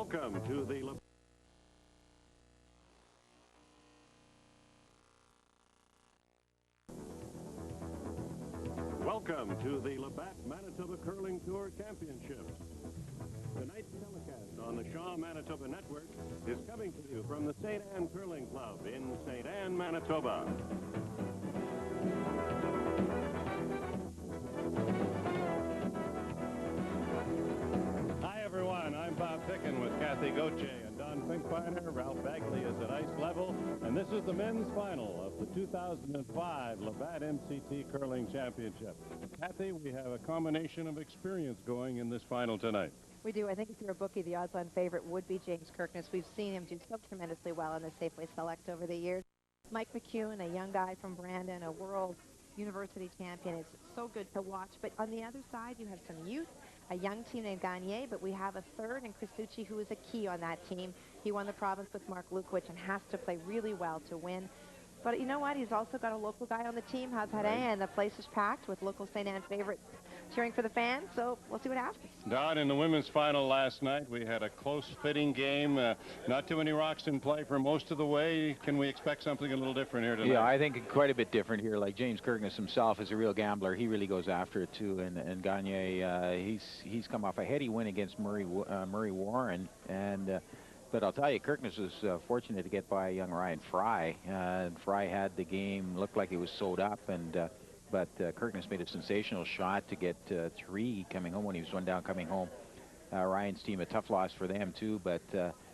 Welcome to the Labatt Manitoba Curling Tour Championships. Tonight's telecast on the Shaw Manitoba Network is coming to you from the St. Anne Curling Club in St. Anne, Manitoba. Hi, everyone. I'm Bob Pickin with Kathy Gagne and Don Finkbeiner. Ralph Bagley is at ice level, and this is the men's final of the 2005 Labatt MCT Curling Championship. Kathy, we have a combination of experience going in this final tonight. We do. I think if you're a bookie, the odds-on favorite would be James Kirkness. We've seen him do so tremendously well in the Safeway Select over the years. Mike McEwen, a young guy from Brandon, a world university champion. It's so good to watch. But on the other side, you have some youth, a young team named Gagne, but we have a third, and Chris Succi, who is a key on that team. He won the province with Mark Lukowich and has to play really well to win. But you know what? He's also got a local guy on the team, Hazhade, and the place is packed with local St. Anne favorites cheering for the fans, so we'll see what happens. Don, in the women's final last night, we had a close-fitting game. Not too many rocks in play for most of the way. Can we expect something a little different here tonight? Yeah, I think quite a bit different here. Like James Kirkness himself is a real gambler. He really goes after it, too. And Gagne, he's come off a heady win against Murray Warren. And but I'll tell you, Kirkness was fortunate to get by young Ryan Fry. Fry had the game, looked like it was sewed up, but Kirkness made a sensational shot to get 3 coming home when he was 1 down coming home. Ryan's team, a tough loss for them, too. But,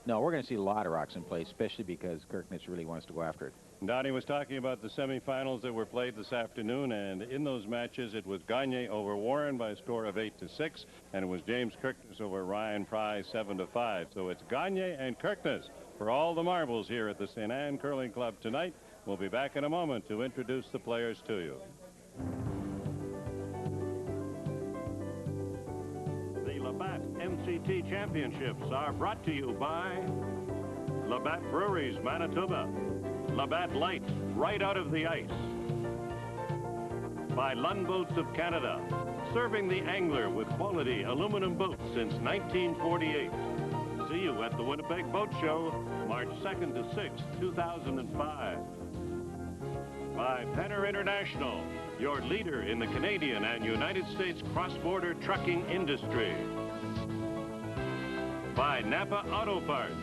no, we're going to see a lot of rocks in play, especially because Kirkness really wants to go after it. Donnie was talking about the semifinals that were played this afternoon, and in those matches it was Gagne over Warren by a score of 8-6, and it was James Kirkness over Ryan Fry 7-5. So it's Gagne and Kirkness for all the marbles here at the St. Anne Curling Club tonight. We'll be back in a moment to introduce the players to you. The Labatt MCT Championships are brought to you by Labatt Breweries, Manitoba. Labatt Lights, right out of the ice. By Lund Boats of Canada, serving the angler with quality aluminum boats since 1948. See you at the Winnipeg Boat Show, March 2nd to 6th, 2005. By Penner International, your leader in the Canadian and United States cross-border trucking industry. By Napa Auto Parts.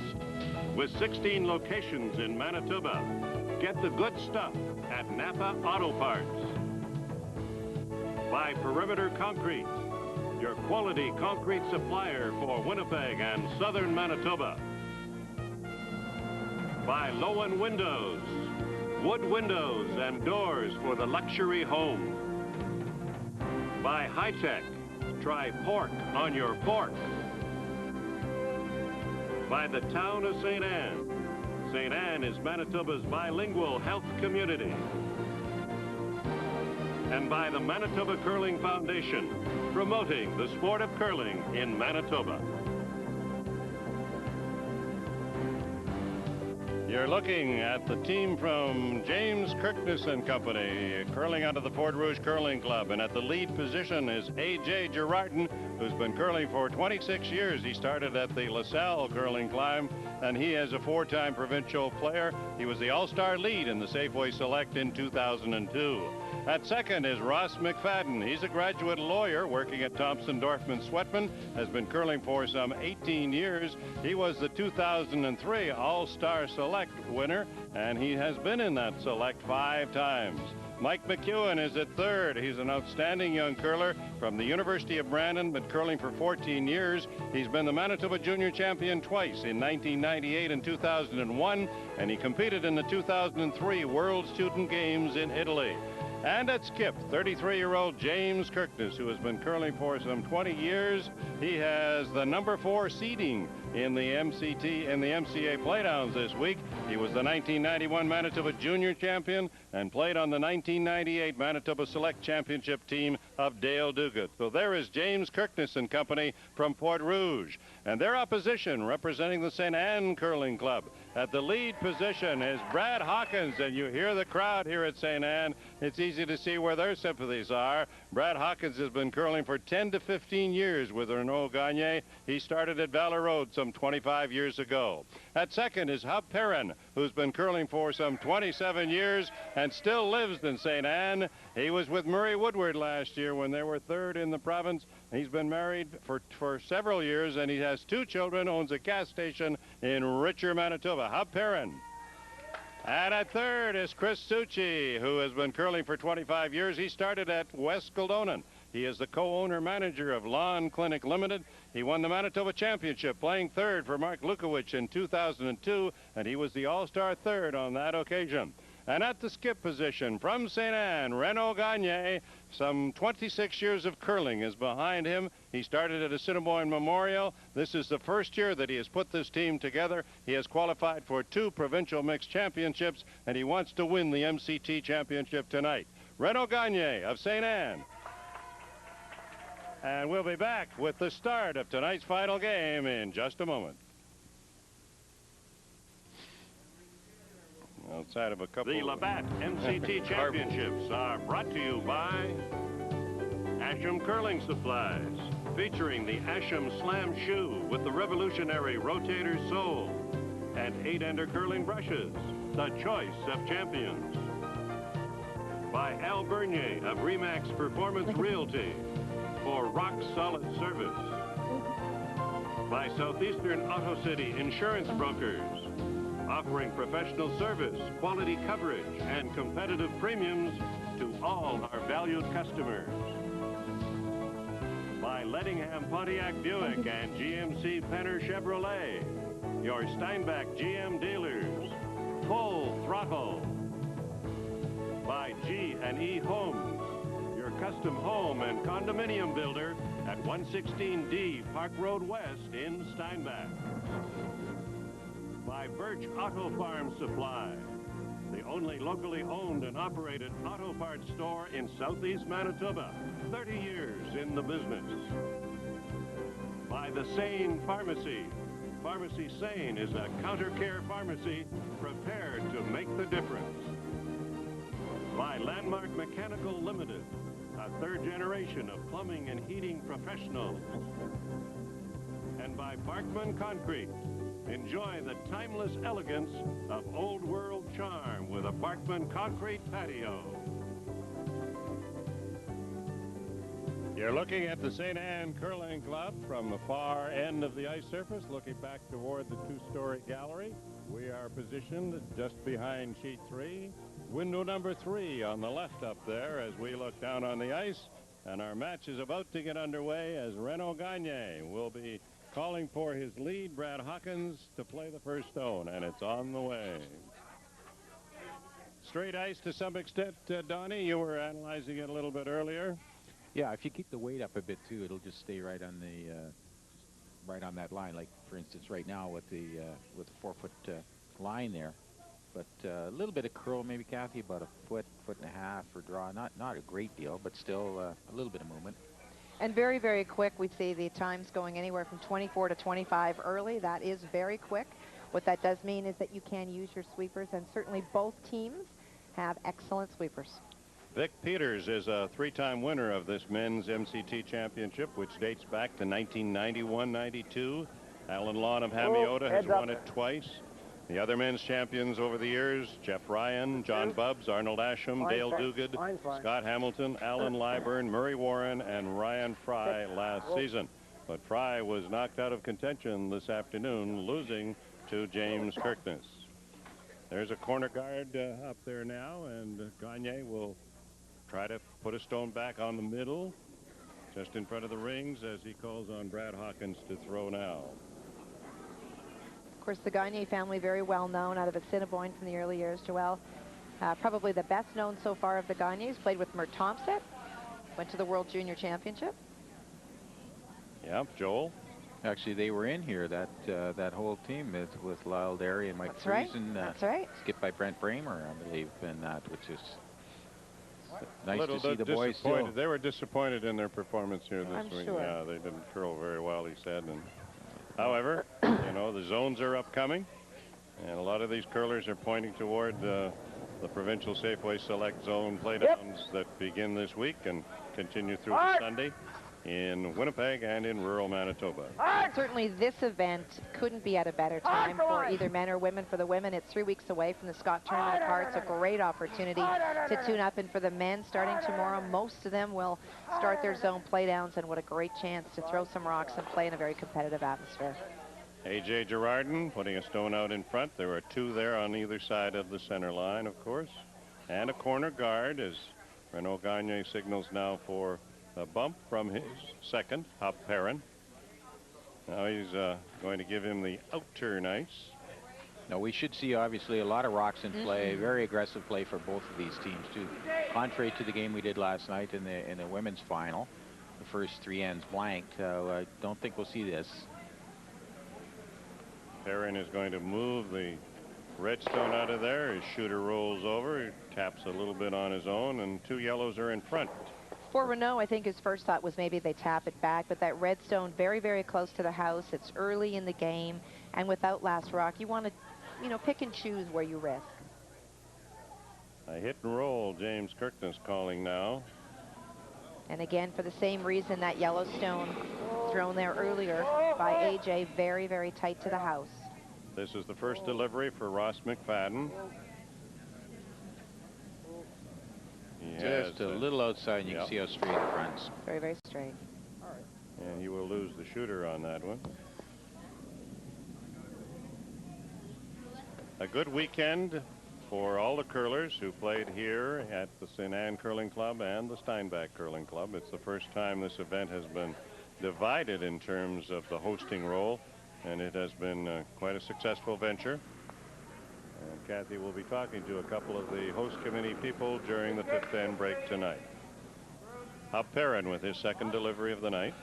With 16 locations in Manitoba, get the good stuff at Napa Auto Parts. By Perimeter Concrete, your quality concrete supplier for Winnipeg and southern Manitoba. By Lowen Windows, wood windows and doors for the luxury home. By High-Tech, try pork on your fork. By the town of St. Anne. St. Anne is Manitoba's bilingual health community. And by the Manitoba Curling Foundation, promoting the sport of curling in Manitoba. You're looking at the team from James Kirkness and Company, curling out of the Port Rouge Curling Club. And at the lead position is A.J. Girardin, who's been curling for 26 years. He started at the LaSalle Curling Climb, and he is a 4-time provincial player. He was the All-Star lead in the Safeway Select in 2002. At second is Ross McFadden. He's a graduate lawyer working at Thompson Dorfman Sweatman, has been curling for some 18 years. He was the 2003 All-Star Select winner, and he has been in that Select 5 times. Mike McEwen is at third. He's an outstanding young curler from the University of Brandon, been curling for 14 years. He's been the Manitoba Junior Champion twice, in 1998 and 2001, and he competed in the 2003 World Student Games in Italy. And at skip, 33-year-old James Kirkness, who has been curling for some 20 years. He has the number 4 seeding in the MCT and the MCA playdowns this week. He was the 1991 Manitoba Junior Champion and played on the 1998 Manitoba Select Championship team of Dale Duguid. So there is James Kirkness and Company from Port Rouge. And their opposition, representing the St. Anne Curling Club. At the lead position is Brad Hawkins, and you hear the crowd here at St. Anne. it's easy to see where their sympathies are. Brad Hawkins has been curling for 10 to 15 years with Renaud Gagne. He started at Valley Road some 25 years ago. At second is Hub Perrin, who's been curling for some 27 years and still lives in St. Anne. He was with Murray Woodward last year when they were third in the province. He's been married for several years, and he has 2 children, owns a gas station in Richer, Manitoba. Hub Perrin. And at third is Chris Succi, who has been curling for 25 years. He started at West Kildonan. He is the co-owner-manager of Lawn Clinic Limited. He won the Manitoba Championship, playing third for Mark Lukowicz in 2002, and he was the all-star third on that occasion. And at the skip position, from St. Anne, Renaud Gagne, some 26 years of curling is behind him. He started at Assiniboine Memorial. This is the first year that he has put this team together. He has qualified for 2 provincial mixed championships, and he wants to win the MCT championship tonight. Renaud Gagne of St. Anne. And we'll be back with the start of tonight's final game in just a moment. Outside of a couple. The Labatt MCT Championships are brought to you by Asham Curling Supplies, featuring the Asham Slam Shoe with the revolutionary rotator sole and 8-ender curling brushes, the choice of champions. By Al Bernier of Remax Performance Realty for rock-solid service. By Southeastern Auto City Insurance Brokers, offering professional service, quality coverage, and competitive premiums to all our valued customers. By Lettingham Pontiac Buick and GMC Penner Chevrolet, your Steinbach GM dealers, Full Throttle. By G&E Homes, your custom home and condominium builder at 116D Park Road West in Steinbach. By Birch Auto Farm Supply, the only locally owned and operated auto parts store in Southeast Manitoba, 30 years in the business. By the Sane Pharmacy. Pharmacy Sane is a counter care pharmacy prepared to make the difference. By Landmark Mechanical Limited, a 3rd generation of plumbing and heating professionals. And by Barkman Concrete. Enjoy the timeless elegance of old world charm with a Barkman concrete patio. You're looking at the St. Anne Curling Club from the far end of the ice surface, looking back toward the 2-story gallery. We are positioned just behind sheet 3, window number 3 on the left up there as we look down on the ice. And our match is about to get underway as Renaud Gagne will be calling for his lead, Brad Hawkins, to play the first stone, and it's on the way. Straight ice to some extent, Donnie. You were analyzing it a little bit earlier. Yeah, if you keep the weight up a bit too, it'll just stay right on the right on that line. Like for instance, right now with the 4-foot line there. But a little bit of curl, maybe, Kathy, about a foot and a half for draw. Not a great deal, but still a little bit of movement. And very, very quick. We see the times going anywhere from 24 to 25 early. That is very quick. What that does mean is that you can use your sweepers, and certainly both teams have excellent sweepers. Vic Peters is a 3-time winner of this men's MCT championship, which dates back to 1991-92. Alan Lawn of Hamiota has won it twice. The other men's champions over the years, Jeff Ryan, John Bubbs, Arnold Asham, Dale Duguid, Scott Hamilton, Alan Lyburn, Murray Warren, and Ryan Fry last season. But Fry was knocked out of contention this afternoon, losing to James Kirkness. There's a corner guard up there now, and Gagne will try to put a stone back on the middle, just in front of the rings, as he calls on Brad Hawkins to throw now. Of course, the Gagne family, very well known out of Assiniboine from the early years. Joel, probably the best known so far of the Gagnes, played with Mert Thompson, went to the World Junior Championship. Yeah, Joel. Actually, they were in here, that whole team with Lyle Derry and Mike Friesen. That's right. Skipped by Brent Bramer, I believe, in that, which is nice to see the boys still. They were disappointed in their performance here this week. Sure. Yeah, they didn't curl very well, he said. And however, you know, the zones are upcoming, and a lot of these curlers are pointing toward the the provincial Safeway Select Zone playdowns that begin this week and continue through to Sunday in Winnipeg and in rural Manitoba. Certainly this event couldn't be at a better time for either men or women. For the women, it's 3 weeks away from the Scott Tournament of Hearts, a great opportunity to tune up. And for the men, starting tomorrow, most of them will start their zone playdowns, and what a great chance to throw some rocks and play in a very competitive atmosphere. A.J. Girardin putting a stone out in front. There are two there on either side of the center line, of course. And a corner guard as Renaud Gagne signals now for a bump from his second, Hop Perrin. Now he's going to give him the out turn ice. Now we should see obviously a lot of rocks in play, very aggressive play for both of these teams too. Contrary to the game we did last night in the women's final, the first 3 ends blanked. I don't think we'll see this. Perrin is going to move the redstone out of there. His shooter rolls over, he taps a little bit on his own, and 2 yellows are in front. For Renaud, I think his first thought was maybe they tap it back, but that redstone very, very close to the house. It's early in the game, and without last rock, you want to, you know, pick and choose where you risk. A hit and roll, James Kirkness calling now. And again, for the same reason, that Yellowstone thrown there earlier by AJ, very, very tight to the house. This is the first delivery for Ross McFadden. Just a little outside, and you can see how straight it runs. Very, very straight. And he will lose the shooter on that one. A good weekend for all the curlers who played here at the St. Anne Curling Club and the Steinbach Curling Club. It's the first time this event has been divided in terms of the hosting role, and it has been quite a successful venture. And Kathy will be talking to a couple of the host committee people during the 5th end break tonight. Hop Perrin with his second delivery of the night.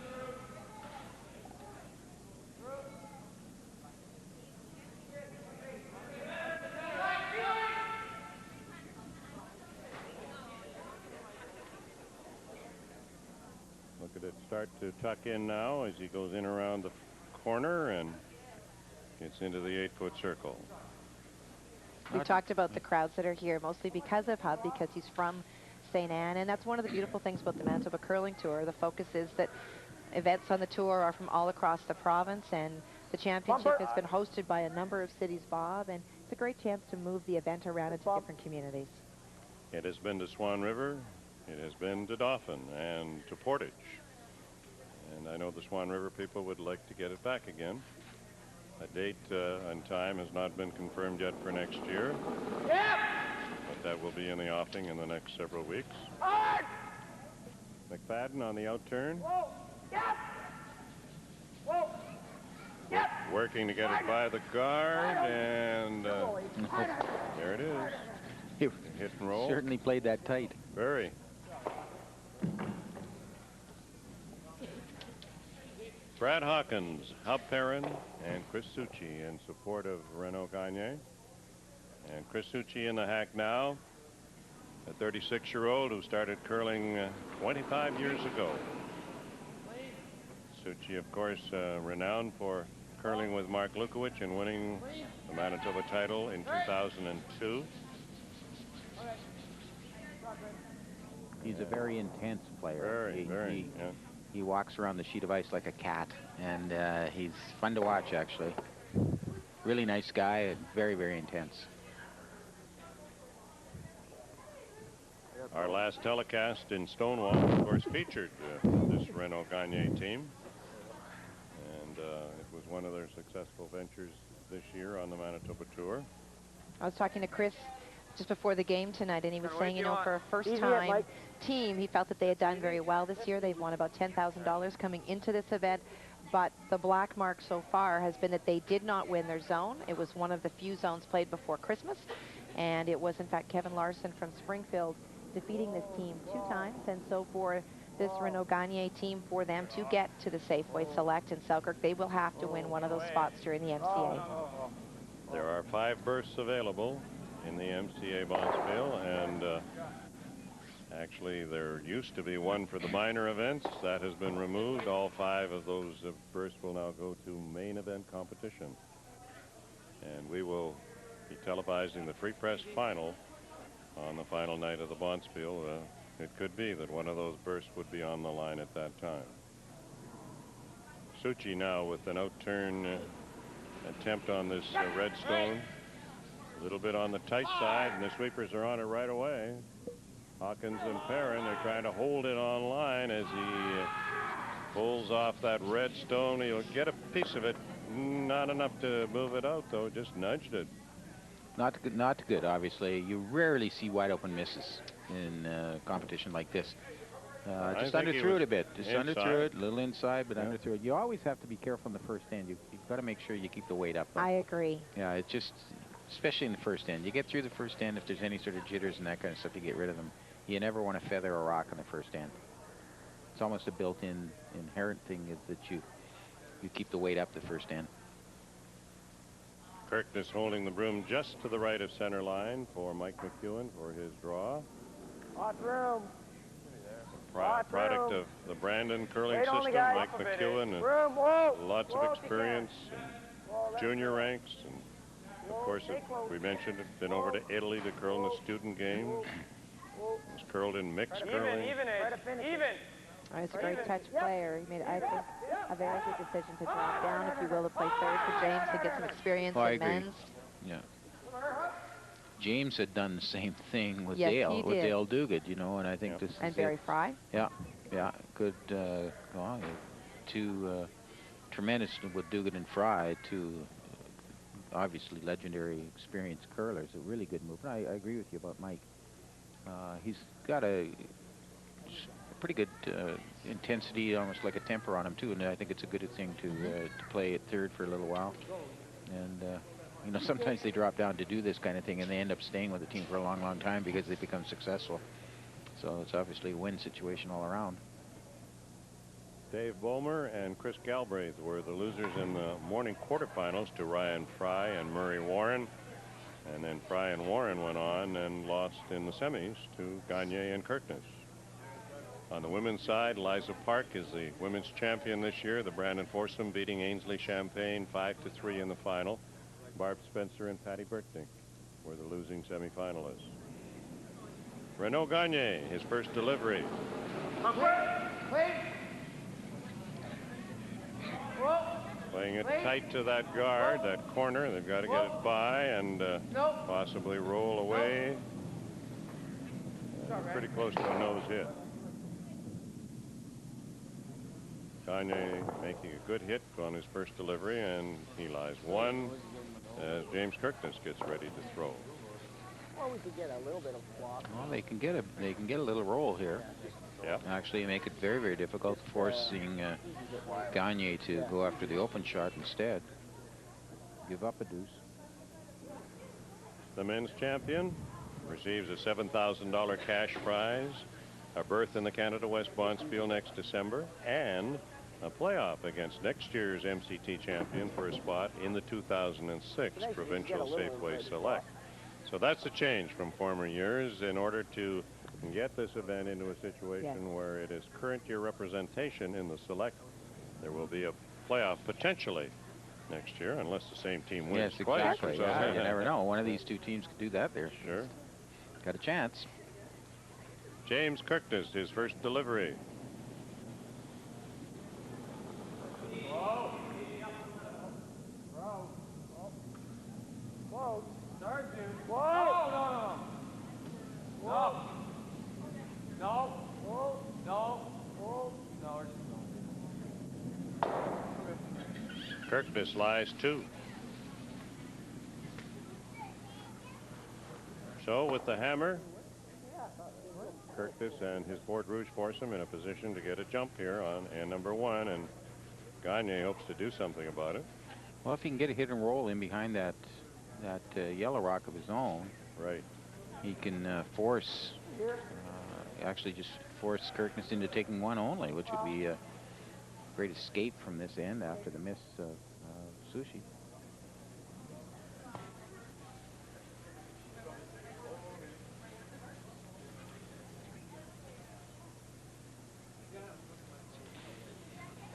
Look at it start to tuck in now as he goes in around the corner and gets into the 8-foot circle. We've talked about the crowds that are here, mostly because of Hub, because he's from St. Anne, and that's one of the beautiful things about the Manitoba Curling Tour. The focus is that events on the tour are from all across the province, and the championship has been hosted by a number of cities, Bob, and it's a great chance to move the event around into different communities. It has been to Swan River, it has been to Dauphin and to Portage, and I know the Swan River people would like to get it back again. A date and time has not been confirmed yet for next year, but that will be in the offing in the next several weeks. McFadden on the out turn. Working to get it by the guard, and there it is. Hit and roll. Certainly played that tight. Very. Brad Hawkins, Hop Perrin, and Chris Succi in support of Renaud Gagne. And Chris Succi in the hack now, a 36-year-old who started curling 25 years ago. Succi, of course, renowned for curling with Mark Lukowich and winning the Manitoba title in 2002. He's a very intense player. Very. He walks around the sheet of ice like a cat, and he's fun to watch, actually. Really nice guy, and very, very intense. Our last telecast in Stonewall, of course, featured this Renaud Gagne team. And it was one of their successful ventures this year on the Manitoba Tour. I was talking to Chris just before the game tonight, and he was saying, you know, for a first-time team, he felt that they had done very well this year. They've won about $10,000 coming into this event, but the black mark so far has been that they did not win their zone. It was one of the few zones played before Christmas, and it was, in fact, Kevin Larson from Springfield defeating this team 2 times, and so for this Renaud Gagne team, for them to get to the Safeway Select in Selkirk, they will have to win one of those spots during the MCA. There are 5 berths available in the MCA Bonspiel, and actually there used to be one for the minor events. That has been removed. All 5 of those berths will now go to main event competition, and we will be televising the free press final on the final night of the Bonspiel. It could be that one of those bursts would be on the line at that time. Suchi now with an out-turn attempt on this red stone. A little bit on the tight side, and the sweepers are on it right away. Hawkins and Perrin, they're trying to hold it on line as he pulls off that red stone. He'll get a piece of it. Not enough to move it out, though. Just nudged it. Not good, not good, obviously. You rarely see wide open misses in competition like this. Just underthrew it a bit. Just underthrew it, a little inside, but underthrew it. You always have to be careful in the first end. You've got to make sure you keep the weight up. I agree. Yeah, it's just, especially in the first end. You get through the first end, if there's any sort of jitters and that kind of stuff, you get rid of them. You never want to feather a rock in the first end. It's almost a built-in inherent thing that you keep the weight up the first end. Kirkness holding the broom just to the right of center line for Mike McEwen for his draw. Hot room. Product of the Brandon curling system. Mike McEwen and lots of experience, junior ranks, and of course, we mentioned it, been over to Italy to curl in the student game. He's curled in mixed curling. Even. He's a great touch player. He made, I think, a very good decision to drop down, if you will, to play third for James to get some experience in men's. Yeah. James had done the same thing with Yes, Dale, with Dale Duguid, you know, and I think this is and Barry Fry. Yeah, good. Well, two tremendous with Duguid and Fry, two obviously legendary experienced curlers. A really good move. And I agree with you about Mike. He's got a pretty good intensity, almost like a temper on him too, and I think it's a good thing to play at third for a little while. And you know, sometimes they drop down to do this kind of thing, and they end up staying with the team for a long, long time because they become successful. So it's obviously a win situation all around. Dave Bowmer and Chris Galbraith were the losers in the morning quarterfinals to Ryan Fry and Murray Warren. And then Fry and Warren went on and lost in the semis to Gagne and Kirkness. On the women's side, Liza Park is the women's champion this year. The Brandon foursome beating Ainsley Champagne 5-3 in the final. Barb Spencer and Patty Burtnick were the losing semifinalists. Renaud Gagne, his first delivery. Playing it tight to that guard, that corner. They've got to get it by and possibly roll away. Pretty close to a nose hit. Gagne making a good hit on his first delivery, and he lies one as James Kirkness gets ready to throw. Well, we could get a little bit of flop. Well, they can get a little roll here. Yeah. Actually, make it very, very difficult, forcing Gagne to go after the open shot instead. Give up a deuce. The men's champion receives a $7,000 cash prize, a berth in the Canada West Bonspiel next December, and a playoff against next year's MCT champion for a spot in the 2006 Provincial Safeway Select. So that's a change from former years. In order to get this event into a situation where it is current year representation in the Select, there will be a playoff potentially next year, unless the same team wins twice. Yes, exactly. Yeah, you never know. One of these two teams could do that there. Sure. Got a chance. James Kirkness, his first delivery. Whoa. Start, dude. Whoa. No. No. Whoa. No. Whoa. No. Kirkness lies two. So with the hammer, Kirkness and his Fort Rouge foursome in a position to get a jump here on end number one, and Gagne hopes to do something about it. Well, if he can get a hit and roll in behind that yellow rock of his own, right, he can actually just force Kirkness into taking one only, which would be a great escape from this end after the miss of Sushi.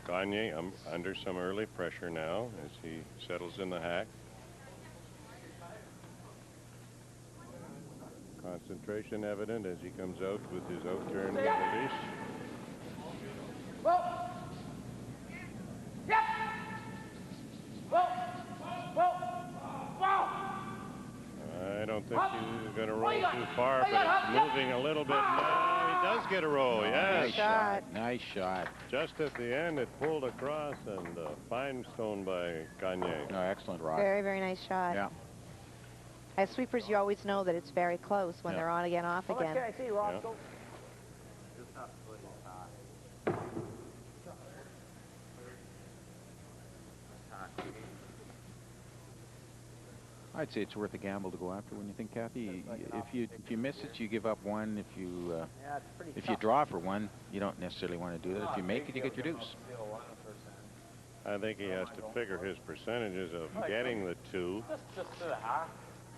Gagne under some early pressure now as he settles in the hack. Concentration evident as he comes out with his out-turn release. Whoa! Yep! Whoa! Whoa! Whoa! I don't think he's going to roll too far, but it's moving a little bit now. He does get a roll, yes. Nice shot. Nice shot. Just at the end, it pulled across, and fine stone by Gagne. No, excellent rock. Very, very nice shot. Yeah. As sweepers, you always know that it's very close when they're on again, off How much again. can I see, Roscoe? I'd say it's worth a gamble to go after. When you think, Kathy, if you miss it, you give up one. If you draw for one, you don't necessarily want to do that. If you make it, you get your deuce. I think he has to figure his percentages of getting the 2. Just to the half.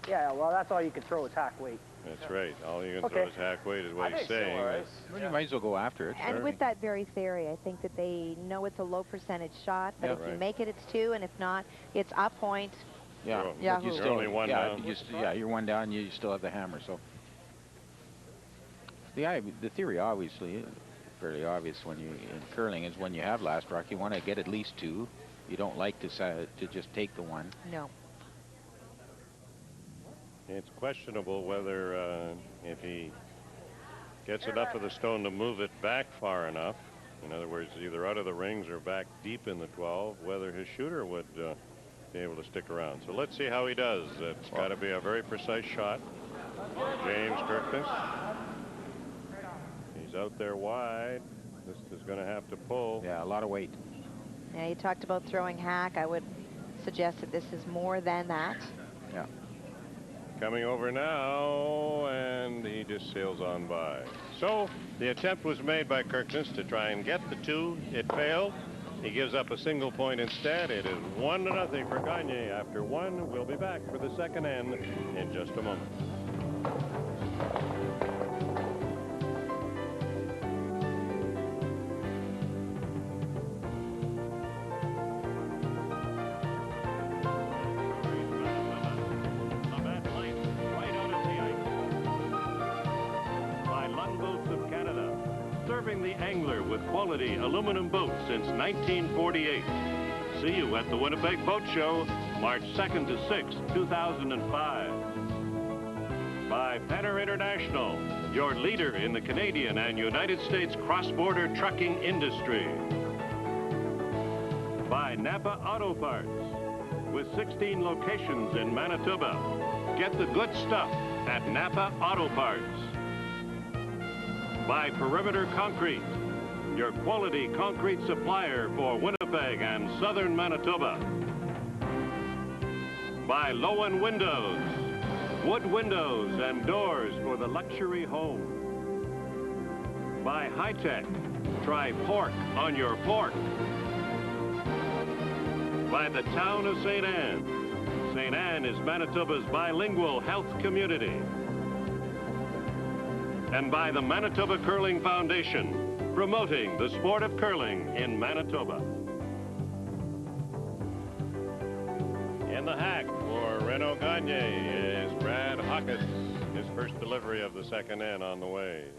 Yeah, well, that's all you can throw is hack weight. That's right. All you can throw is hack weight is what he's saying. Well, you might as well go after it. And with that very theory, I think that they know it's a low percentage shot, but if you make it, it's 2, and if not, it's a point. Yeah, Yahoo. you still, You're only one down. You're one down. You still have the hammer. So the theory, obviously, is fairly obvious when you in curling is when you have last rock, you want to get at least 2. You don't like to just take the 1. No. It's questionable whether if he gets enough of the stone to move it back far enough, in other words, either out of the rings or back deep in the 12, whether his shooter would be able to stick around. So let's see how he does. It's got to be a very precise shot. James Kirkness. He's out there wide. This is going to have to pull. Yeah, a lot of weight. Yeah, you talked about throwing hack. I would suggest that this is more than that. Yeah. Coming over now, and he just sails on by. So the attempt was made by Kirkness to try and get the 2. It failed. He gives up a single point instead. It is 1-0 for Gagne. After 1, we'll be back for the second end in just a moment. Serving the angler with quality aluminum boats since 1948. See you at the Winnipeg Boat Show, March 2nd to 6th, 2005. By Penner International, your leader in the Canadian and United States cross-border trucking industry. By Napa Auto Parts, with 16 locations in Manitoba. Get the good stuff at Napa Auto Parts. By Perimeter Concrete, your quality concrete supplier for Winnipeg and southern Manitoba. By Lowen Windows, wood windows and doors for the luxury home. By High Tech, try pork on your fork. By the town of St. Anne. St. Anne is Manitoba's bilingual health community. And by the Manitoba Curling Foundation, promoting the sport of curling in Manitoba. In the hack for Renaud Gagne is Brad Hawkins. His first delivery of the second end on the way.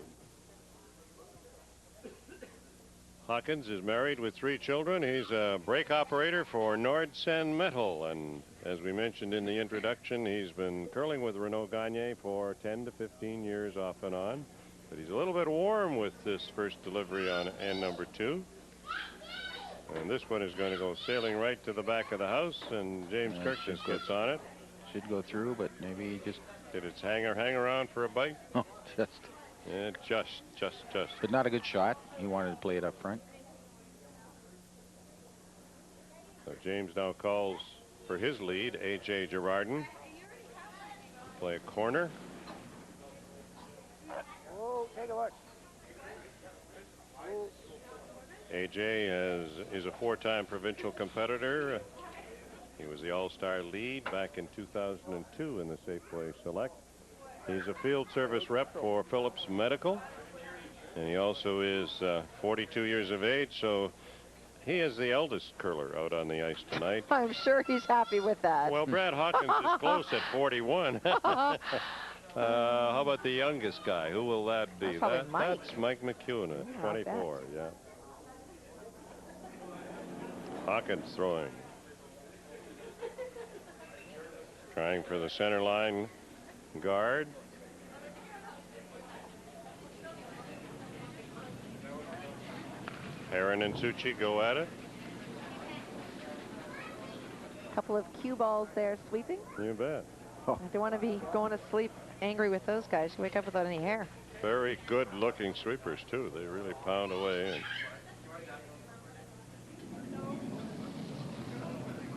Hawkins is married with 3 children. He's a brake operator for Nordsen Metal, and as we mentioned in the introduction, he's been curling with Renaud Gagne for 10 to 15 years off and on. But he's a little bit warm with this first delivery on end number 2. And this one is going to go sailing right to the back of the house, and James Kirkness gets on it. Should go through, but maybe just... Did its hanger hang around for a bite? Oh, just... Yeah, just. But not a good shot. He wanted to play it up front. So James now calls for his lead, A.J. Girardin. Play a corner. Oh, take a look. A.J. is a 4-time provincial competitor. He was the All-Star lead back in 2002 in the Safeway Select. He's a field service rep for Phillips Medical, and he also is 42 years of age, so he is the eldest curler out on the ice tonight. I'm sure he's happy with that. Well, Brad Hawkins is close at 41. How about the youngest guy? Who will that be? That's probably Mike. That's Mike McEwen at Yeah, 24. Yeah. Hawkins throwing. Trying for the center line guard. Perrin and Suchi go at it. Couple of cue balls there sweeping. You bet. I don't want to be going to sleep angry with those guys. You wake up without any hair. Very good looking sweepers too. They really pound away in.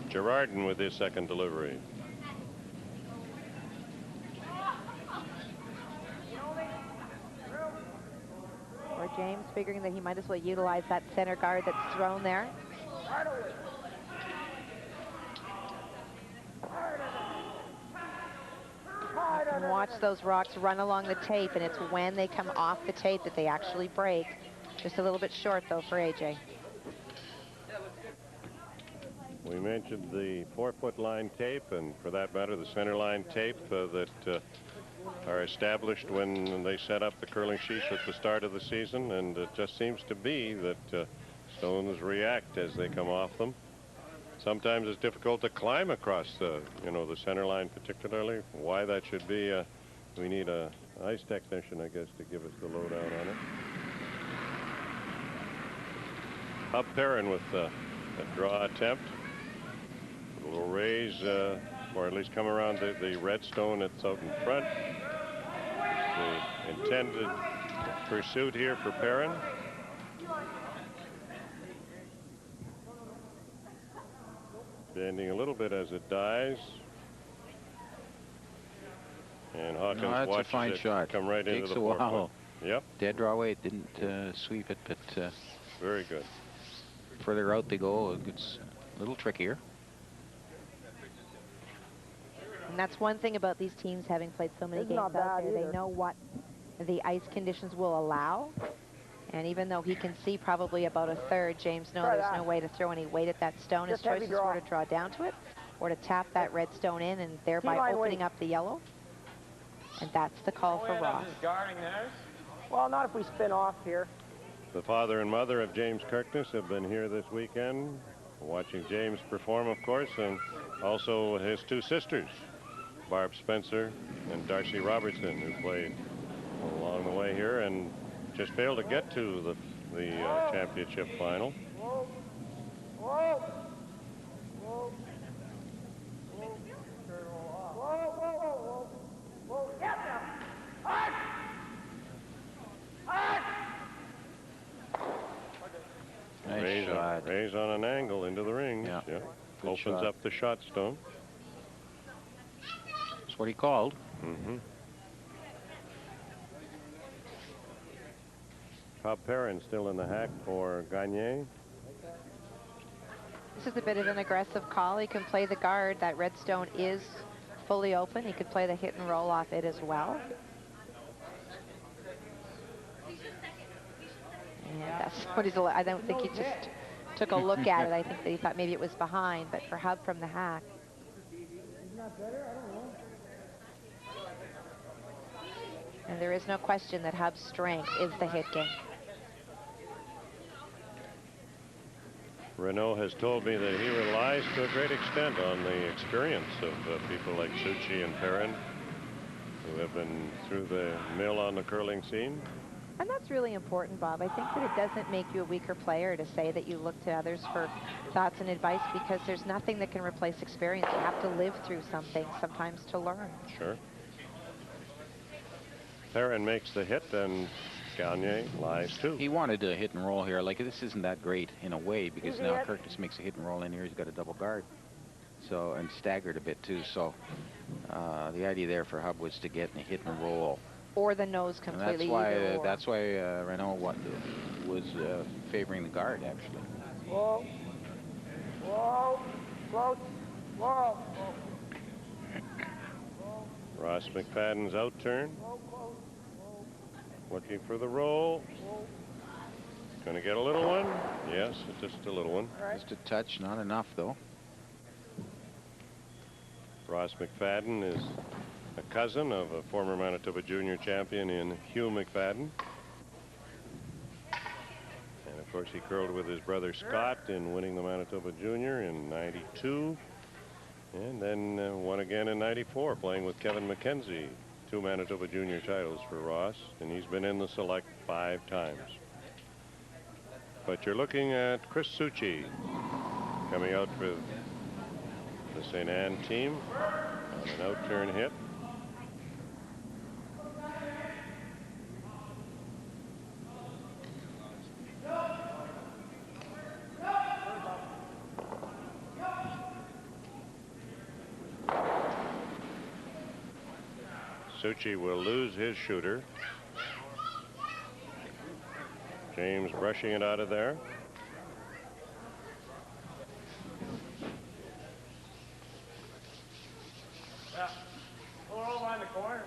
Girardin with his second delivery. Or James figuring that he might as well utilize that center guard that's thrown there. And watch those rocks run along the tape, and it's when they come off the tape that they actually break. Just a little bit short, though, for AJ. We mentioned the 4-foot line tape, and for that matter, the center line tape that are established when they set up the curling sheets at the start of the season, and it just seems to be that stones react as they come off them. Sometimes it's difficult to climb across the center line, particularly. Why that should be, we need a ice technician, I guess, to give us the lowdown on it. Up Perrin with a draw attempt. A little raise, or at least come around the red stone that's out in front. The intended pursuit here for Perrin. Bending a little bit as it dies. And Hawkins that's watches a fine it shot. come right Takes into the a while. 4-foot. Yep. Dead draw away. It didn't sweep it, but very good. Further out they go. It's a little trickier. And that's one thing about these teams having played so many games out there. They know what the ice conditions will allow. And even though he can see probably about a third, James knows there's no way to throw any weight at that stone. His choice is whether to draw down to it or to tap that red stone in and thereby opening up the yellow. And that's the call for Ross. Well, not if we spin off here. The father and mother of James Kirkness have been here this weekend, watching James perform, of course, and also his two sisters, Barb Spencer and Darcy Robertson, who played along the way here and just failed to get to the championship final. Whoa. Whoa. Whoa. Whoa. Whoa. Whoa. Whoa. Get them. Hard. Hard. Nice shot. Raise on an angle into the ring. Yeah. Opens shot. up the shot stone. That's what he called. Mm-hmm. Bob Perrin still in the hack for Gagne. This is a bit of an aggressive call. He can play the guard. That red stone is fully open. He could play the hit and roll off it as well. And that's what he's. I don't think he just took a look at it. I think that he thought maybe it was behind, but for Hub from the hack. And there is no question that Hub's strength is the hit game. Renaud has told me that he relies to a great extent on the experience of people like Suchi and Perrin, who have been through the mill on the curling scene. And that's really important, Bob. I think that it doesn't make you a weaker player to say that you look to others for thoughts and advice, because there's nothing that can replace experience. You have to live through something sometimes to learn. Sure. Perrin makes the hit, and Gagne lies too. He wanted to hit and roll here. Like, this isn't that great in a way, because now Kirkness makes a hit and roll in here. He's got a double guard. So, and staggered a bit too. So the idea there for Hub was to get a hit and roll. Or the nose completely. That's why Renaud was favoring the guard, actually. Whoa. Whoa. Close. Whoa. Ross McFadden's out turn. Looking for the roll. Going to get a little one. Yes, just a little one. Just a touch, not enough though. Ross McFadden is a cousin of a former Manitoba junior champion in Hugh McFadden. And of course, he curled with his brother Scott in winning the Manitoba Junior in '92. And then won again in '94, playing with Kevin McKenzie. 2 Manitoba Junior titles for Ross. And he's been in the select 5 times. But you're looking at Chris Suchi coming out for the St. Anne team on an out-turn hit. Suchi will lose his shooter. James brushing it out of there. Yeah. Pull over in the corner.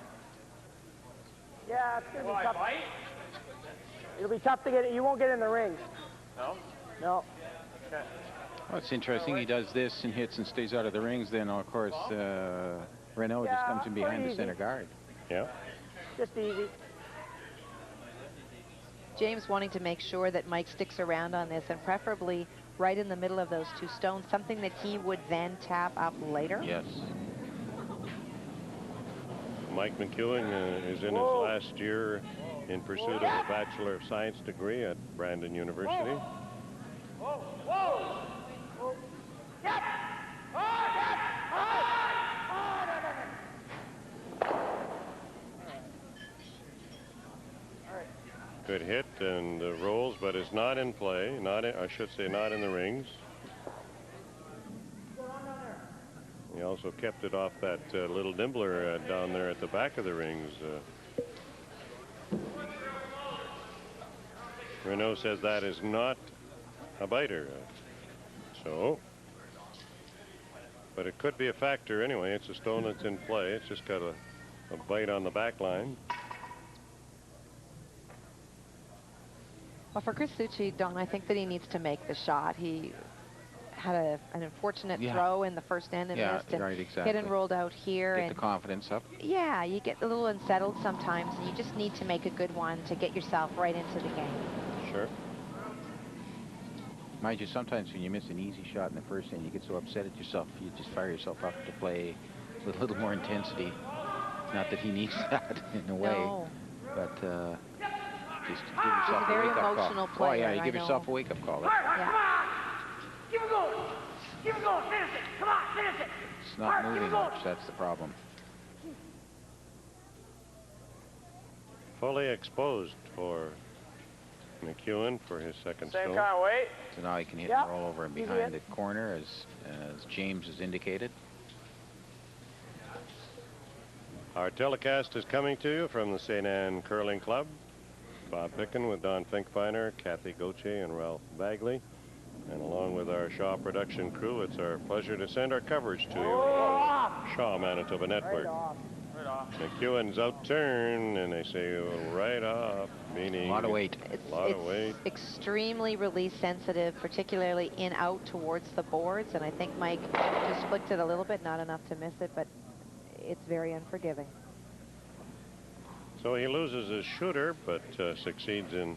Yeah, it's going to be tough. Bite? It'll be tough to get it. You won't get in the rings. No? No. Okay. Well, it's interesting. He does this and hits and stays out of the rings. Then, of course, Renaud just comes in behind the center guard. Yeah. Just easy. James wanting to make sure that Mike sticks around on this, and preferably right in the middle of those 2 stones, something that he would then tap up later. Yes. Mike McEwen is in his last year in pursuit of a Bachelor of Science degree at Brandon University. Whoa, whoa. Whoa. Yep. Hard, yep. Hard, hard. Good hit and rolls, but is not in play. I should say not in the rings. He also kept it off that little nibbler down there at the back of the rings. Renaud says that is not a biter. But it could be a factor anyway. It's a stone that's in play. It's just got a bite on the back line. Well, for Chris Suchi, Don, I think that he needs to make the shot. He had an unfortunate throw in the first end and missed, and right, exactly. hit and rolled out here. Get the confidence up. Yeah, you get a little unsettled sometimes, and you just need to make a good one to get yourself right into the game. Sure. Mind you, sometimes when you miss an easy shot in the first end, you get so upset at yourself, you just fire yourself up to play with a little more intensity. Not that he needs that in a way, but just give yourself a very wake-up emotional call. player, Oh, yeah, you give yourself a wake-up call. Come on. Keep it going. Keep it going. Finish it. Come on, finish it. It's not moving much. That's the problem. Fully exposed for McEwen for his second Same stone. kind of weight. So now he can hit and roll over and behind the corner, as James has indicated. Our telecast is coming to you from the St. Anne Curling Club. Bob Pickin with Don Finkbeiner, Kathy Gauthier, and Ralph Bagley. And along with our Shaw production crew, it's our pleasure to send our coverage to you on Shaw Manitoba Network. Right off. McEwen's out turn, and they say right off, meaning A lot of weight. It's extremely release sensitive, particularly in out towards the boards, and I think Mike just flicked it a little bit, not enough to miss it, but it's very unforgiving. So he loses his shooter, but succeeds in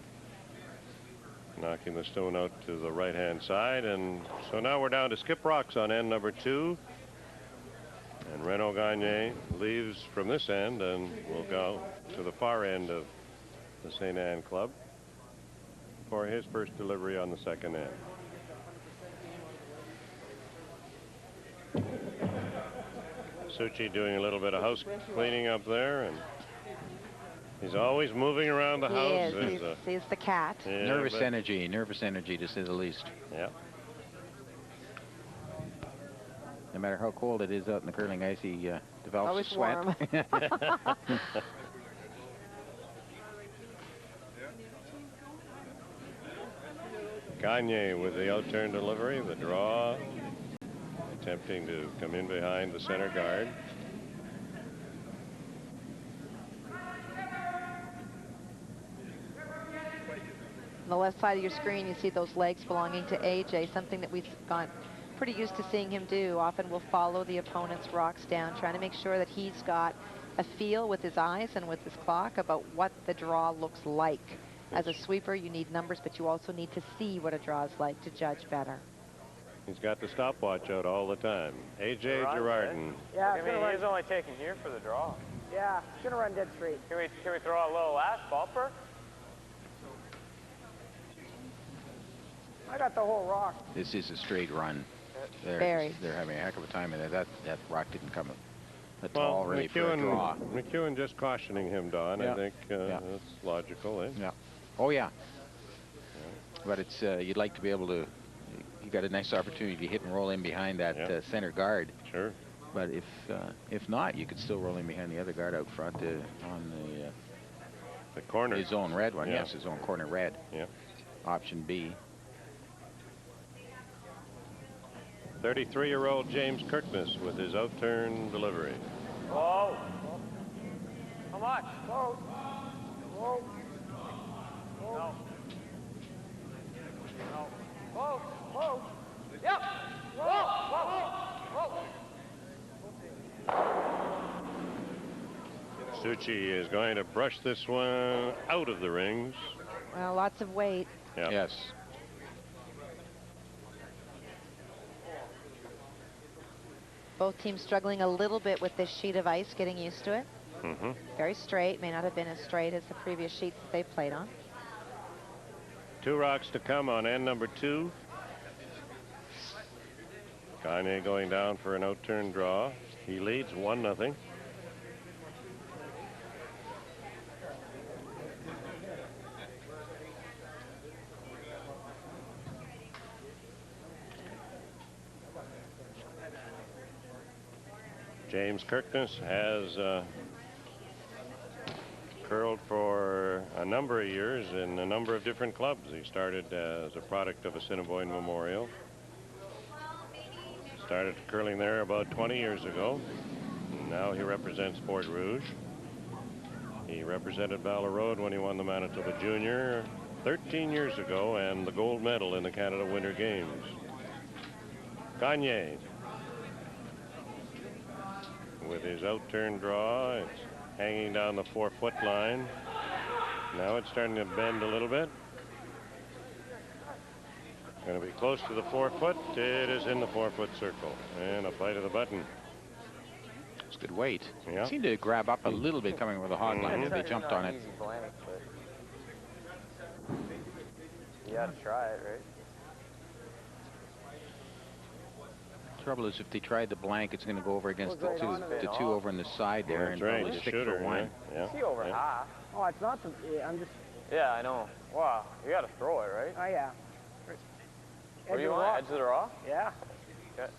knocking the stone out to the right-hand side. And so now we're down to skip rocks on end number 2. And Renaud Gagne leaves from this end and will go to the far end of the St. Anne Club for his first delivery on the second end. Suchi doing a little bit of house cleaning up there, and he's always moving around the house. He's the cat. Yeah, nervous energy to say the least. Yeah. No matter how cold it is out in the curling ice, he develops Always a sweat. warm. Gagne with the out-turn delivery, the draw, attempting to come in behind the center guard. On the left side of your screen, you see those legs belonging to AJ, something that we've got pretty used to seeing him do. Often will follow the opponent's rocks down, trying to make sure that he's got a feel with his eyes and with his clock about what the draw looks like. As a sweeper, you need numbers, but you also need to see what a draw is like to judge better. He's got the stopwatch out all the time. A.J. Girardin. Yeah, I mean, he's only taking here for the draw. Yeah, it's going to run dead straight. Can we throw a little last bumper? I got the whole rock. This is a straight run. Very. They're having a heck of a time in it. That rock didn't come at all ready for a draw. McEwen just cautioning him, Don. Yeah. I think that's logical, eh? Yeah. Oh, yeah. But it's you'd like to be able to. You got a nice opportunity to hit and roll in behind that center guard. Sure. But if not, you could still roll in behind the other guard out front on the corner. His own red one. Yeah. Yes, his own corner red. Yeah. Option B. 33-year-old James Kirkness with his out-turn delivery. Whoa. How much? Whoa. Whoa. No. No. Whoa. Whoa. Yep. Whoa. Whoa. Whoa. Suchi is going to brush this one out of the rings. Well, lots of weight. Yeah. Yes. Both teams struggling a little bit with this sheet of ice, getting used to it. Mm-hmm. Very straight, may not have been as straight as the previous sheets that they played on. 2 rocks to come on end number 2. Gagne going down for an out-turn draw. He leads 1-0. James Kirkness has curled for a number of years in a number of different clubs. He started as a product of Assiniboine Memorial. Started curling there about 20 years ago. Now he represents Port Rouge. He represented Ballard Road when he won the Manitoba Junior 13 years ago and the gold medal in the Canada Winter Games. Gagne with his out-turn draw. It's hanging down the 4-foot line. Now it's starting to bend a little bit. Going to be close to the 4-foot. It is in the 4-foot circle. And a bite of the button. It's good weight. Yeah. It seemed to grab up a little bit coming over the hog line as they jumped on it. Easy blank, but you gotta try it, right? Trouble is, if they tried the blank, it's going to go over against the two over on the side there, That's and right. probably The stick shooter, for one. yeah. See over half. Oh, it's not the. Yeah, I'm just. Yeah, I know. Wow, you gotta throw it, right? Oh, yeah. What do you want? Edge of the raw? Yeah. Okay.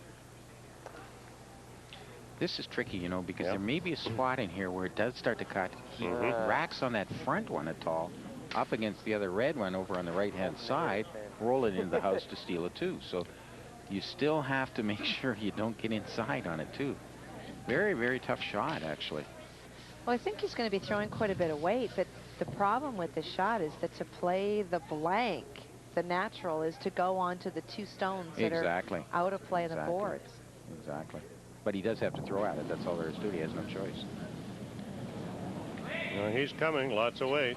This is tricky, you know, because Yeah. there may be a spot in here where it does start to cut. He racks on that front one at all, up against the other red one over on the right-hand side, roll it into the house to steal it too. So you still have to make sure you don't get inside on it too. Very, very tough shot, actually. Well, I think he's going to be throwing quite a bit of weight, but the problem with the shot is that to play the blank, the natural is to go onto the 2 stones that are out of play on the boards. Exactly. But he does have to throw at it. That's all there is to it. He has no choice. Well, he's coming. Lots of weight.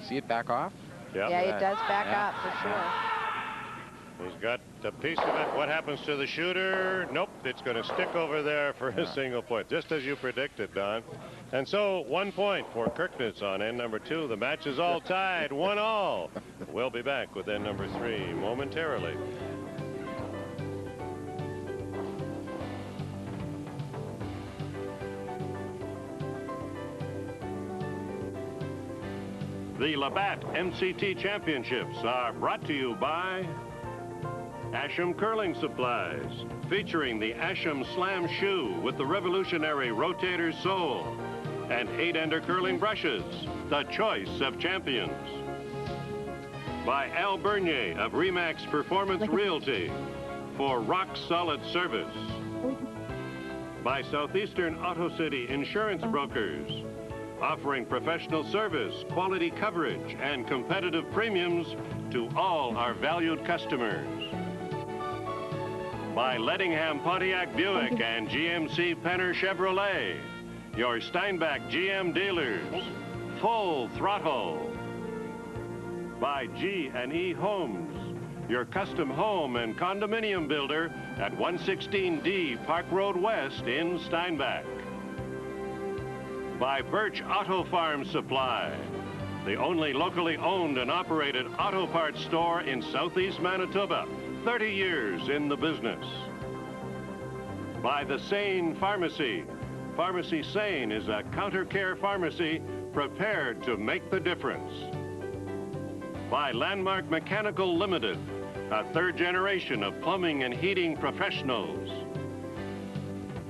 See it back off? Yeah. Yeah, it does back up for sure. He's got a piece of it. What happens to the shooter? Nope, it's going to stick over there for a single point, just as you predicted, Don. And so 1 point for Kirkness on end number 2. The match is all tied, 1-1. We'll be back with end number 3 momentarily. The Labatt MCT Championships are brought to you by Asham Curling Supplies, featuring the Asham Slam Shoe with the revolutionary rotator sole, and 8-ender curling brushes, the choice of champions. By Al Bernier of Remax Performance Realty for rock-solid service. By Southeastern Auto City Insurance Brokers, offering professional service, quality coverage, and competitive premiums to all our valued customers. By Lettingham Pontiac Buick and GMC Penner Chevrolet, your Steinbach GM dealers. Full throttle. By G&E Homes, your custom home and condominium builder at 116D Park Road West in Steinbach. By Birch Auto Farm Supply, the only locally owned and operated auto parts store in southeast Manitoba, 30 years in the business. By the Sane Pharmacy. Pharmacy Sane is a counter care pharmacy prepared to make the difference. By Landmark Mechanical Limited, a third generation of plumbing and heating professionals.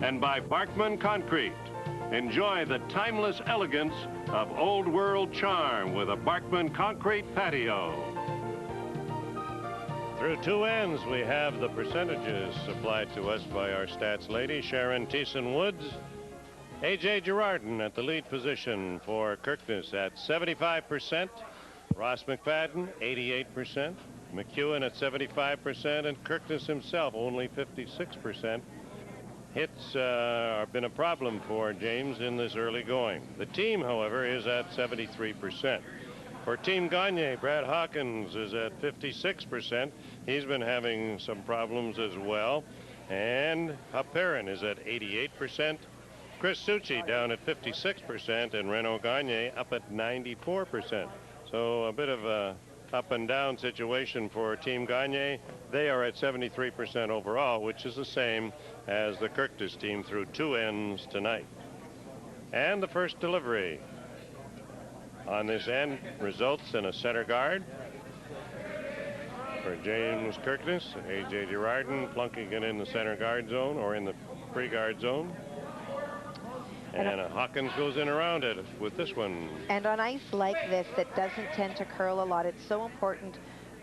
And by Barkman Concrete. Enjoy the timeless elegance of old world charm with a Barkman Concrete patio. Through two ends, we have the percentages supplied to us by our stats lady, Sharon Thiessen-Woods. A.J. Girardin at the lead position for Kirkness at 75%. Ross McFadden, 88%. McEwen at 75%, and Kirkness himself only 56%. Hits have been a problem for James in this early going. The team, however, is at 73%. For Team Gagne, Brad Hawkins is at 56%. He's been having some problems as well. And Hup Perrin is at 88%. Chris Succi down at 56%, and Renaud Gagne up at 94%. So a bit of a up and down situation for Team Gagne. They are at 73% overall, which is the same as the Kirkness team through two ends tonight. And the first delivery on this end results in a center guard for James Kirkness. A.J. Girardin plunking it in the center guard zone or in the pre-guard zone. And Hawkins goes in around it with this one. And on ice like this that doesn't tend to curl a lot, it's so important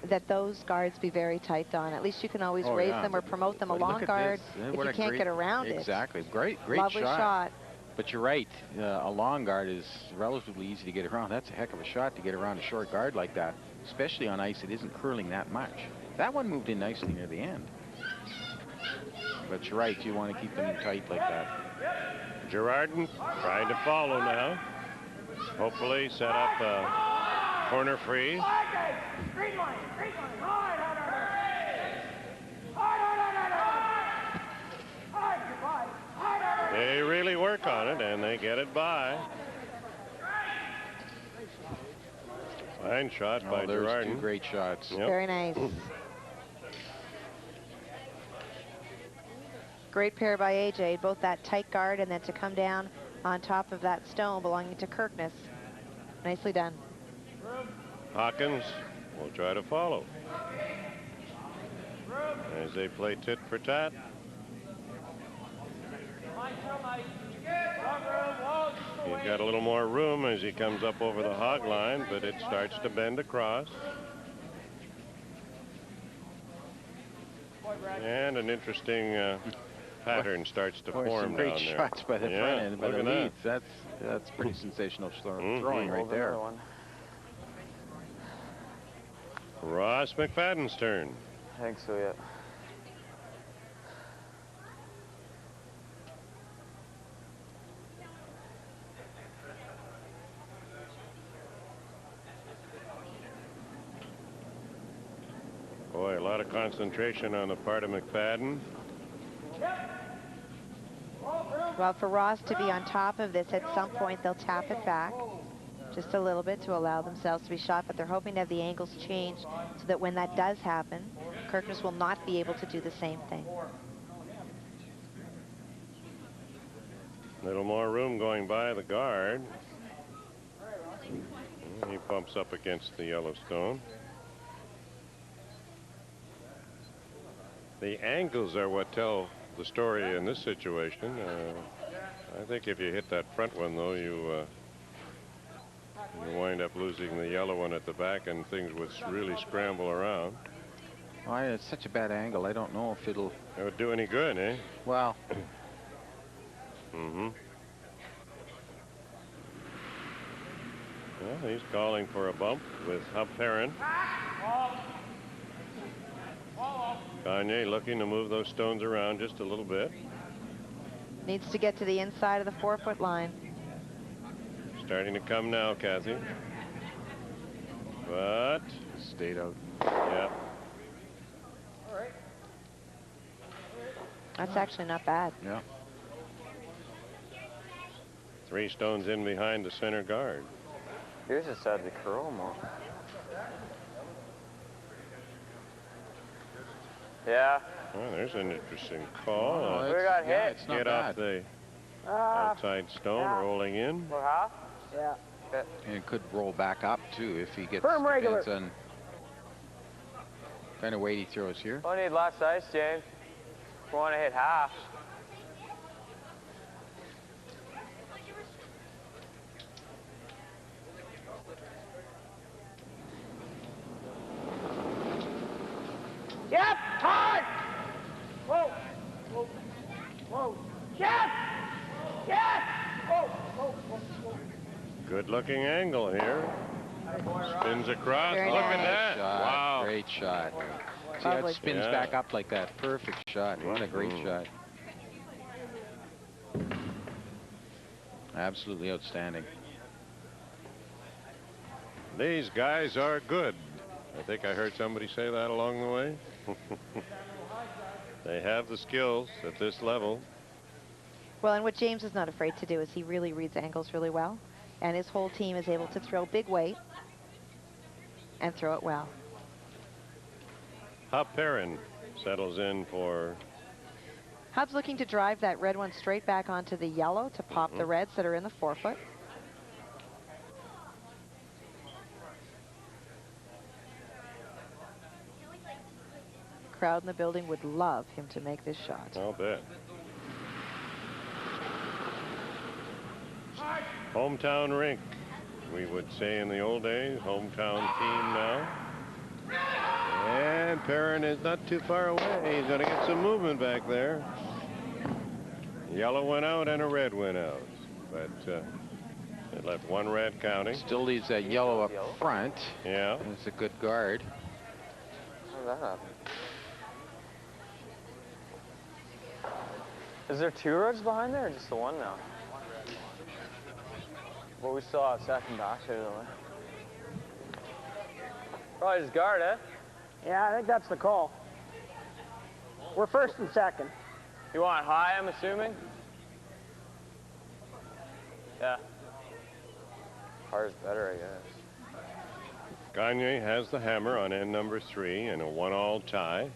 that those guards be very tight on. At least you can always raise them or promote them. A long guard, if you can't get around it. Exactly. Great Lovely shot. But you're right. A long guard is relatively easy to get around. That's a heck of a shot to get around a short guard like that, especially on ice. It isn't curling that much. That one moved in nicely near the end. But you're right. You want to keep them tight like that. Girardin trying to follow now. Hopefully set up a corner free. They really work on it, and they get it by. Fine shot by Girardin. Two great shots. Yep. Very nice. Great pair by A.J. Both that tight guard and then to come down on top of that stone belonging to Kirkness. Nicely done. Hawkins will try to follow as they play tit for tat. He's got a little more room as he comes up over the hog line, but it starts to bend across. And an interesting pattern starts to form some great down there. shots by the front end, by the leads. That's pretty sensational throwing right there. Ross McFadden's turn. I think so, yeah. Boy, a lot of concentration on the part of McFadden. Well, for Ross to be on top of this, at some point they'll tap it back just a little bit to allow themselves to be shot, but they're hoping to have the angles change so that when that does happen, Kirkness will not be able to do the same thing. Little more room going by the guard. He bumps up against the Yellowstone. The angles are what tell the story in this situation. I think if you hit that front one, though, you wind up losing the yellow one at the back, and things would really scramble around. Oh, it's such a bad angle. I don't know if it would do any good, eh? Well. Well, he's calling for a bump with Hup Perrin. Gagne looking to move those stones around just a little bit. Needs to get to the inside of the 4-foot line. Starting to come now, Kathy. But Stayed out. yeah. That's actually not bad. Yeah. 3 stones in behind the center guard. Here's just had the curl more. Yeah. Well, there's an interesting call. Oh, We got yeah, hit. it's not Get bad. off the Ah, outside stone, yeah. rolling in. What, half? yeah. And it could roll back up too if he gets. Firm regular. Depends on kind of weight he throws here. Don't need less ice, James. We want to hit half. Yep, hard. Whoa, whoa, whoa. Yes, yes. Whoa, whoa, whoa, whoa. Good looking angle here. Spins across. Very Look nice. at that. Shot. Wow. Great shot. See how Lovely. it spins Yeah. back up like that. Perfect shot. What a great shot. Absolutely outstanding. These guys are good. I think I heard somebody say that along the way. They have the skills at this level. Well, and what James is not afraid to do is he really reads angles really well. And his whole team is able to throw big weight and throw it well. Hop Perrin settles in for Hub's looking to drive that red one straight back onto the yellow to pop the reds that are in the 4-foot. Crowd in the building would love him to make this shot. I'll bet. Hometown rink, we would say in the old days. Hometown team now. And Perrin is not too far away. He's going to get some movement back there. Yellow went out and a red went out. But it left one red counting. Still leaves that yellow up front. Yeah. It's a good guard. How did that happen? Is there 2 reds behind there or just the one now? What we saw at second back there, though. Probably just guard, eh? Yeah, I think that's the call. We're first and second. You want high, I'm assuming? Yeah. Hard is better, I guess. Gagne has the hammer on end number 3 in a 1-all tie.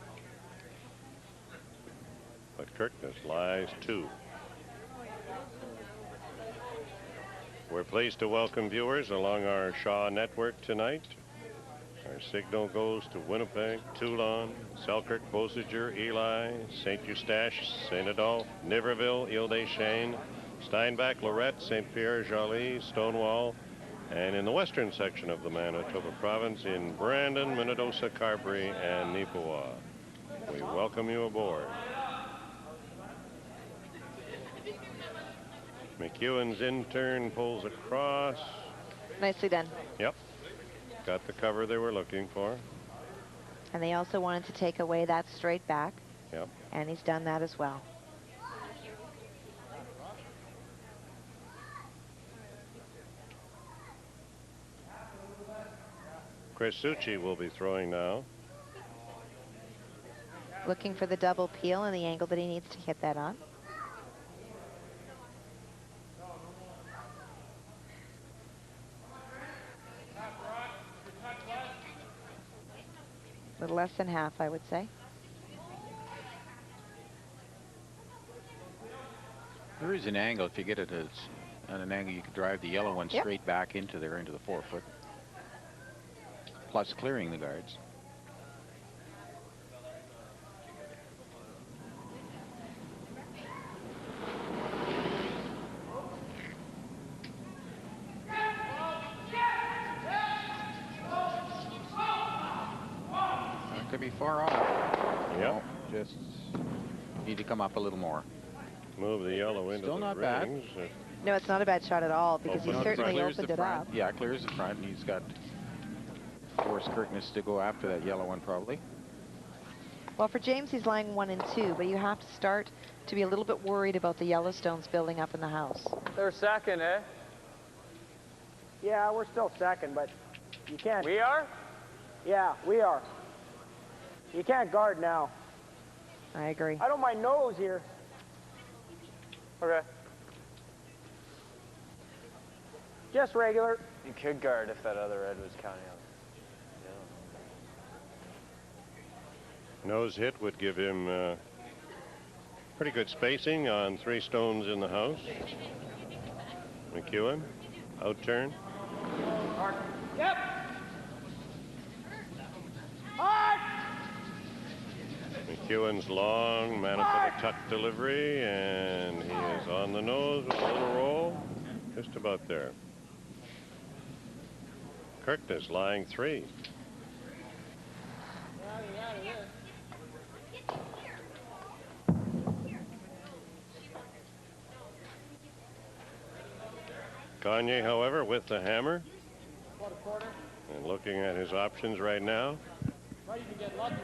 But Kirkness lies 2. We're pleased to welcome viewers along our Shaw network tonight. Our signal goes to Winnipeg, Toulon, Selkirk, Beausejour, Ely, St. Eustache, St. Adolphe, Niverville, Ile-des-Chênes, Steinbach, Lorette, St. Pierre, Joly, Stonewall, and in the western section of the Manitoba province in Brandon, Minnedosa, Carberry, and Neepawa. We welcome you aboard. McEwen's intern pulls across. Nicely done. Yep. Got the cover they were looking for. And they also wanted to take away that straight back. Yep. And he's done that as well. Chris Succi will be throwing now. Looking for the double peel and the angle that he needs to hit that on. A little less than half, I would say. There is an angle. If you get it at an angle, you can drive the yellow one straight back into there, into the 4-foot. Plus clearing the guards. Could be far off. Yep. No, just need to come up a little more. Move the yellow into Still the not bad. rings. No, it's not a bad shot at all because he Open up the certainly Clears opened the it front. up. Yeah, clears the front, and he's got forced Kirkness to go after that yellow one probably. Well, for James, he's lying 1 and 2, but you have to start to be a little bit worried about the Yellowstones building up in the house. They're second, eh? Yeah, we're still second, but you can't. We are? Yeah, we are. You can't guard now. I agree. I don't mind nose here. Okay. Just regular. You could guard if that other red was counting on. Nose hit would give him pretty good spacing on 3 stones in the house. McEwen, out turn. Yep. Hard. McEwen's long Manitoba tuck delivery, and he is on the nose with a little roll. Just about there. Kirkness lying 3. Gagne, however, with the hammer. And looking at his options right now. Might even get lucky.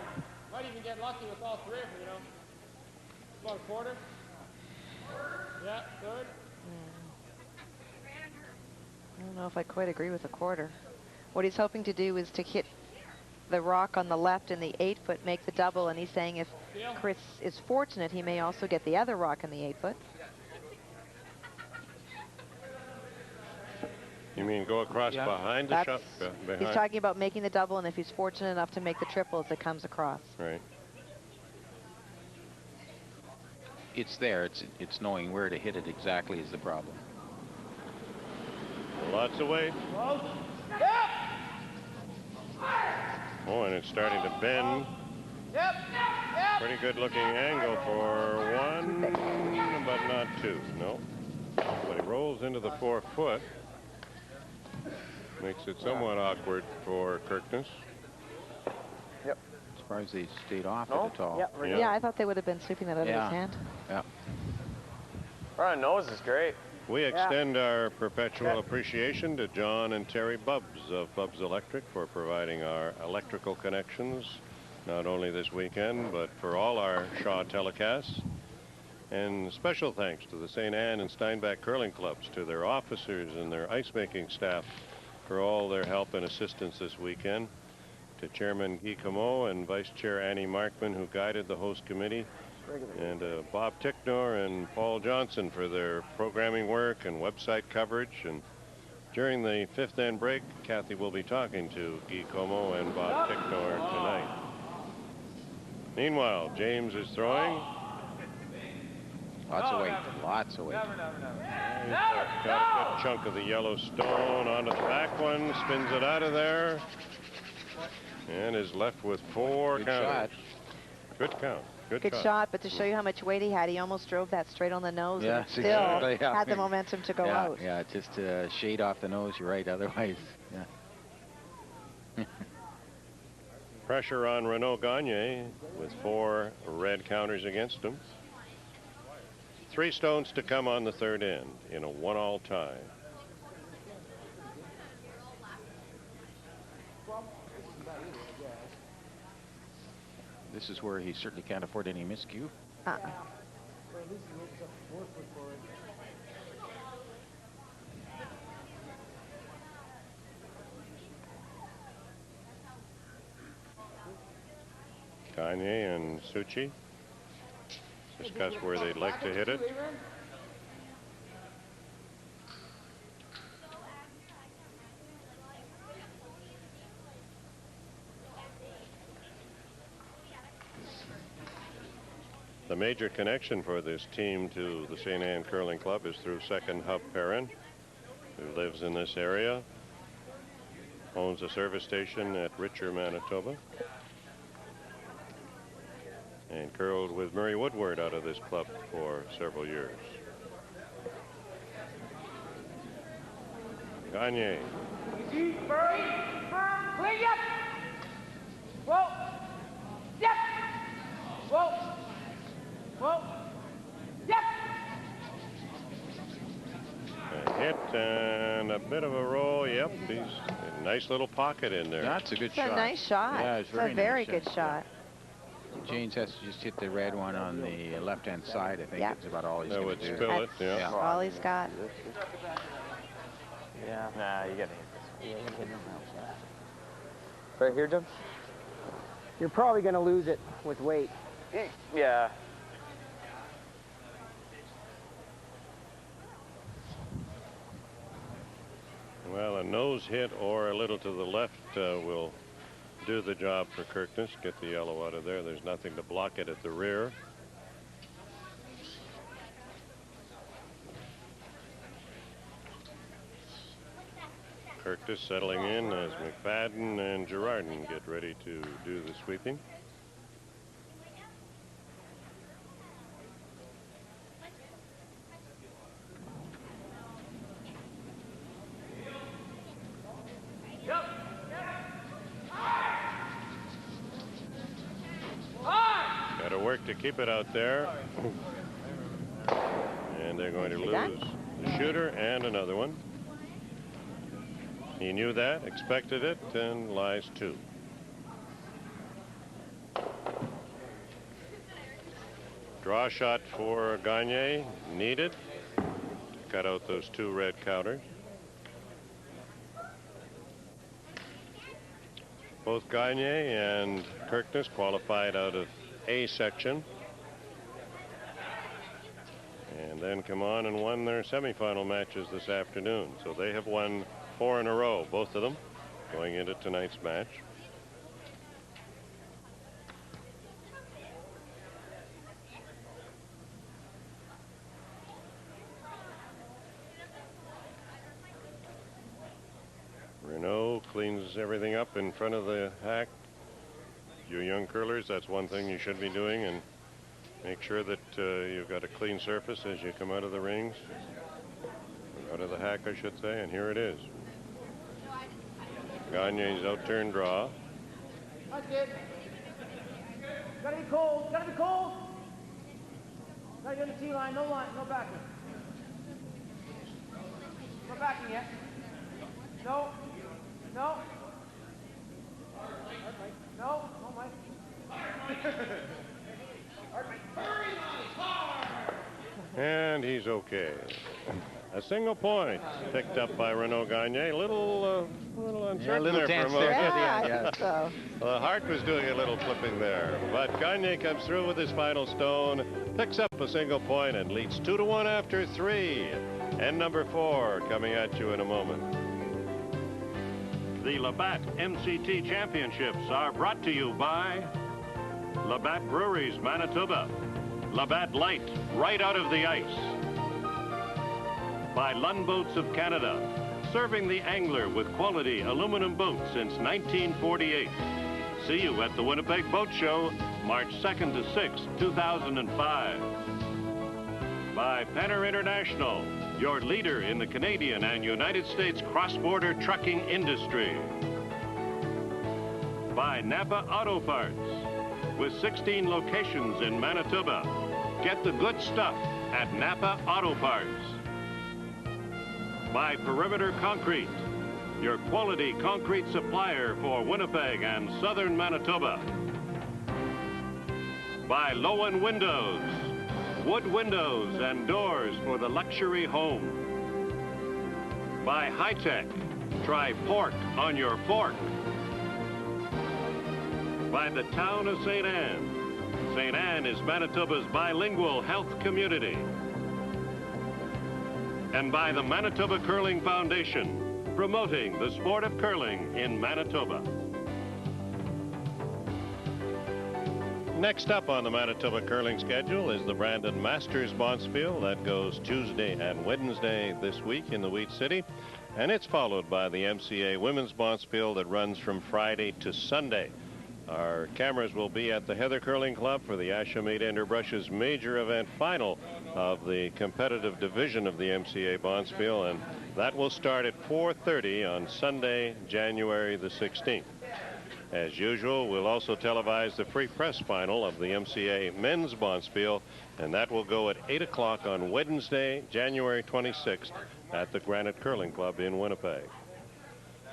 Might even get lucky with all 3 of them, you know. About a quarter. Yeah, good. I don't know if I quite agree with a quarter. What he's hoping to do is to hit the rock on the left in the 8-foot, make the double, and he's saying if Chris is fortunate, he may also get the other rock in the 8-foot. You mean go across behind the shot? He's talking about making the double, and if he's fortunate enough to make the triple as it comes across. Right. It's there. It's knowing where to hit it exactly is the problem. Lots of weight. Oh, and it's starting to bend. Pretty good looking angle for 1, but not 2. No. But he rolls into the 4-foot. Makes it somewhat awkward for Kirkness. Yep. Surprised they stayed off it at all. Yep. Yeah, I thought they would have been sweeping that out of his hand. Yeah. Our nose is great. We extend our perpetual appreciation to John and Terry Bubbs of Bubbs Electric for providing our electrical connections, not only this weekend, but for all our Shaw telecasts. And special thanks to the St. Anne and Steinbach curling clubs, to their officers and their ice-making staff for all their help and assistance this weekend, to Chairman Guy Comeau and Vice Chair Annie Markman, who guided the host committee, and Bob Ticknor and Paul Johnson for their programming work and website coverage. And during the 5th end break, Kathy will be talking to Guy Comeau and Bob Ticknor tonight. Meanwhile, James is throwing. Lots of weight. Lots of weight. He's got a good chunk of the yellow stone onto the back one, spins it out of there, and is left with 4 counters. Good count. Good shot, but to show you how much weight he had, he almost drove that straight on the nose, and it still exactly, had the momentum to go out. Yeah, just shade off the nose, you're right, otherwise, yeah. Pressure on Renaud Gagne with 4 red counters against him. 3 stones to come on the 3rd end in a 1-all tie. This is where he certainly can't afford any miscue. Gagne and Suchi discuss where they'd like to hit it. The major connection for this team to the St. Anne Curling Club is through second Hub Perrin, who lives in this area, owns a service station at Richer, Manitoba, and curled with Murray Woodward out of this club for several years. Gagne. Easy, Murray, firm, clean, yep. Whoa, yep. Whoa. Whoa. Yep. A hit and a bit of a roll. Yep, he's a nice little pocket in there. That's a good shot. It's a nice shot. Yeah, it's a very nice good shot. James has to just hit the red one on the left-hand side. I think Yep. it's about all he's That going would to do. spill it, yeah. That's all he's got. Yeah. Nah, you gotta hit this Yeah, you hit him out, one. Right here, Jim? You're probably going to lose it with weight. Yeah. Well, a nose hit or a little to the left will do the job for Kirkness. Get the yellow out of there. There's nothing to block it at the rear. Kirkness settling in as McFadden and Girardin get ready to do the sweeping. Got to work to keep it out there. And they're going to lose the shooter and another one. He knew that, expected it, and lies two. Draw shot for Gagne, needed. Cut out those two red counters. Both Gagne and Kirkness qualified out of A section. And then come on and won their semifinal matches this afternoon. So they have won 4 in a row, both of them, going into tonight's match. Renaud cleans everything up in front of the hack. You young curlers, that's one thing you should be doing, and make sure that you've got a clean surface as you come out of the rings. Out of the hack, I should say, and here it is. Gagne's out-turn draw. That's it. Gotta be cold. Gotta be cold. Gotta get on the T-line. No line. No backing. No backing yet. No. No. No. No, Mike. And he's okay. A single point picked up by Renaud Gagne. Little uncertain little there for a tense moment. there. Yeah, I think so. The heart was doing a little flipping there, but Gagne comes through with his final stone, picks up a single point, and leads 2-1 after 3. And number 4 coming at you in a moment. The Labatt MCT Championships are brought to you by Labatt Breweries, Manitoba. Labatt Light, right out of the ice. By Lund Boats of Canada, serving the angler with quality aluminum boats since 1948. See you at the Winnipeg Boat Show, March 2nd to 6th, 2005. By Penner International, your leader in the Canadian and United States cross-border trucking industry. By Napa Auto Parts, with 16 locations in Manitoba. Get the good stuff at Napa Auto Parts. By Perimeter Concrete, your quality concrete supplier for Winnipeg and southern Manitoba. By Lowen Windows, wood windows and doors for the luxury home. By High Tech, try pork on your fork. By the town of St. Anne. St. Anne is Manitoba's bilingual health community. And by the Manitoba Curling Foundation, promoting the sport of curling in Manitoba. Next up on the Manitoba curling schedule is the Brandon Masters Bonspiel. That goes Tuesday and Wednesday this week in the Wheat City. And it's followed by the MCA Women's Bonspiel that runs from Friday to Sunday. Our cameras will be at the Heather Curling Club for the Ashamead Enderbrush's major event final of the competitive division of the MCA Bonspiel, and that will start at 4:30 on Sunday, January the 16th. As usual, we'll also televise the free press final of the MCA Men's Bonspiel, and that will go at 8 o'clock on Wednesday, January 26th at the Granite Curling Club in Winnipeg.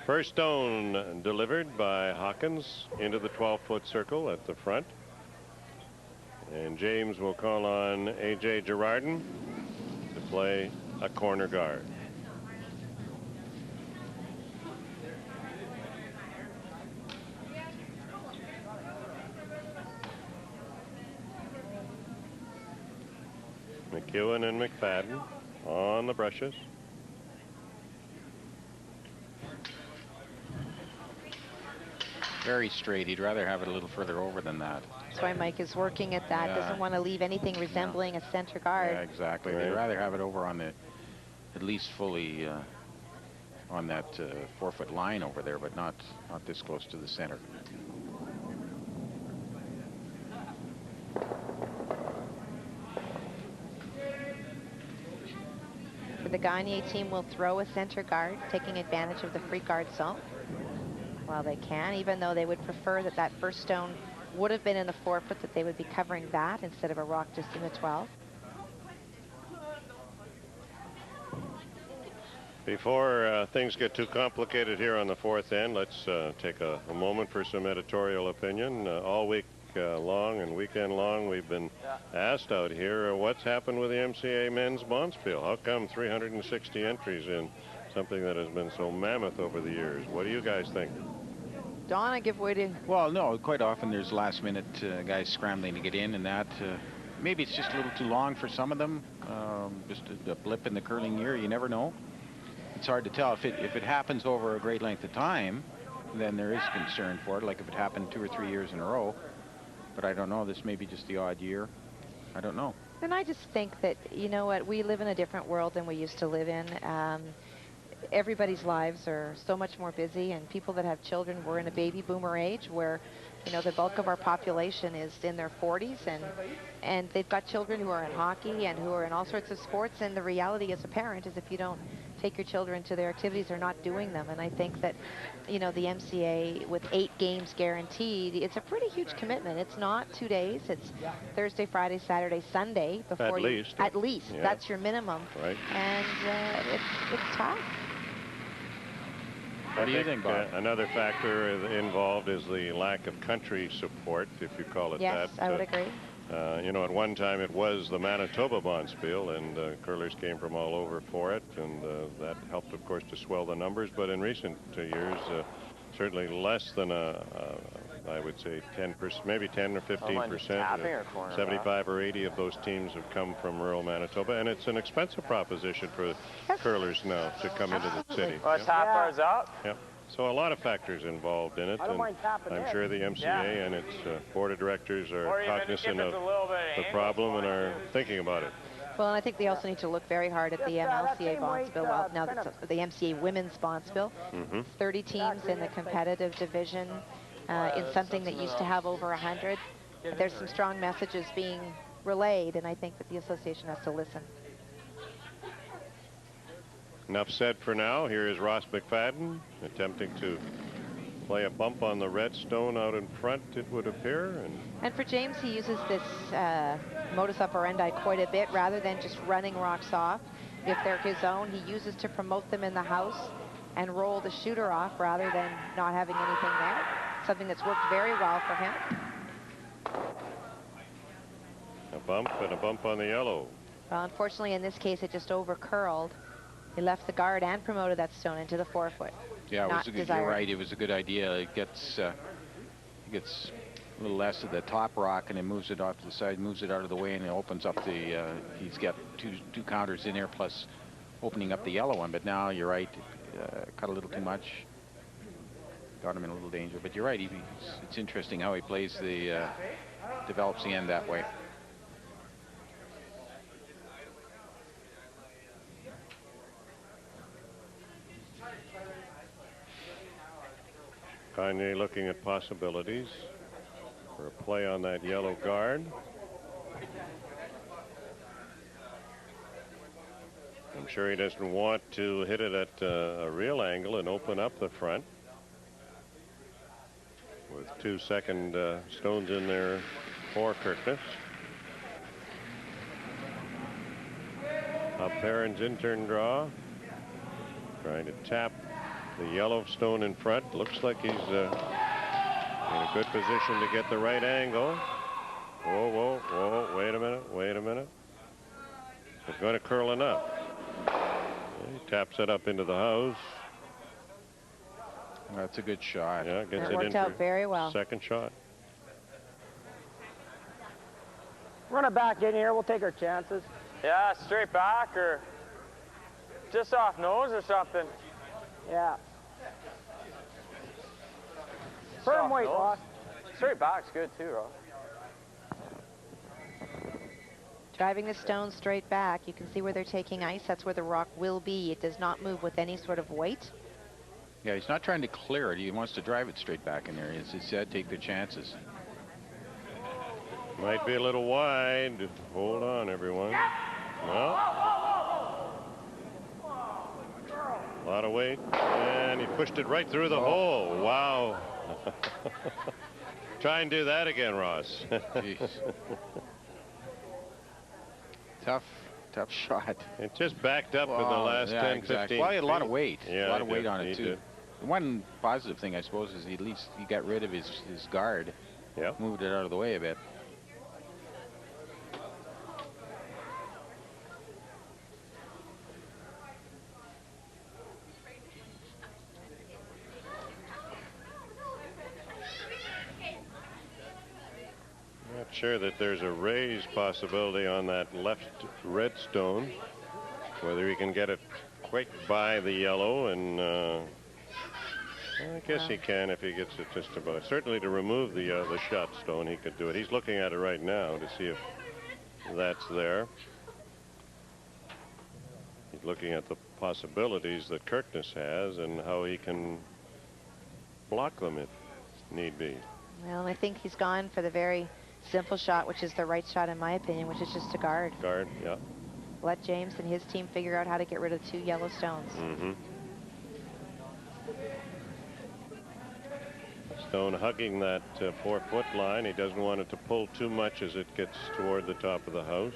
First stone delivered by Hawkins into the 12-foot circle at the front. And James will call on A.J. Girardin to play a corner guard. McEwen and McFadden on the brushes. Very straight. He'd rather have it a little further over than that. That's why Mike is working at that. Yeah. Doesn't want to leave anything resembling a center guard. Yeah, exactly. Right. They'd rather have it over on the, at least fully on that 4-foot line over there, but not this close to the center. The Gagne team will throw a center guard, taking advantage of the free guard zone. Well, they can, even though they would prefer that that first stone would have been in the 4-foot, that they would be covering that instead of a rock just in the 12. Before things get too complicated here on the fourth end, let's take a moment for some editorial opinion. All week long and weekend long, we've been asked out here what's happened with the MCA men's bonspiel. How come 360 entries in something that has been so mammoth over the years? What do you guys think? Don, I give way to... Well, no, quite often there's last-minute guys scrambling to get in, and that maybe it's just a little too long for some of them. Just a blip in the curling year, you never know. It's hard to tell. If it happens over a great length of time, then there is concern for it, like if it happened 2 or 3 years in a row. But I don't know. This may be just the odd year. I don't know. And I just think that, you know what, we live in a different world than we used to live in. Everybody's lives are so much more busy, and people that have children, we're in a baby boomer age where, you know, the bulk of our population is in their 40s, and they've got children who are in hockey and who are in all sorts of sports. And the reality as a parent is if you don't take your children to their activities, they're not doing them. And I think that, you know, the MCA with 8 games guaranteed, it's a pretty huge commitment. It's not 2 days. It's Thursday, Friday, Saturday, Sunday before at least. Yeah. That's your minimum. Right. And it's tough. What do you think, Bob? Another factor involved is the lack of country support, if you call it yes, that. I would agree. You know, at one time it was the Manitoba bonspiel, and curlers came from all over for it, and that helped, of course, to swell the numbers. But in recent years, certainly less than I would say 10%, maybe 10 or 15%. 75 or 80 of those teams have come from rural Manitoba, and it's an expensive proposition for curlers now to come into the city. Well, tap ours up. Yeah. So a lot of factors involved in it, and I'm sure the MCA and its board of directors are cognizant of the problem and are thinking about it. Well, and I think they also need to look very hard at the MLCA bonspiel. Well, now that's the MCA women's bonspiel. 30 teams in the competitive division in something that used to have over 100. There's some strong messages being relayed, and I think that the association has to listen. Enough said for now. Here is Ross McFadden attempting to play a bump on the red stone out in front, it would appear. And for James, he uses this modus operandi quite a bit. Rather than just running rocks off, if they're his own, he uses to promote them in the house and roll the shooter off rather than not having anything there. Something that's worked very well for him. A bump and a bump on the yellow. Well, unfortunately, in this case, it just over-curled. He left the guard and promoted that stone into the 4-foot. Yeah, it was a good, you're right. It was a good idea. It gets a little less of the top rock, and it moves it off to the side, moves it out of the way, and it opens up the. He's got two counters in there, plus opening up the yellow one. But now you're right. Cut a little too much. Got him in a little danger. But you're right. It's interesting how he plays develops the end that way. Gagne looking at possibilities for a play on that yellow guard. I'm sure he doesn't want to hit it at a real angle and open up the front. With 2 second stones in there for Kirkness. Perrin's in turn draw. Trying to tap the yellow stone in front. Looks like he's in a good position to get the right angle. Whoa, whoa, whoa, wait a minute, wait a minute. It's going to curl enough. He taps it up into the house. That's a good shot. Yeah, gets That it worked in out for very well. second shot. Run it back in here. We'll take our chances. Yeah, straight back or just off nose or something. Yeah. Firm Soft weight, nose. Ross. Straight back's good too, Ross. Driving the stone straight back, you can see where they're taking ice. That's where the rock will be. It does not move with any sort of weight. Yeah, he's not trying to clear it. He wants to drive it straight back in there. As he said, take their chances. Might be a little wide. Hold on, everyone. Well, a lot of weight, and he pushed it right through the hole. Wow. Try and do that again, Ross. Jeez. Tough shot. It just backed up in the last 10, 15 Well, he had a lot of feet. weight. Yeah, a lot of he weight did. on it, He too. did. The one positive thing, I suppose, is at least he got rid of his guard. Yeah. Moved it out of the way a bit. Not sure that there's a raise possibility on that left red stone. Whether he can get it quite by the yellow, and I guess he can if he gets it just about. Certainly to remove the shot stone, he could do it. He's looking at it right now to see if that's there. He's looking at the possibilities that Kirkness has and how he can block them if need be. Well, I think he's gone for the very simple shot, which is the right shot in my opinion, which is just to guard. Guard, yeah. Let James and his team figure out how to get rid of 2 yellow stones. Mm-hmm. Stone hugging that 4-foot line. He doesn't want it to pull too much as it gets toward the top of the house.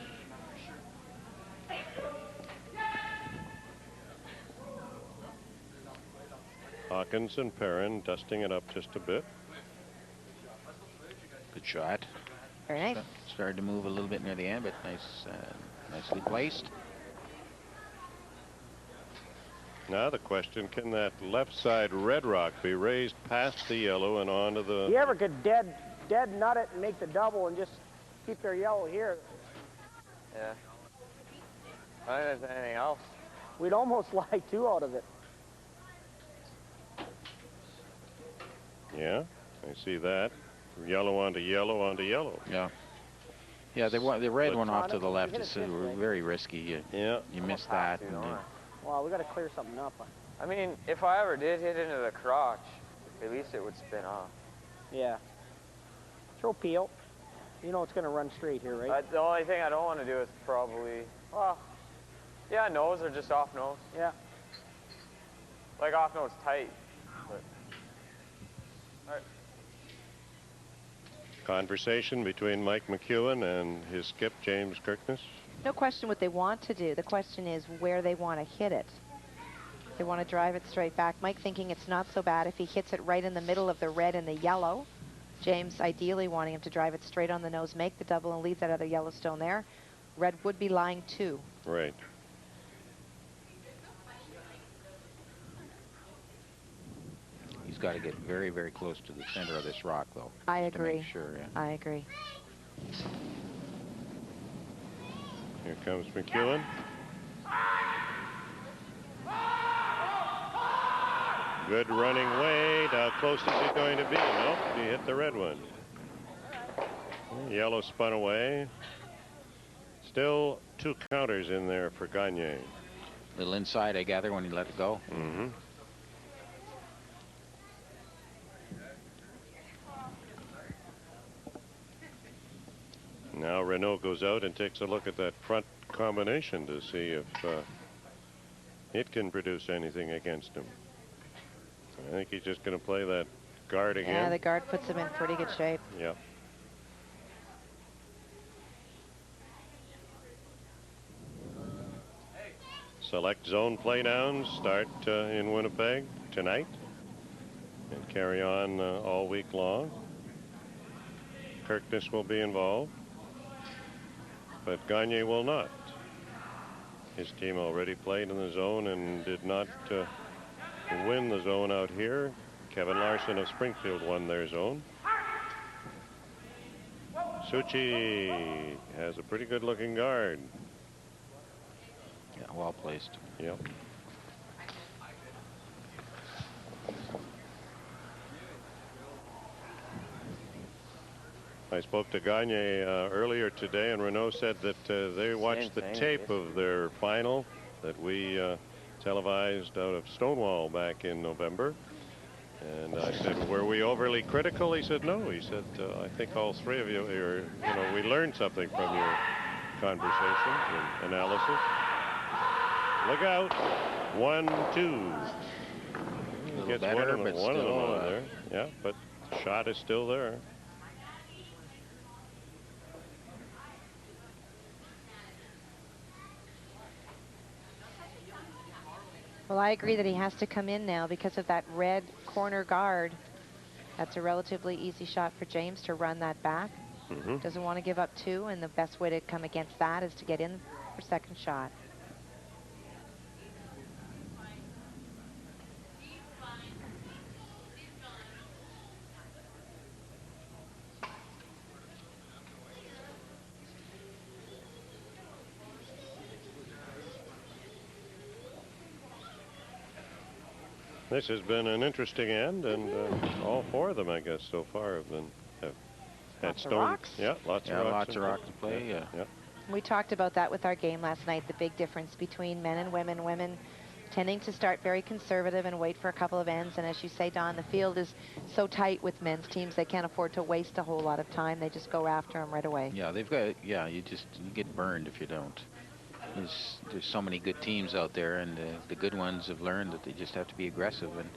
Hawkins and Perrin dusting it up just a bit. Good shot. Very nice. Started to move a little bit near the end, but nicely placed. Now the question, can that left side red rock be raised past the yellow and onto the... You ever could dead nut it and make the double and just keep their yellow here? Yeah. I don't think there's anything else. We'd almost like 2 out of it. Yeah, I see that. Yellow onto yellow onto yellow. Yeah. Yeah, the red But one off to the you left hit is it this way. very risky. Yeah. You miss that. You and know, you- Well, we got to clear something up. I mean, if I ever did hit into the crotch, at least it would spin off. Yeah. Throw peel. You know it's going to run straight here, right? The only thing I don't want to do is probably, well, yeah, nose or just off nose. Yeah. Like off nose tight. But, all right. Conversation between Mike McEwen and his skip, James Kirkness. No question what they want to do. The question is where they want to hit it. They want to drive it straight back. Mike thinking it's not so bad if he hits it right in the middle of the red and the yellow. James ideally wanting him to drive it straight on the nose, make the double, and leave that other yellow stone there. Red would be lying 2. Right. He's got to get very, very close to the center of this rock, though. I just to make agree. Sure, yeah. I agree. Here comes McEwen. Good running weight. How close is he going to be? Nope, he hit the red one. Yellow spun away. Still 2 counters in there for Gagne. Little inside, I gather, when he let it go. Mm-hmm. Now Renaud goes out and takes a look at that front combination to see if it can produce anything against him. I think he's just going to play that guard again. Yeah, the guard puts him in pretty good shape. Yeah. Select zone playdowns start in Winnipeg tonight and carry on all week long. Kirkness will be involved, but Gagne will not. His team already played in the zone and did not win the zone out here. Kevin Larson of Springfield won their zone. Suchi has a pretty good looking guard. Yeah, well placed. Yep. I spoke to Gagne earlier today, and Renaud said that they watched the tape of their final that we televised out of Stonewall back in November. And I said, were we overly critical? He said, no. He said, I think all three of you are, we learned something from your conversations and analysis. Look out. 1-2. Gets better, one of them over there. Yeah, but the shot is still there. Well, I agree that he has to come in now because of that red corner guard. That's a relatively easy shot for James to run that back. Doesn't want to give up two, and the best way to come against that is to get in for second shot. This has been an interesting end, and all four of them, I guess, so far have had Lots of rocks. Yeah, lots of rocks. Lots of rocks to play. Yeah. We talked about that with our game last night, the big difference between men and women. Women tending to start very conservative and wait for a couple of ends. And as you say, Don, the field is so tight with men's teams, they can't afford to waste a whole lot of time. They just go after them right away. Yeah, they've got, you get burned if you don't. There's so many good teams out there, and the good ones have learned that they just have to be aggressive, and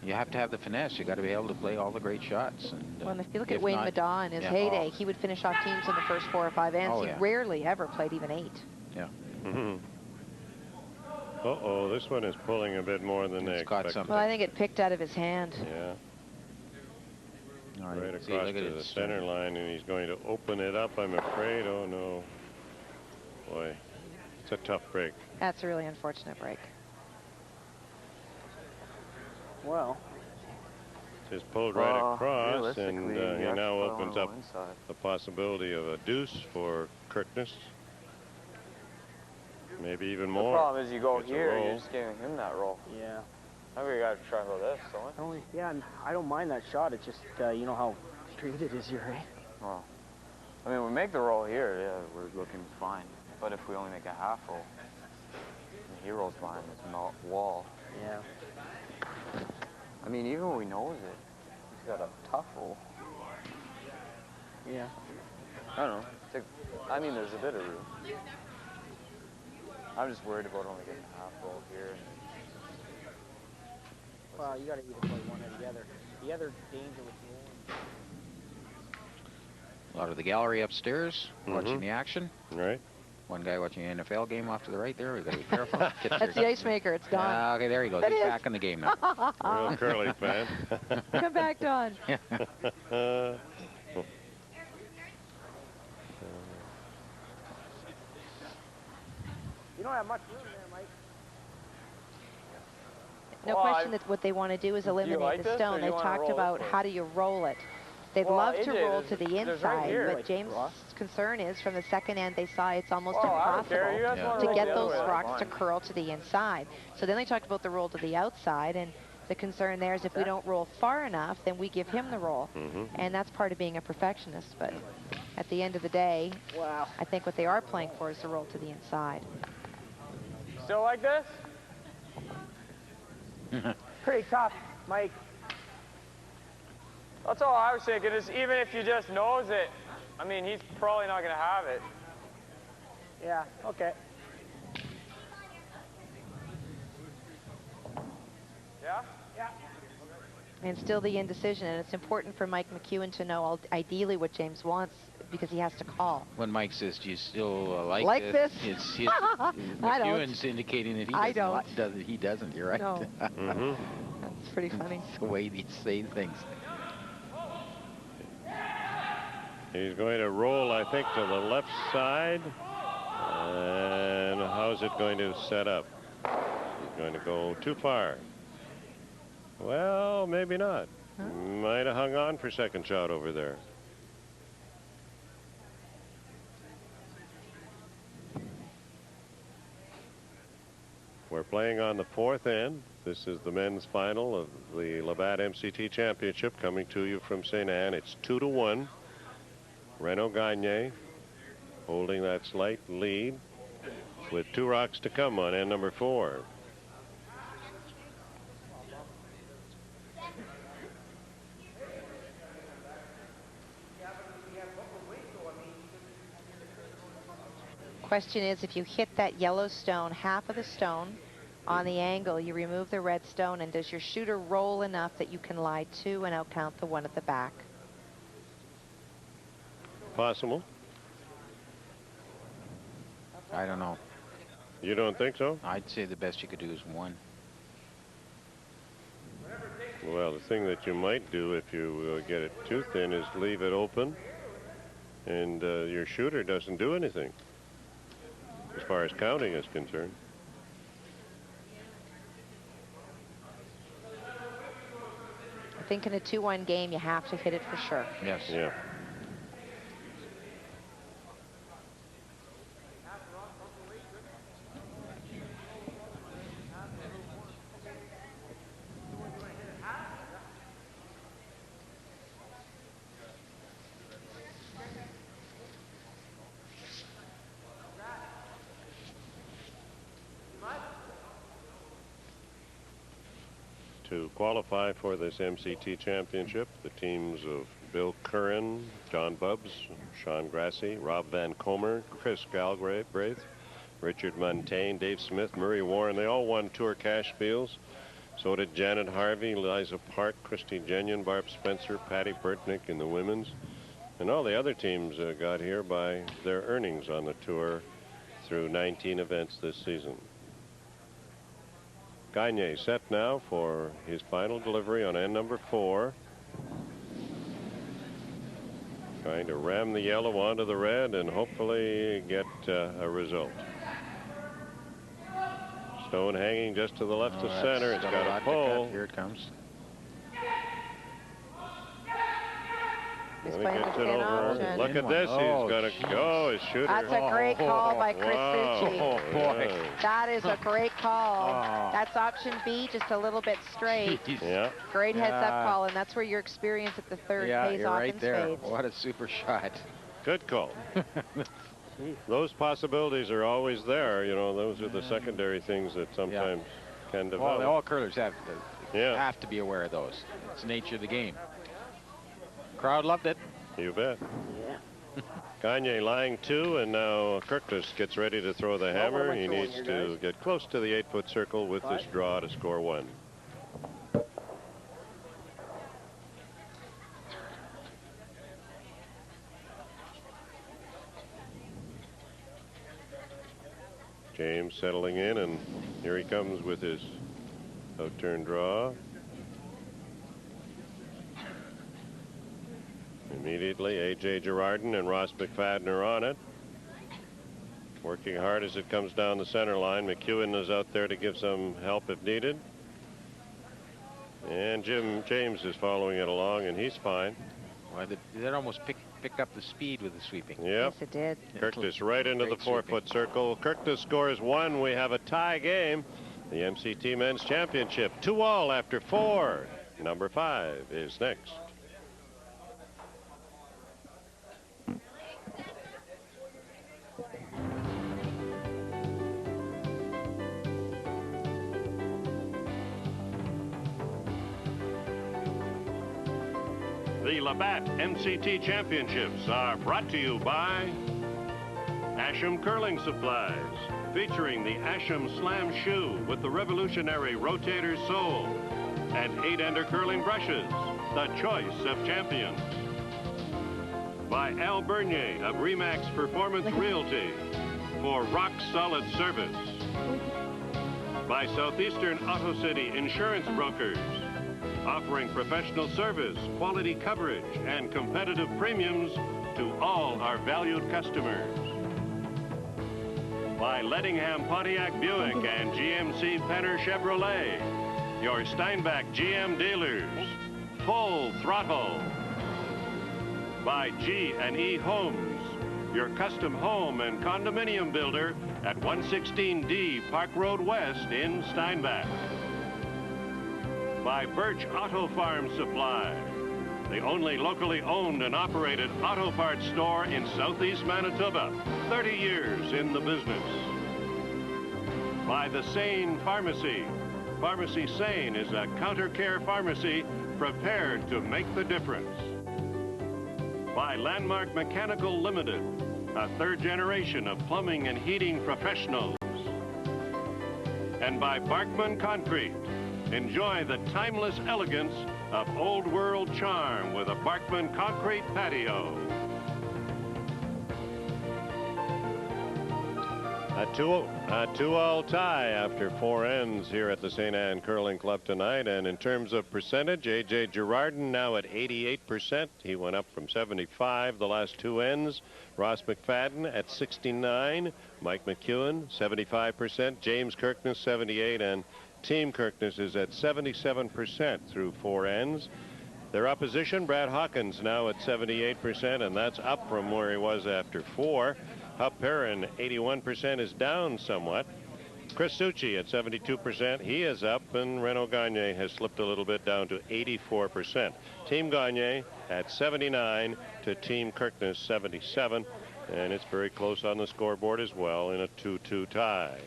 you have to have the finesse. You got to be able to play all the great shots. And well, if you look at Wayne Madaw in his heyday, he would finish off teams in the first 4 or 5 ends. He rarely ever played even 8. Yeah. Uh-oh, this one is pulling a bit more than they expected. Well, I think it picked out of his hand. Yeah. Right across to the center center line, and he's going to open it up, I'm afraid. Oh, no. Boy. It's a tough break. That's a really unfortunate break. Well, Just pulled right across, and he now opens up the possibility of a deuce for Kirkness. Maybe even more. The problem is you go here, you're just giving him that roll. Yeah. I think we got to try for this, don't we? Yeah, I don't mind that shot. It's just, you know how straight it is here, right? Well, I mean, we make the roll here, yeah, we're looking fine. But if we only make a half roll, and he rolls behind this wall. Yeah. I mean, even when he knows it, he's got a tough roll. Yeah. I don't know. I mean, there's a bit of room. I'm just worried about only getting a half roll here. Well, you got to either play one or the other. The other danger with rolling. A lot of the gallery upstairs watching the action. Right. One guy watching an NFL game off to the right there. We've got to be careful. That's the ice maker. It's Don. Okay, there he goes. He's back in the game now. Real curly fan. Come back, Don. You don't have much room there, Mike. No question that what they want to do is eliminate the stone. They've talked about how do you roll it. They'd love to roll to the inside, but James' concern is from the second end they saw it's almost impossible to get those rocks to curl to the inside. So then they talked about the roll to the outside, and the concern there is if we don't roll far enough, then we give him the roll. And that's part of being a perfectionist. But at the end of the day, I think what they are playing for is the roll to the inside. Still like this? Pretty tough, Mike. That's all I was thinking is even if you just nose it, I mean, he's probably not going to have it. Yeah, okay. Yeah? Yeah. And still the indecision, and it's important for Mike McEwen to know ideally what James wants because he has to call. When Mike says, do you still like this? It's McEwen's indicating that he doesn't. You're right. No. That's pretty funny. It's the way they say things. He's going to roll, I think, to the left side. And how's it going to set up? He's going to go too far. Well, maybe not. Huh? Might have hung on for second shot over there. We're playing on the fourth end. This is the men's final of the Labatt MCT Championship coming to you from St. Anne. It's 2-1. Renaud Gagne holding that slight lead with 2 rocks to come on end number 4. Question is, if you hit that yellow stone, half of the stone on the angle, you remove the red stone, and does your shooter roll enough that you can lie 2 and outcount the 1 at the back? Possible. I don't know. You don't think so? I'd say the best you could do is 1. Well, the thing that you might do if you get it too thin is leave it open, and your shooter doesn't do anything as far as counting is concerned. I think in a 2-1 game, you have to hit it for sure. Yes. Yeah. To qualify for this MCT championship, the teams of Bill Curran, John Bubbs, Sean Grassi, Rob Van Comer, Chris Galbraith, Richard Montaigne, Dave Smith, Murray Warren, they all won Tour cash fields. So did Janet Harvey, Liza Park, Christy Genion, Barb Spencer, Patty Burtnick in the women's. And all the other teams got here by their earnings on the tour through 19 events this season. Gagne set now for his final delivery on end number 4. Trying to ram the yellow onto the red and hopefully get a result. Stone hanging just to the left of center. It's got a pull. Here it comes. He's Well, playing he gets the it pin over. option. Look at this. He's going to go. His shooter. That's a great call by Chris Ritchie. Oh, boy. That is a great call. Oh. That's option B, just a little bit straight. Yeah. Great heads-up call, and that's where your experience at the third pays you're off right in there. spades. What a super shot. Good call. Those possibilities are always there. You know, those are the secondary things that sometimes can develop. Well, all curlers have to be aware of those. It's the nature of the game. Crowd loved it. You bet. Gagne lying 2, and now Kirkness gets ready to throw the hammer. He needs to get close to the 8-foot circle with this draw to score 1. James settling in, and here he comes with his out-turn draw. Immediately, A.J. Girardin and Ross McFadden are on it. Working hard as it comes down the center line. McEwen is out there to give some help if needed. And James is following it along, and he's fine. Well, that almost picked up the speed with the sweeping. Yep. Yes, it did. Kirkness right into the 4-foot circle. Kirkness scores 1. We have a tie game. The MCT Men's Championship. 2-all after 4. Number 5 is next. The Labatt MCT Championships are brought to you by Asham Curling Supplies, featuring the Asham Slam Shoe with the revolutionary rotator sole and 8-ender curling brushes, the choice of champions. By Al Bernier of Remax Performance Realty for rock-solid service. By Southeastern Auto City Insurance Brokers, offering professional service, quality coverage, and competitive premiums to our valued customers. By Lettingham Pontiac Buick and GMC Penner Chevrolet, your Steinbach GM dealers. Full throttle. By G&E Homes, your custom home and condominium builder at 116D Park Road West in Steinbach. By Birch Auto Farm Supply, the only locally owned and operated auto parts store in southeast Manitoba, 30 years in the business. By the Sane Pharmacy. Pharmacy Sane is a counter care pharmacy prepared to make the difference. By Landmark Mechanical Limited, a third generation of plumbing and heating professionals. And by Barkman Concrete. Enjoy the timeless elegance of old world charm with a Barkman Concrete patio. A 2-all tie after 4 ends here at the St. Anne Curling Club tonight. And in terms of percentage, A.J. Girardin now at 88%. He went up from 75 the last 2 ends. Ross McFadden at 69. Mike McEwen, 75%. James Kirkness, 78. And Team Kirkness is at 77% through 4 ends. Their opposition, Brad Hawkins, now at 78%, and that's up from where he was after 4. Hup Perrin, 81%, is down somewhat. Chris Succi at 72%, he is up, and Renaud Gagne has slipped a little bit down to 84%. Team Gagne at 79 to Team Kirkness 77, and it's very close on the scoreboard as well in a 2-2 tie.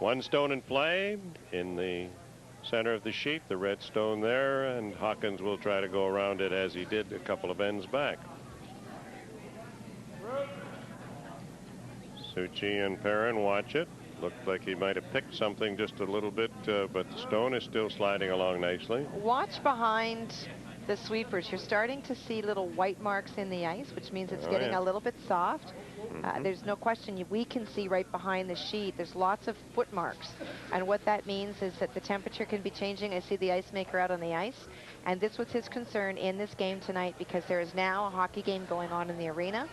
1 stone in play in the center of the sheet, the red stone there, and Hawkins will try to go around it as he did a couple of ends back. Succi and Perrin watch it. Looked like he might have picked something just a little bit, but the stone is still sliding along nicely. Watch behind the sweepers. You're starting to see little white marks in the ice, which means it's getting a little bit soft. There's no question we can see right behind the sheet. There's lots of foot marks. And what that means is that the temperature can be changing. I see the ice maker out on the ice. And this was his concern in this game tonight, because there is now a hockey game going on in the arena.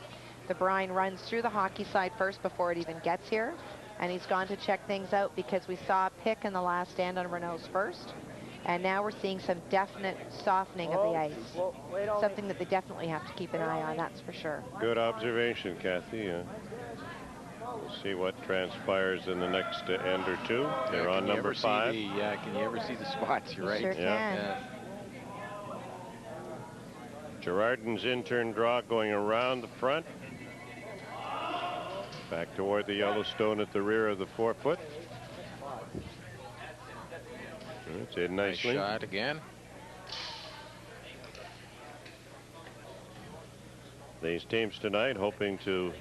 The brine runs through the hockey side first before it even gets here. And he's gone to check things out, because we saw a pick in the last stand on Renaud's first. And now we're seeing some definite softening of the ice. Something that they definitely have to keep an eye on, that's for sure. Good observation, Kathy. We'll see what transpires in the next end or two. They're on number 5. Can you ever see the spots? You're right. Sure can. Girardin's in-turn draw going around the front. Back toward the Yellowstone at the rear of the 4-foot. It's in nicely. Nice shot again. These teams tonight hoping to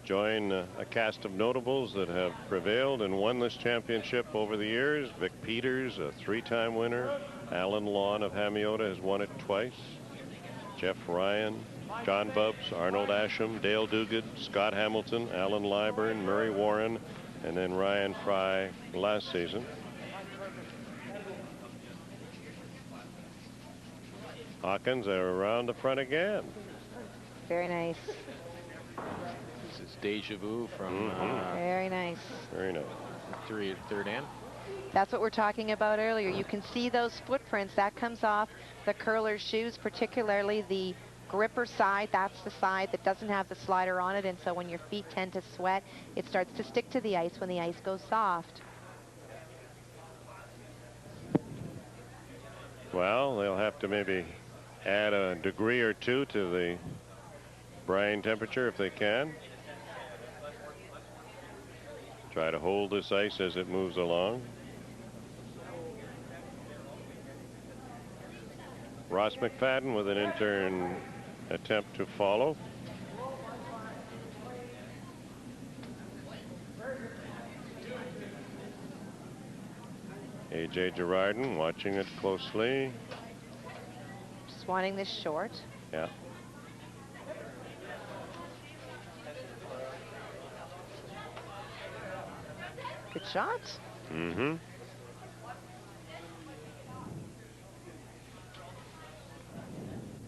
join a cast of notables that have prevailed and won this championship over the years. Vic Peters, a 3-time winner. Alan Lawn of Hamiota has won it twice. Jeff Ryan, John Bubbs, Arnold Asham, Dale Duguid, Scott Hamilton, Alan Liburn, Murray Warren, and then Ryan Fry last season. Hawkins are around the front again. Very nice. This is deja vu from very nice. Very nice. Third end. That's what we're talking about earlier. You can see those footprints. That comes off the curler's shoes, particularly the gripper side. That's the side that doesn't have the slider on it, and so when your feet tend to sweat, it starts to stick to the ice when the ice goes soft. Well, they'll have to maybe add a degree or 2 to the brine temperature if they can. Try to hold this ice as it moves along. Ross McFadden with an in-turn attempt to follow. A.J. Girardin watching it closely. Just wanting this short. Yeah. Good shot. Mm-hmm.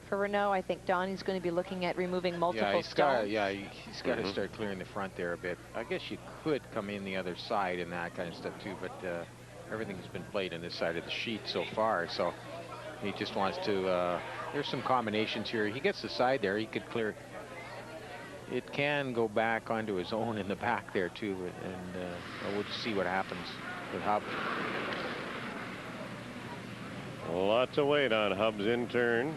for Renaud. I think Donnie's going to be looking at removing multiple stones. He's got to start clearing the front there a bit. I guess you could come in the other side and that kind of stuff too, but everything's been played on this side of the sheet so far, so he just wants to, there's some combinations here. He gets the side there, he could clear. It can go back onto his own in the back there too, and we'll just see what happens with Hub. Lots of weight on Hub's in turn.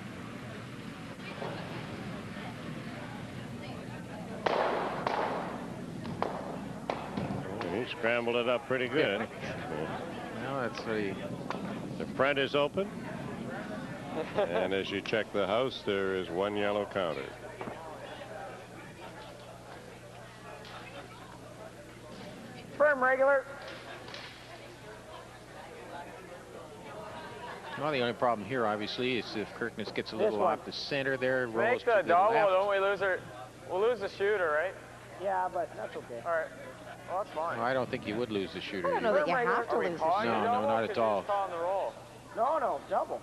He scrambled it up pretty good. Well, that's what he... The front is open. And as you check the house, there is one yellow counter. Firm regular. Well, the only problem here, obviously, is if Kirkness gets a little off the center there, rolls Make the to double, left. don't we lose her? We'll lose the shooter, right? Yeah, but that's okay. All right. Well, that's fine. No, I don't think you would lose the shooter. I don't know that you have to lose calling the the No, double? not at 'Cause all. he's calling the roll. No, double.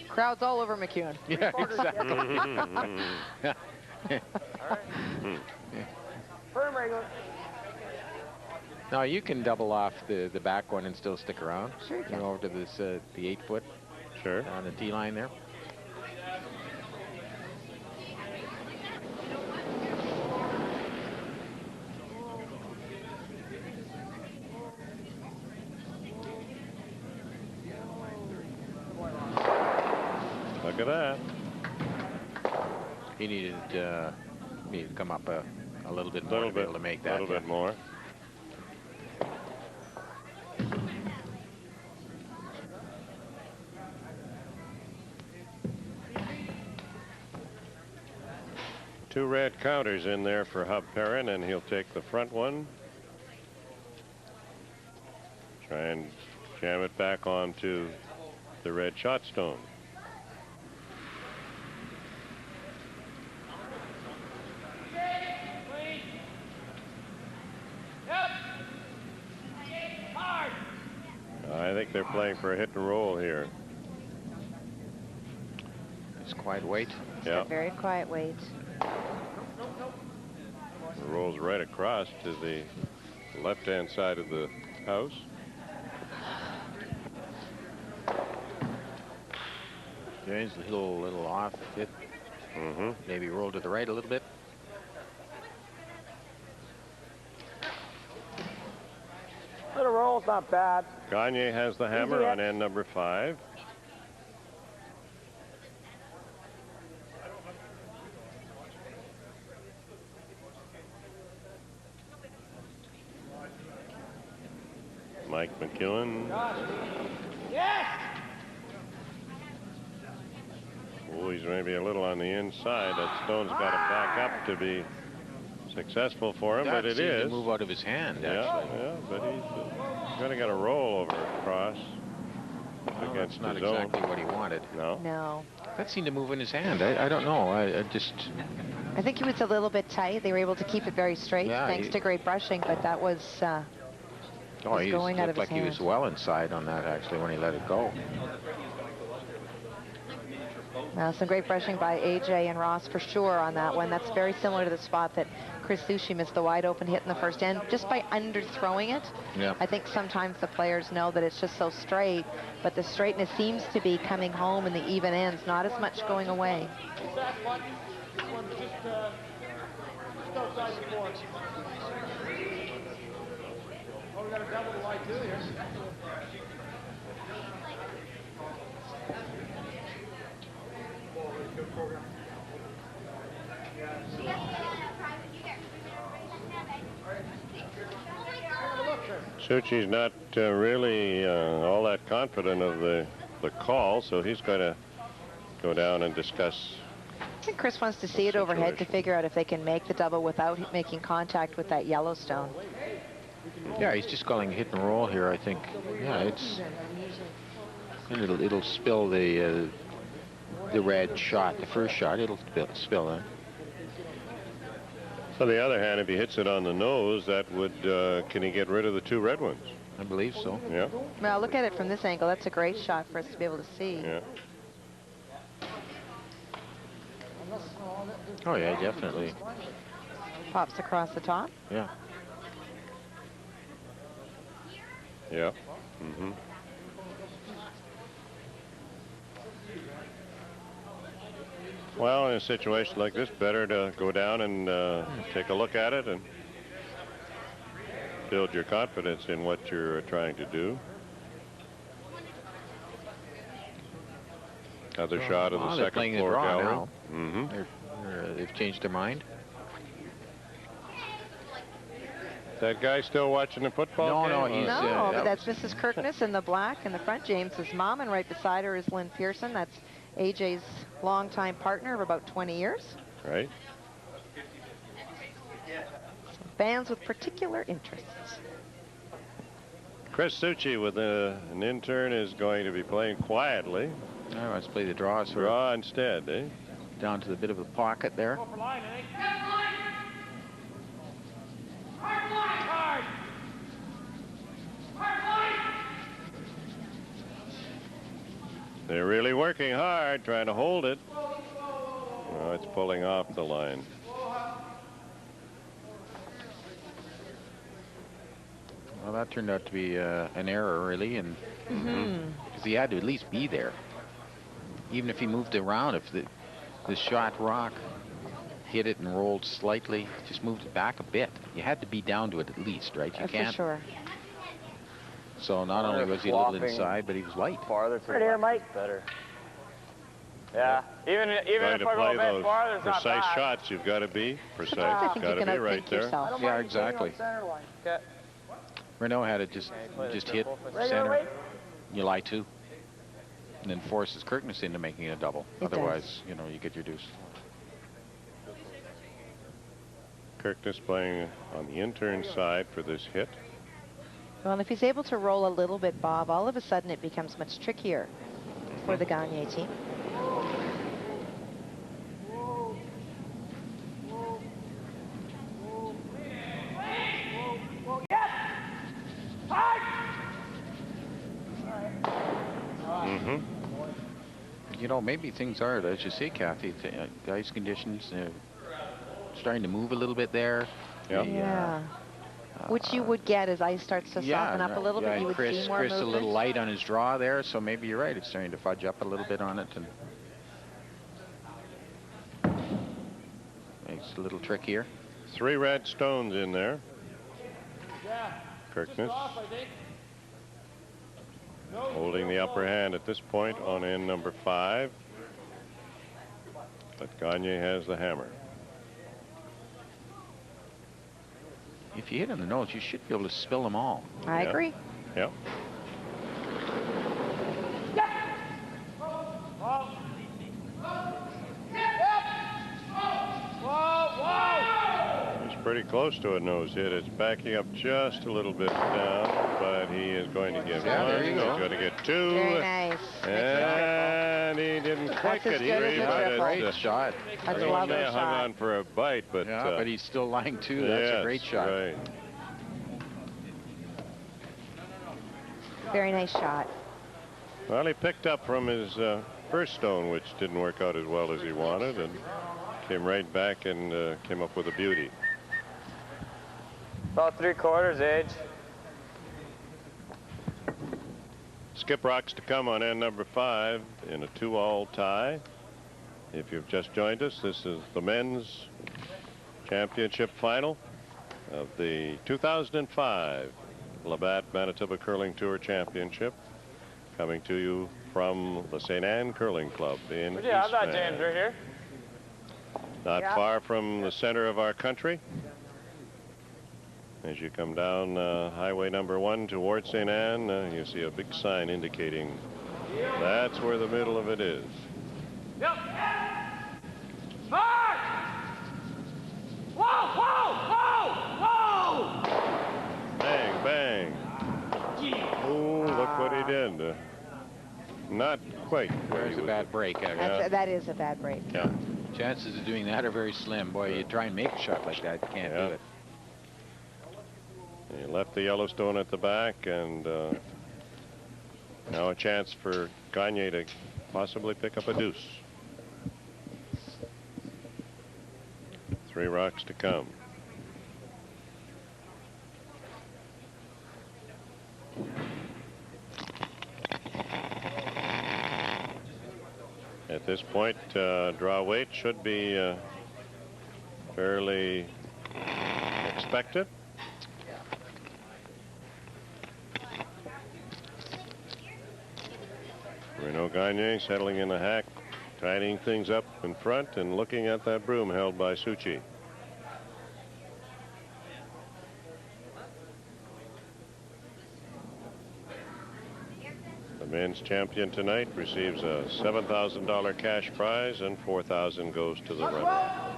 Crowd's all over McEwen. Yeah, exactly. All right. Firm regular. No, you can double off the back one and still stick around. Sure you can. Go over to this the 8 foot. Sure. On the tee line there. Look at that. He needed to come up a little bit more to be able to make that. A little bit more. Two red counters in there for Hub Perrin, and he'll take the front one. Try and jam it back onto the red shot stone. I think they're playing for a hit and roll here. It's quiet weight. Yeah. Very quiet weight. It rolls right across to the left-hand side of the house. James a little off it. Maybe roll to the right a little bit. Little roll's not bad. Gagne has the hammer on end number 5. Mike McEwen. Yes! Oh, he's maybe a little on the inside. That stone's got to back up to be successful for him, but it is. To move out of his hand, Yeah, actually. yeah, but he's going to get a roll over across Well, against that's not his own. exactly what he wanted. No. No. That seemed to move in his hand. I don't know. I just... I think he was a little bit tight. They were able to keep it very straight thanks to great brushing, but that was he going out looked of his like he was hand. well inside on that, actually, when he let it go. Now, some great brushing by AJ and Ross for sure on that one. That's very similar to the spot that Chris Sushi missed the wide open hit in the first end just by underthrowing it. Yeah. I think sometimes the players know that it's just so straight, but the straightness seems to be coming home in the even ends, not as much going away. This one's just outside the board. Oh, we got a double to light too here. Suchi's not really all that confident of the call, so he's going to go down and discuss. I think Chris wants to see it overhead to figure out if they can make the double without making contact with that Yellowstone. Yeah, he's just calling hit and roll here, I think. Yeah, it's... And it'll spill the red shot, the first shot. It'll spill in. On the other hand, if he hits it on the nose, that would, can he get rid of the two red ones? I believe so. Yeah. Well, look at it from this angle. That's a great shot for us to be able to see. Yeah. Oh, yeah, definitely. Pops across the top. Yeah. Yeah. Mm-hmm. Well, in a situation like this, better to go down and take a look at it and build your confidence in what you're trying to do. Another shot of the second floor gallery. Mm-hmm. They've changed their mind. That guy still watching the football game? No, he's... No, but that's Mrs. Kirkness in the black in the front. James's mom, and right beside her is Lynn Pearson. That's AJ's longtime partner of about 20 years. Right. Bands with particular interests. Chris Succi with an intern is going to be playing quietly. Oh, let's play the draw. Draw instead, eh? Down to the bit of a pocket there. They're really working hard trying to hold it. Oh, it's pulling off the line. Well, that turned out to be an error, really, and because he had to at least be there. Even if he moved around, if the shot rock hit it and rolled slightly, just moved it back a bit, you had to be down to it at least, right? You can't. For sure. So not only was he a little inside, but he was light. Farther to Right here, Mike. better. Yeah, even if I go a bit farther, it's not precise bad. shots, you've got to be precise. I think Got you to can be right outthink there. yourself. Yeah, exactly. Okay. Renaud had it just hit center. You lie to. And then forces Kirkness into making it a double. Otherwise, you know, you get your deuce. Kirkness playing on the intern side for this hit. Well, and if he's able to roll a little bit, Bob, all of a sudden it becomes much trickier for the Gagne team. You know, maybe things are, as you say, Kathy, the ice conditions starting to move a little bit there. Yeah. Which you would get as ice starts to soften up a little bit. You would see more Chris movement. a little light on his draw there, so maybe you're right. It's starting to fudge up a little bit on it, and makes it a little trickier. 3 red stones in there. Kirkness holding the upper hand at this point on end number 5. But Gagne has the hammer. If you hit on the nose, you should be able to spill them all. I agree. Yep. He's pretty close to a nose hit. It's backing up just a little bit down, but he is going to get one. There you go. He's going to get 2. Very nice. And he didn't quite That's as get good as a triple. Great shot. That's a He lovely may have hung shot. on for a bite, but Yeah, but he's still lying too. That's a great shot. Right. Very nice shot. Well, he picked up from his first stone, which didn't work out as well as he wanted, and came right back and came up with a beauty. About 3/4 age. Skip rocks to come on end number 5 in a 2-all tie. If you've just joined us, this is the men's championship final of the 2005 Labatt Manitoba Curling Tour Championship, coming to you from the St. Anne Curling Club in Would you have that, Eastman. James, right here? Not far from the center of our country. As you come down highway number 1 towards St. Anne, you see a big sign indicating that's where the middle of it is. Yep. Mark! Whoa, whoa, whoa, whoa! Bang, bang. Oh, look what he did. Not quite. There's a bad break. That is a bad break. Yeah. Chances of doing that are very slim. Boy, you try and make a shot like that, you can't do it. He left the Yellowstone at the back, and now a chance for Gagne to possibly pick up a deuce. 3 rocks to come. At this point, draw weight should be fairly expected. Renaud Gagne settling in the hack, tidying things up in front and looking at that broom held by Suchi. The men's champion tonight receives a $7,000 cash prize and $4,000 goes to the runner.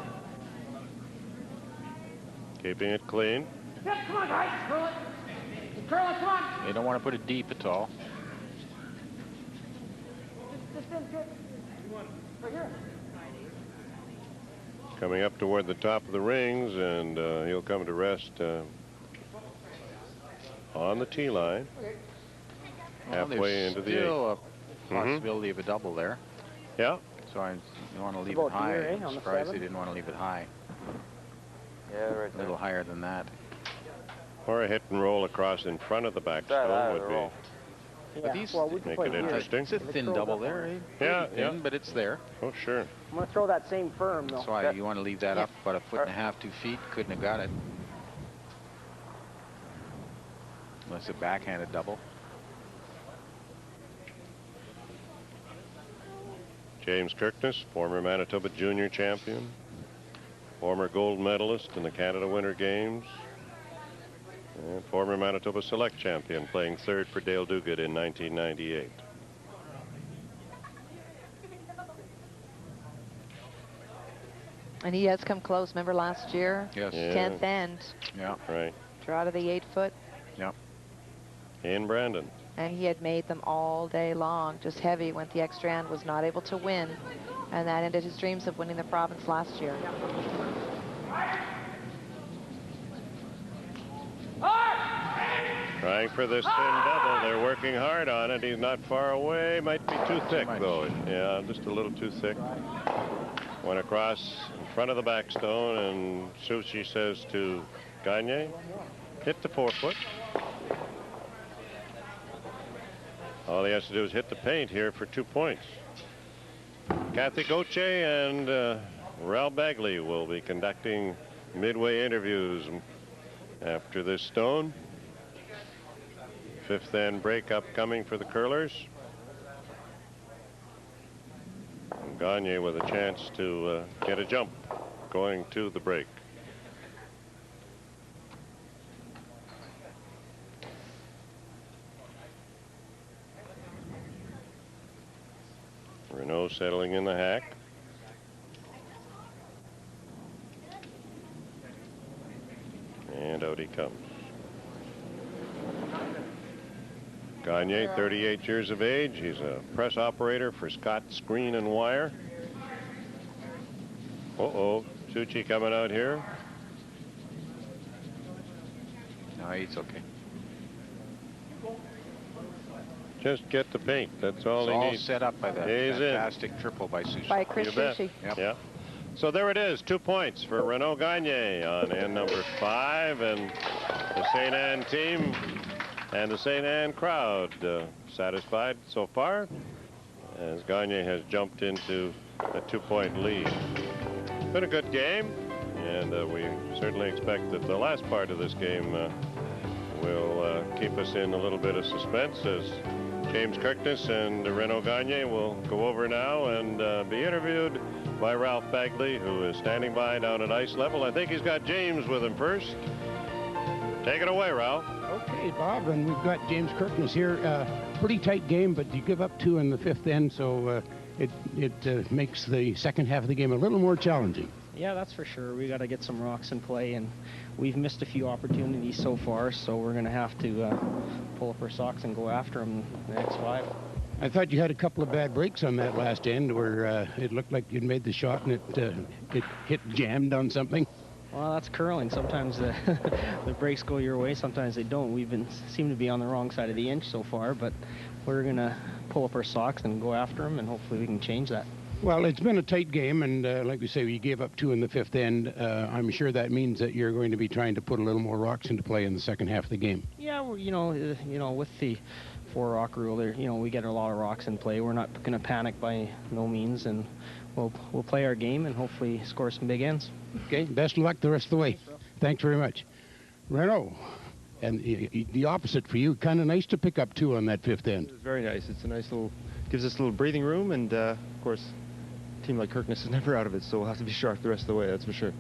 Keeping it clean. Yep, come on, guys. Curl it. Curl it, come on. You don't want to put it deep at all. Just in, good. Right here. Coming up toward the top of the rings, and he'll come to rest on the tee line. Well, Halfway into the still eighth. a possibility of a double there. Yeah. So you want to leave About it high. here, eh, I'm on the surprised seven? they didn't want to leave it high. Yeah, right A little higher than that. Or a hit and roll across in front of the backstone would be. Yeah, these well, we can make play it here. interesting. It's a thin double there. Eh? Yeah, Pretty thin, yeah. but it's there. Oh, sure. I'm going to throw that same firm, though. That's why you want to leave that up about 1.5 feet, 2 feet. Couldn't have got it. Unless a backhanded double. James Kirkness, former Manitoba junior champion, former gold medalist in the Canada Winter Games, and former Manitoba Select champion, playing third for Dale Duguid in 1998. And he has come close. Remember last year? Yes. Yeah. 10th end. Yeah. Right. Draw to the 8-foot. Yep. In Brandon. And he had made them all day long. Just heavy. Went the extra end. Was not able to win. And that ended his dreams of winning the province last year. Trying for this thin double. They're working hard on it. He's not far away. Might be too thick, though. Yeah, just a little too thick. Went across in front of the backstone, and Suchi says to Gagne, hit the 4-foot. All he has to do is hit the paint here for 2 points. Kathy Goche and Ralph Bagley will be conducting midway interviews after this stone. 5th end break upcoming for the curlers. And Gagne with a chance to get a jump going to the break. Renaud settling in the hack. And out he comes. Gagne, 38 years of age. He's a press operator for Scott Screen and Wire. Uh-oh, Suchi coming out here. No, he's okay. Just get the paint. That's all It's he all needs. set up by that He's in. fantastic triple by Suchi. By Chris You bet. Suchi. Yep. Yeah. So there it is, 2 points for Renaud Gagne on end number 5, and the St. Anne team and the St. Anne crowd satisfied so far, as Gagne has jumped into a 2-point lead. Been a good game, and we certainly expect that the last part of this game will keep us in a little bit of suspense, as James Kirkness and Renaud Gagne will go over now and be interviewed by Ralph Bagley, who is standing by down at ice level. I think he's got James with him first. Take it away, Ralph. Okay, Bob, and we've got James Kirkness here. Pretty tight game, but you give up 2 in the 5th end, so it makes the second half of the game a little more challenging. Yeah, that's for sure. We got to get some rocks in play, and we've missed a few opportunities so far, so we're going to have to pull up our socks and go after them the next 5. I thought you had a couple of bad breaks on that last end where it looked like you'd made the shot and it hit jammed on something. Well, that's curling. Sometimes the breaks go your way, sometimes they don't. Seem to be on the wrong side of the inch so far, but we're going to pull up our socks and go after them, and hopefully we can change that. Well, it's been a tight game, and like we say, we gave up 2 in the 5th end. I'm sure that means that you're going to be trying to put a little more rocks into play in the second half of the game. Yeah, with the 4-rock rule, there, we get a lot of rocks in play. We're not going to panic by no means, and we'll play our game and hopefully score some big ends. Okay, best of luck the rest of the way. Thanks very much. Renaud, and the opposite for you, kind of nice to pick up 2 on that 5th end. It's very nice. It's a nice little, gives us a little breathing room, and of course, a team like Kirkness is never out of it, so we'll have to be sharp the rest of the way, that's for sure.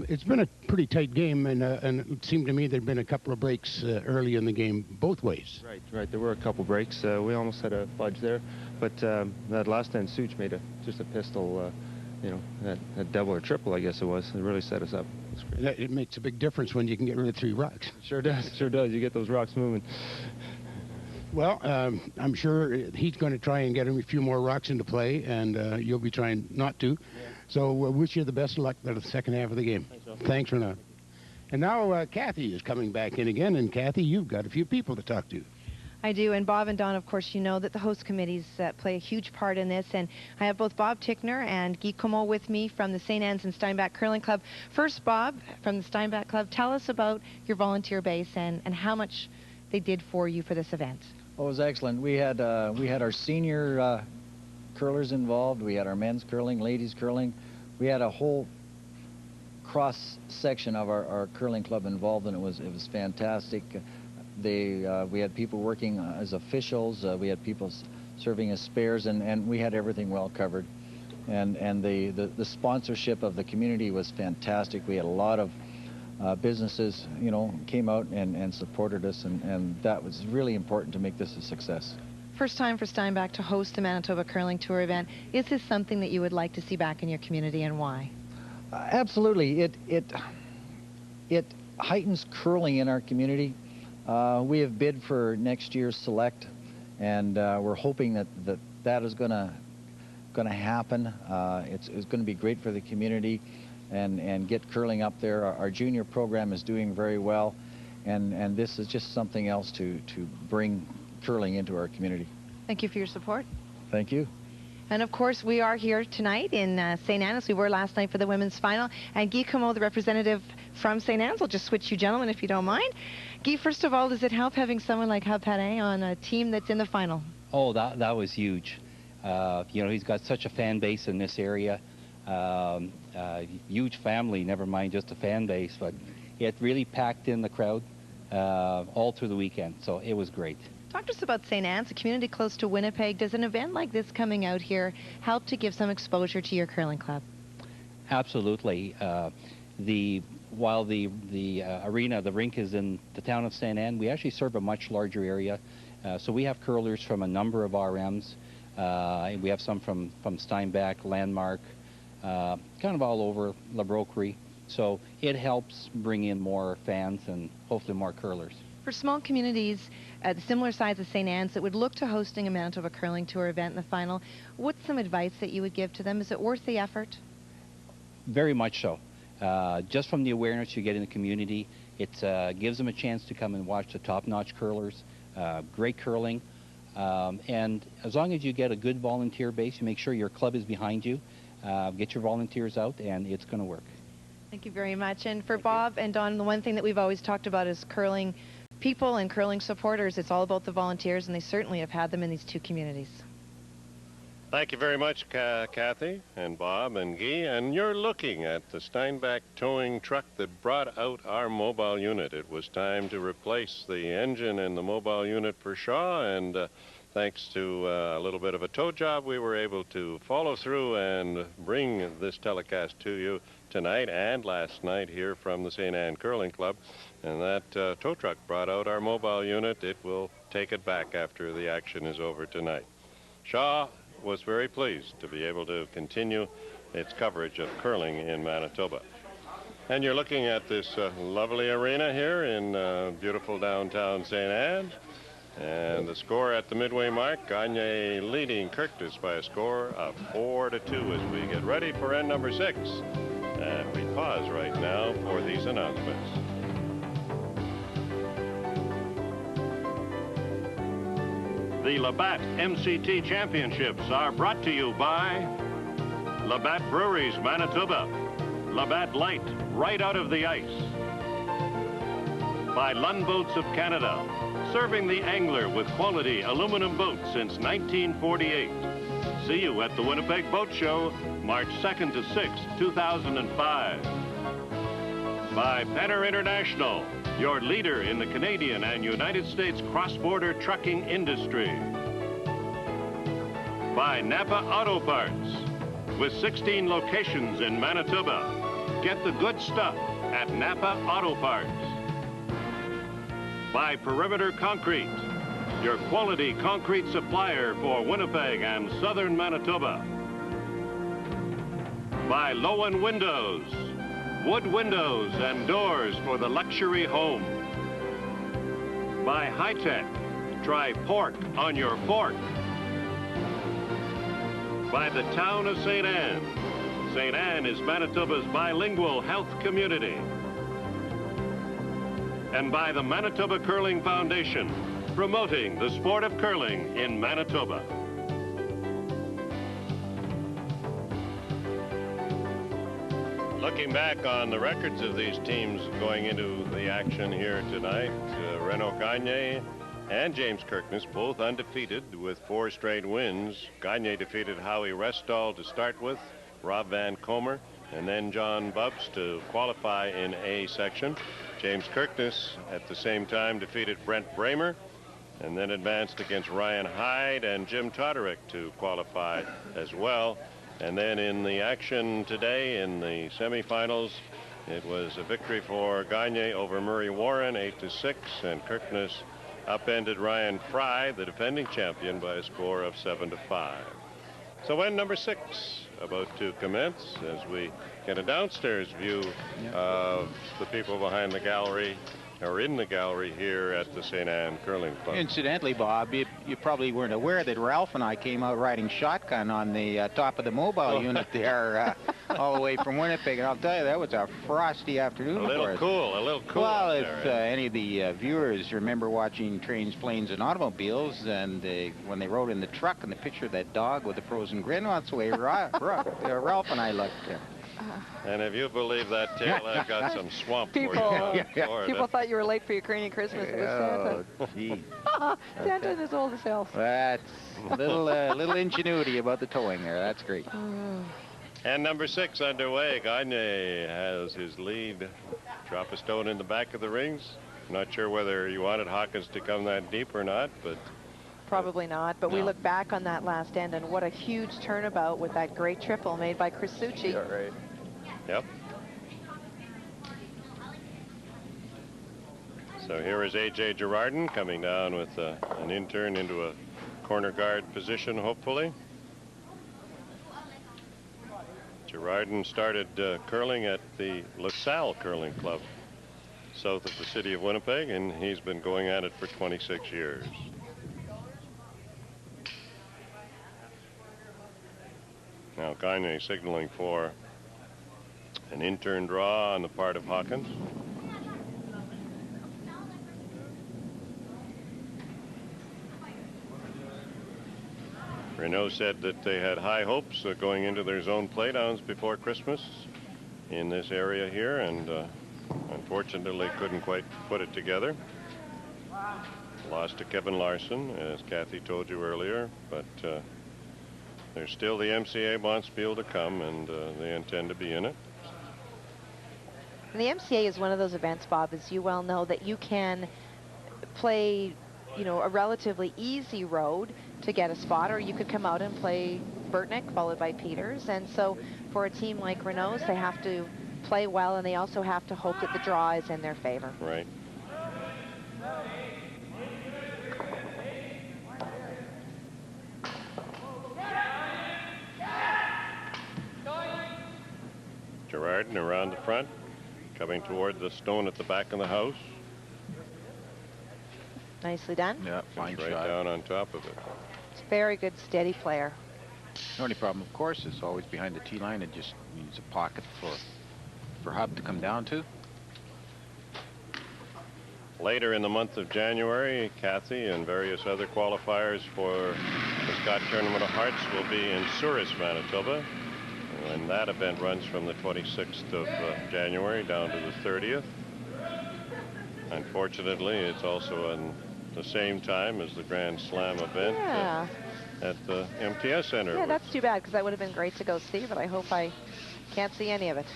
It's been a pretty tight game, and it seemed to me there'd been a couple of breaks early in the game, both ways. Right. There were a couple breaks. We almost had a fudge there, but that last end, Such made just a pistol, that double or triple, I guess it was. It really set us up. It makes a big difference when you can get rid of 3 rocks. Sure does. Sure does. You get those rocks moving. Well, I'm sure he's going to try and get him a few more rocks into play, and you'll be trying not to. Yeah. So wish you the best of luck for the second half of the game. Thanks, Renaud. And now Kathy is coming back in again, and Kathy, you've got a few people to talk to. I do, and Bob and Don, of course, you know that the host committees play a huge part in this, and I have both Bob Tickner and Guy Comeau with me from the St. Anne's and Steinbach Curling Club. First, Bob, from the Steinbach Club, tell us about your volunteer base and how much they did for you for this event. Oh, it was excellent. We had our senior curlers involved. We had our men's curling, ladies curling. We had a whole cross section of our curling club involved, and it was fantastic. We had people working as officials. We had people serving as spares, and we had everything well covered. And the sponsorship of the community was fantastic. We had a lot of businesses, came out and supported us, and that was really important to make this a success. First time for Steinbach to host the Manitoba Curling Tour event. Is this something that you would like to see back in your community, and why? Absolutely. It heightens curling in our community. We have bid for next year's select, and we're hoping that is going to happen. It's going to be great for the community and get curling up there. Our junior program is doing very well, and this is just something else to bring curling into our community. Thank you for your support. Thank you. And of course, we are here tonight in St. Anne's. We were last night for the women's final. And Guy Comeau, the representative from St. Anne's, will just switch you gentlemen if you don't mind. Guy, first of all, does it help having someone like Hub Patin on a team that's in the final? Oh, that was huge. He's got such a fan base in this area. Huge family, never mind just a fan base, but it really packed in the crowd all through the weekend, so it was great. Talk to us about St. Anne's, a community close to Winnipeg. Does an event like this coming out here help to give some exposure to your curling club? Absolutely. While the arena, the rink is in the town of St. Anne, we actually serve a much larger area. So we have curlers from a number of RMs. We have some from Steinbach, Landmark, kind of all over La Broquerie. So it helps bring in more fans and hopefully more curlers. For small communities the similar size as St. Anne's that would look to hosting a Manitoba Curling Tour event in the final, what's some advice that you would give to them? Is it worth the effort? Very much so. Just from the awareness you get in the community, it gives them a chance to come and watch the top-notch curlers, great curling, and as long as you get a good volunteer base, you make sure your club is behind you, get your volunteers out, and it's going to work. Thank you very much. And for Bob and Don, the one thing that we've always talked about is curling people and curling supporters. It's all about the volunteers, and they certainly have had them in these two communities. Thank you very much, Kathy and Bob and Guy. And you're looking at the Steinbach towing truck that brought out our mobile unit. It was time to replace the engine and the mobile unit for Shaw, and thanks to a little bit of a tow job, we were able to follow through and bring this telecast to you tonight and last night here from the St. Anne Curling Club. And that tow truck brought out our mobile unit. It will take it back after the action is over tonight. Shaw was very pleased to be able to continue its coverage of curling in Manitoba. And you're looking at this lovely arena here in beautiful downtown St. Anne. And the score at the midway mark, Gagne leading Kirkness by a score of 4-2 as we get ready for end number 6. And we pause right now for these announcements. The Labatt MCT Championships are brought to you by Labatt Breweries, Manitoba. Labatt Light, right out of the ice. By Lund Boats of Canada, serving the angler with quality aluminum boats since 1948. See you at the Winnipeg Boat Show, March 2nd to 6th, 2005. By Penner International, your leader in the Canadian and United States cross-border trucking industry. By Napa Auto Parts, with 16 locations in Manitoba. Get the good stuff at Napa Auto Parts. By Perimeter Concrete, your quality concrete supplier for Winnipeg and southern Manitoba. By Lowen Windows, wood windows and doors for the luxury home. By High-Tech, try pork on your fork. By the town of St. Anne. St. Anne is Manitoba's bilingual health community. And by the Manitoba Curling Foundation, promoting the sport of curling in Manitoba. Looking back on the records of these teams going into the action here tonight, Renaud Gagne and James Kirkness both undefeated with 4 straight wins. Gagne defeated Howie Restall to start with, Rob Van Comer, and then John Bubbs to qualify in A section. James Kirkness at the same time defeated Brent Bramer and then advanced against Ryan Hyde and Jim Toderick to qualify as well. And then in the action today in the semifinals, it was a victory for Gagne over Murray Warren, 8-6, and Kirkness upended Ryan Fry, the defending champion, by a score of 7-5. So when number 6 about to commence as we get a downstairs view of the people behind the gallery or in the gallery here at the St. Anne Curling Club. Incidentally, Bob, you probably weren't aware that Ralph and I came out riding shotgun on the top of the mobile unit there all the way from Winnipeg. And I'll tell you, that was a frosty afternoon a little cool. Well, if any of the viewers remember watching Trains, Planes, and Automobiles, and when they rode in the truck and the picture of that dog with a frozen grin, that's the way Ralph and I looked. And if you believe that tale, I've got some swamp people, for you. People thought you were late for Ukrainian Christmas. It was Santa. Gee. Santa is old as hell. That's a little ingenuity about the towing there. That's great. And number 6 underway. Gagne has his lead. Drop a stone in the back of the rings. Not sure whether you wanted Hawkins to come that deep or not, but probably not. But we look back on that last end, and what a huge turnabout with that great triple made by Krasucci. Yeah, right. Yep. So here is A.J. Girardin coming down with an intern into a corner guard position, hopefully. Girardin started curling at the LaSalle Curling Club south of the city of Winnipeg, and he's been going at it for 26 years. Now Gagne signaling for an intern draw on the part of Hawkins. Renaud said that they had high hopes going into their zone playdowns before Christmas in this area here, and unfortunately couldn't quite put it together. Lost to Kevin Larson, as Kathy told you earlier, but there's still the MCA Bonspiel to come, and they intend to be in it. And the MCA is one of those events, Bob, as you well know, that you can play, you know, a relatively easy road to get a spot, or you could come out and play Burtnick followed by Peters. And so for a team like Renaud's, they have to play well, and they also have to hope that the draw is in their favor. Right. Girardin around the front, coming toward the stone at the back of the house. Nicely done. Yeah, fine right shot. Down on top of it. It's a very good, steady player. The only problem, of course, is always behind the tee line. It just needs a pocket for Hub to come down to. Later in the month of January, Kathy and various other qualifiers for the Scott Tournament of Hearts will be in Souris, Manitoba. And that event runs from the 26th of January down to the 30th. Unfortunately, it's also on the same time as the Grand Slam event at the MTS Center. Yeah, that's too bad, because that would have been great to go see, but I hope I can't see any of it.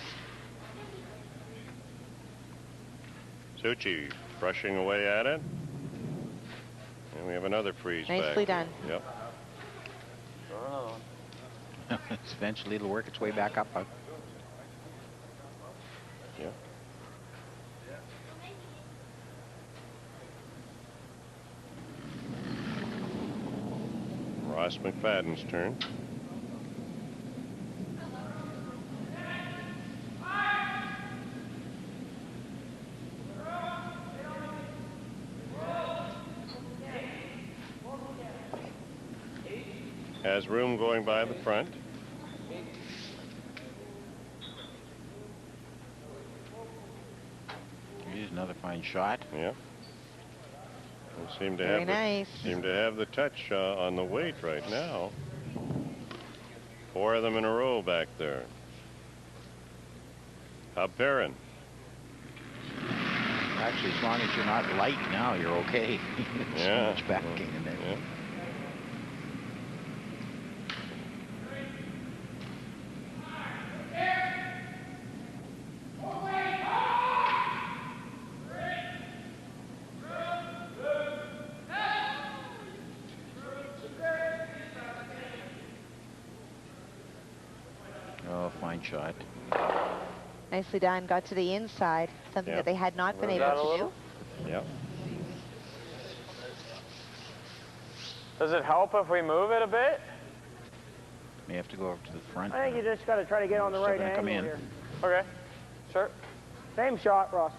Suchi brushing away at it. And we have another freeze back. Nicely done. Yep. Eventually it'll work its way back up. Yep. Ross McFadden's turn. Has room going by the front. Here's another fine shot. Yep. Seem to Very nice. Seem to have the touch on the weight right now. 4 of them in a row back there. Hub Perrin. Actually, as long as you're not light now, you're okay. So much backing in there. Yeah. Fine shot. Nicely done. Got to the inside, something that they had not been able to do. Yep. Does it help if we move it a bit? May have to go over to the front. I think you just got to try to get on the right angle come in. here. Okay, sure. Same shot, Ross.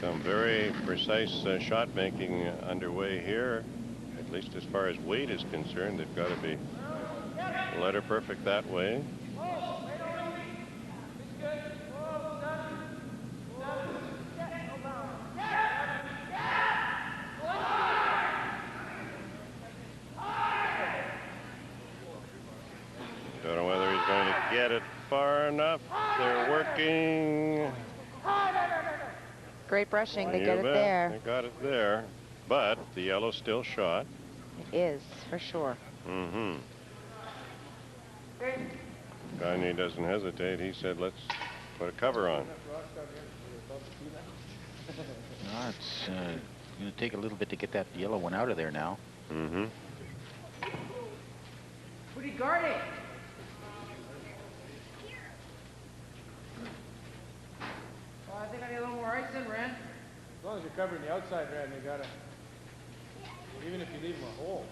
Some very precise shot making underway here, at least as far as weight is concerned. They've got to be letter perfect that way. Don't know whether he's going to get it far enough. They're working. Great brushing to get it bet. there. They got it there, but the yellow's still shot. It is, for sure. Mm-hmm. Gagne doesn't hesitate. He said, let's put a cover on. No, it's going to take a little bit to get that yellow one out of there now. Mm-hmm. What are you guarding? Well, I think I need a little more ice in, Ren. As long as you're covering the outside, Ren, you gotta. Even if you leave them a hole.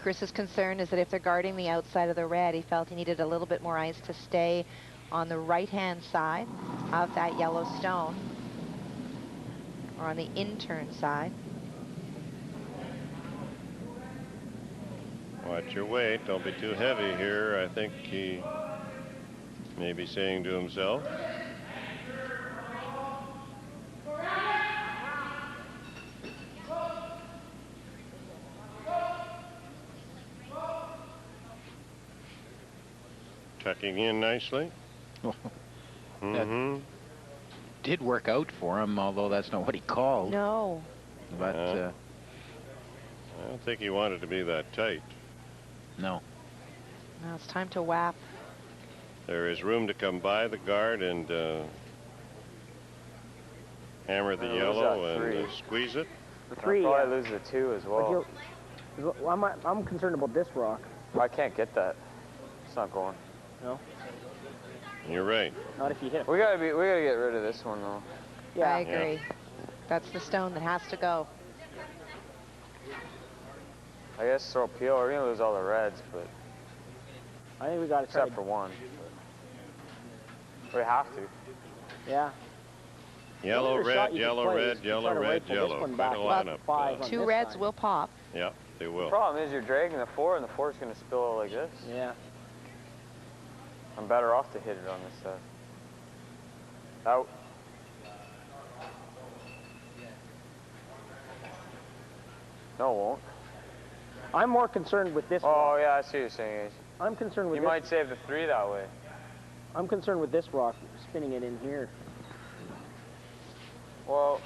Chris's concern is that if they're guarding the outside of the red, he felt he needed a little bit more ice to stay on the right-hand side of that yellow stone, or on the in-turn side. Watch your weight. Don't be too heavy here. I think he may be saying to himself. Tucking in nicely. That did work out for him, although that's not what he called. No. But I don't think he wanted to be that tight. No. Now it's time to whap. There is room to come by the guard and hammer the yellow and squeeze it. I'll probably lose the 2 as well. I'm concerned about this rock. I can't get that. It's not going. No. You're right. Not if you hit it. We gotta get rid of this one though. Yeah, I agree. That's the stone that has to go. I guess throw peel. We're gonna lose all the reds, but I think we got to except for one. We have to. Yeah. Yellow, red, yellow, red, yellow, red, yellow. Quite a lineup. 2 reds will pop. Yeah, they will. The problem is you're dragging the 4, and the 4 is gonna spill out like this. Yeah. I'm better off to hit it on this side. Out. No, it won't. I'm more concerned with this rock. Oh, yeah, I see what you're saying. I'm concerned with You this. might save the 3 that way. I'm concerned with this rock, spinning it in here. Well,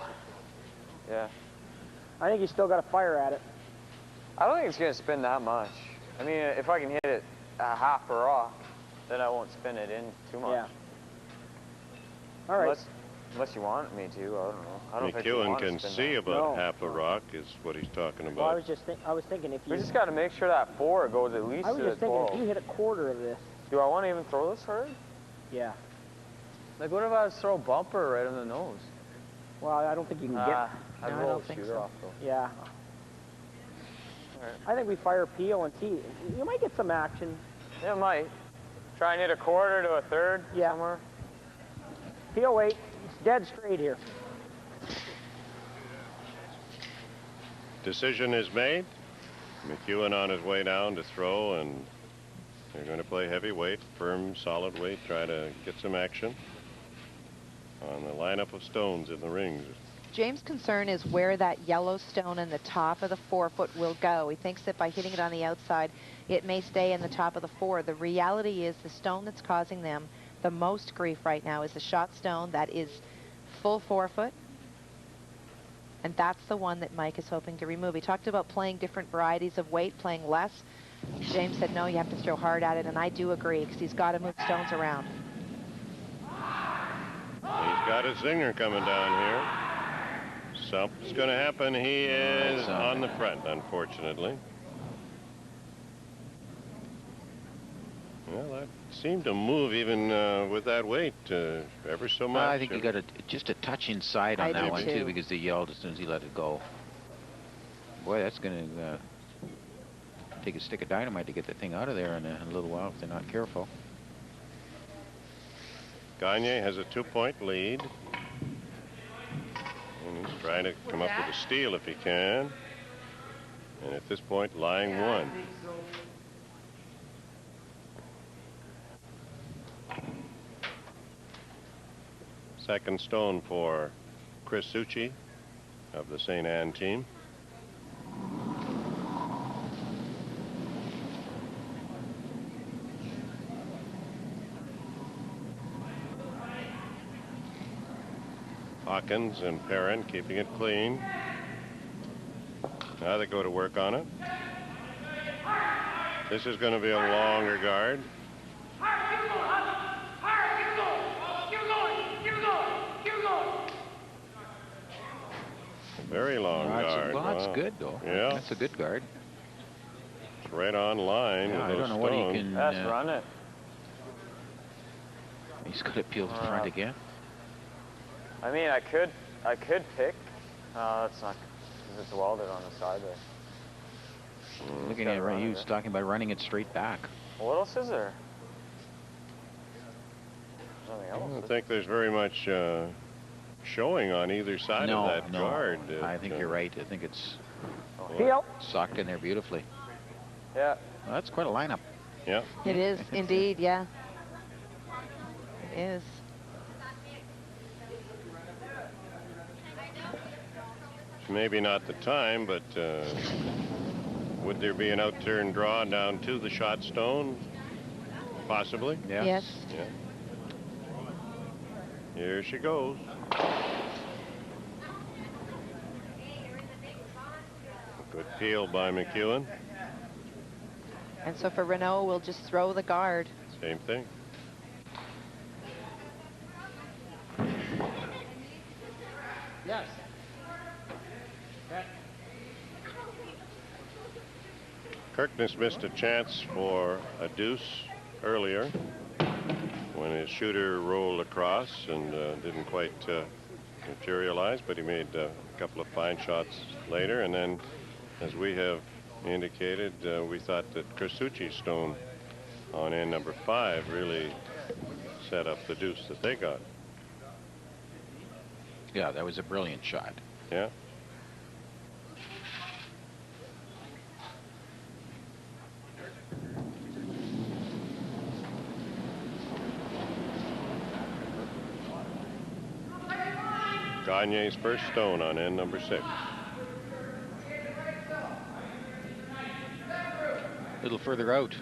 yeah. I think you still got to fire at it. I don't think it's going to spin that much. I mean, if I can hit it a half a rock, then I won't spin it in too much. Yeah. All right. Unless you want me to, I don't know. I don't think you McEwen want to can spin see that. about half a rock is what he's talking about. Well, I was thinking if you... We just got to make sure that 4 goes at least I was to the just thinking 12. if you hit a quarter of this. Do I want to even throw this hard? Yeah. Like, what if I was throw a bumper right on the nose? Well, I don't think you can get... I'd roll the shooter off, though. Yeah. Right. I think we fire Peel and see. You might get some action. Yeah, it might. Try and hit a quarter to a third somewhere. Peel, wait. It's dead straight here. Decision is made. McEwen on his way down to throw, and they're going to play heavyweight, firm, solid weight, try to get some action on the lineup of stones in the rings. James' concern is where that yellow stone in the top of the 4-foot will go. He thinks that by hitting it on the outside, it may stay in the top of the 4. The reality is the stone that's causing them the most grief right now is the shot stone that is full 4-foot. And that's the one that Mike is hoping to remove. He talked about playing different varieties of weight, playing less. James said, no, you have to throw hard at it, and I do agree, because he's got to move stones around. He's got a zinger coming down here. Something's going to happen. He is on the front, unfortunately. Well, that seemed to move even with that weight ever so much. I think you got just a touch inside on that one, too, because he yelled as soon as he let it go. Boy, that's going to take a stick of dynamite to get the thing out of there in a little while if they're not careful. Gagne has a 2-point lead. And he's trying to come up with a steal if he can. And at this point, lying 1. Second stone for Chris Succi of the St. Anne team. Hawkins and Perrin keeping it clean. Now they go to work on it. This is going to be a longer guard. Very long guard. Well, that's good, though. Yeah. That's a good guard. It's right on line with those I don't know stones. what he can... That's run it. He's got to peel the front again. I mean, I could pick. That's not, because it's welded on the side there. Looking at it, he was talking about running it straight back. Well, what else is there? I don't think there's very much showing on either side of that guard. I think you're right. I think it's socked in there beautifully. Yeah. Well, that's quite a lineup. Yeah. It is indeed, yeah. It is. Maybe not the time, but would there be an out-turn draw down to the shot stone? Possibly. Yeah. Yes. Yeah. Here she goes. Good peel by McEwen. And so for Renaud, we'll just throw the guard. Same thing. Yes. Kirkness missed a chance for a deuce earlier when his shooter rolled across and didn't quite materialize, but he made a couple of fine shots later. And then, as we have indicated, we thought that Chris Succi's stone on end number 5 really set up the deuce that they got. Yeah, that was a brilliant shot. Yeah. Gagne's first stone on end number 6. A little further out.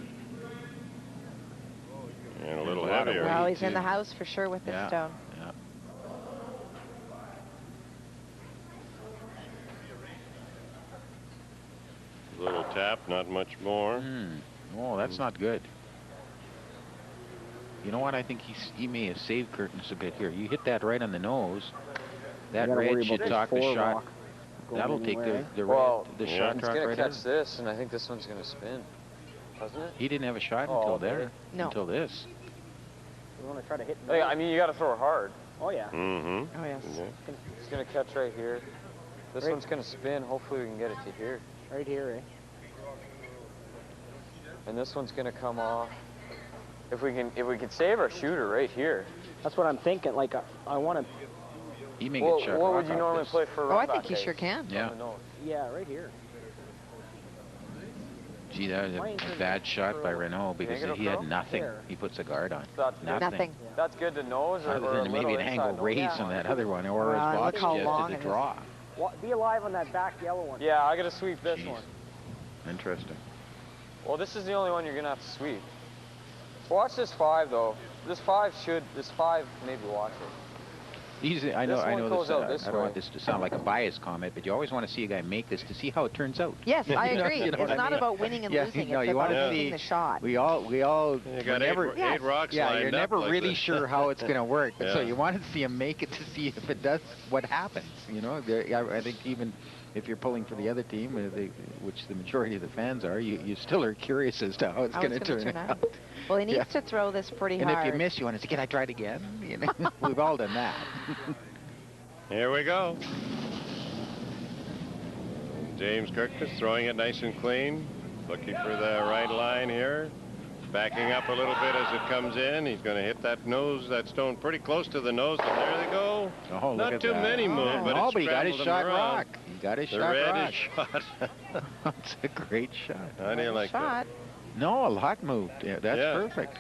And a little heavier. Well, he's in the house for sure with this stone. Yeah. Little tap, not much more. Oh, that's not good. You know what? I think he may have saved Kirkness a bit here. You hit that right on the nose. That red should talk the shot. That'll take the shot it's rock gonna right catch out. this, and I think this one's gonna spin, doesn't it? He didn't have a shot until there. No. Until this. We want to try to hit. Hey, I mean, you got to throw it hard. Oh yeah. Mm-hmm. Oh yes. It's gonna catch right here. This one's gonna spin. Hopefully, we can get it to here. Right here, eh? And this one's gonna come off. If we can save our shooter right here. That's what I'm thinking. Like I want to. He may get shot. What would you normally play for? Oh, I think he sure can. Yeah. Yeah, right here. Gee, that was a bad shot by Renaud because he had nothing. He puts a guard on. Nothing. That's good to nose, or other than maybe an angle raise on that other one, or his box suggested a draw. Be alive on that back yellow one. Yeah, I gotta sweep this one. Interesting. Well, this is the only one you're gonna have to sweep. Watch this 5 though. This 5 maybe watch it. I know this, I don't want this to sound like a biased comment, but you always want to see a guy make this to see how it turns out. Yes, I agree. It's not about winning and losing. No, it's about hitting the shot. We all. You got eight rocks lined you're never up really like sure how it's going to work. So you want to see him make it to see if it does what happens. You know, I think even if you're pulling for the other team, which the majority of the fans are, you still are curious as to how it's going to turn out. Well, he needs to throw this pretty hard. And if you miss, you want to say, "Can I try it again?" You know, we've all done that. Here we go. James Kirkness throwing it nice and clean. Looking for the right line here. Backing up a little bit as it comes in. He's going to hit that stone pretty close to the nose, and there they go. Oh, not too many move, but he got his shot rock. He got his shot rock. The red is shot. That's a great shot. How do you like that? No, a lot moved. Yeah, that's perfect.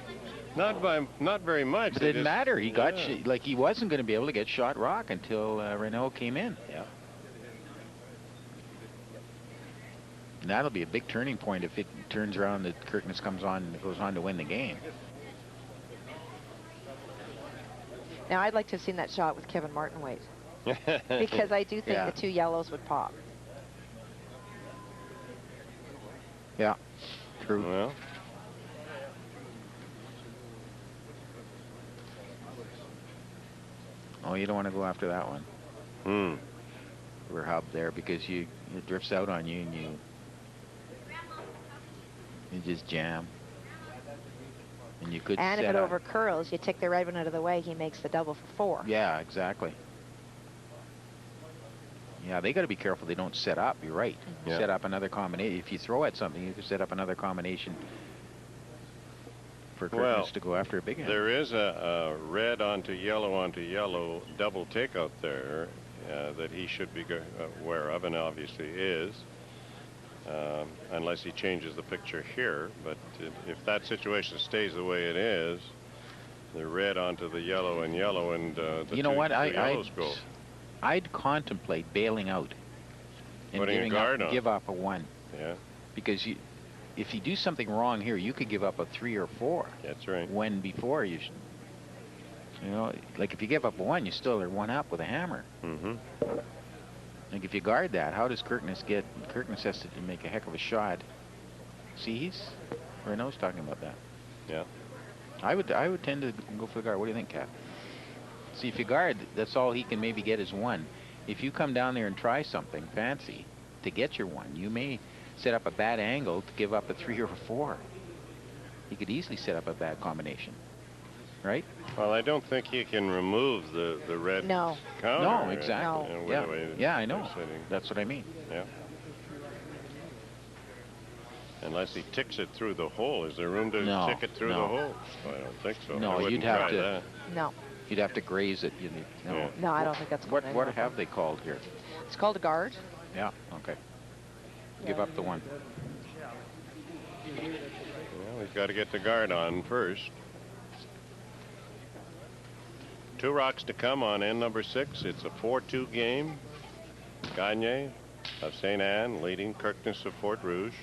Not very much. It didn't matter. He got like he wasn't going to be able to get shot rock until Renaud came in. Yeah. And that'll be a big turning point if it turns around that Kirkness goes on to win the game. Now, I'd like to have seen that shot with Kevin Martinwaite. Because I do think the 2 yellows would pop. Yeah, true. Well. Oh, you don't want to go after that one. We're hubbed there because it drifts out on you and you just jam. And you could And if it over curls, you take the red one out of the way, he makes the double for 4. Yeah, exactly. Yeah, they got to be careful they don't set up. You're right. Yeah. Set up another combination. If you throw at something, you can set up another combination for Kirkness to go after a big hand. There is a red onto yellow double takeout there that he should be aware of, and obviously is, unless he changes the picture here. But if that situation stays the way it is, the red onto the yellow and the you know what? go. I'd contemplate bailing out and give up a 1. Yeah. Because if you do something wrong here, you could give up a 3 or 4. That's right. When before you know, like if you give up a 1, you still are 1 up with a hammer. Mm-hmm. Like if you guard that, how does Kirkness get? Kirkness has to make a heck of a shot. See, Renaud's talking about that. Yeah. I would tend to go for the guard. What do you think, Cap? See, if you guard, that's all he can maybe get is 1. If you come down there and try something fancy to get your 1, you may set up a bad angle to give up a 3 or a 4. He could easily set up a bad combination, right? Well, I don't think he can remove the red counter. No, exactly. Yeah, I know. That's what I mean. Yeah. Unless he ticks it through the hole. Is there room to tick it through the hole? I don't think so. No, you'd have to. No. You'd have to graze it. No, I don't think that's what have they called here? It's called a guard. Yeah. Okay. Give up the 1. Well, he's got to get the guard on first. 2 rocks to come on end number 6. It's a 4-2 game. Gagne of St. Anne leading Kirkness of Fort Rouge.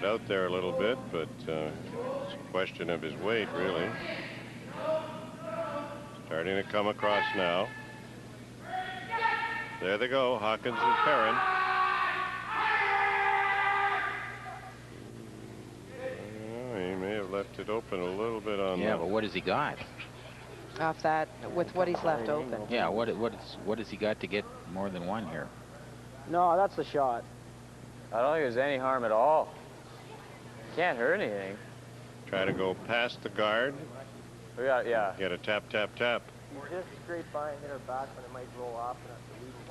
it out there a little bit, but it's a question of his weight, really. Starting to come across now. There they go, Hawkins and Perrin. He may have left it open a little bit on. Yeah, but what has he got? Off that, with what he's left open. Yeah, what has he got to get more than one here? No, that's the shot. I don't think there's any harm at all. Can't hurt anything. Try to go past the guard. We got, yeah. Get a tap, tap, tap. Just straight by and hit her back, but it might roll off.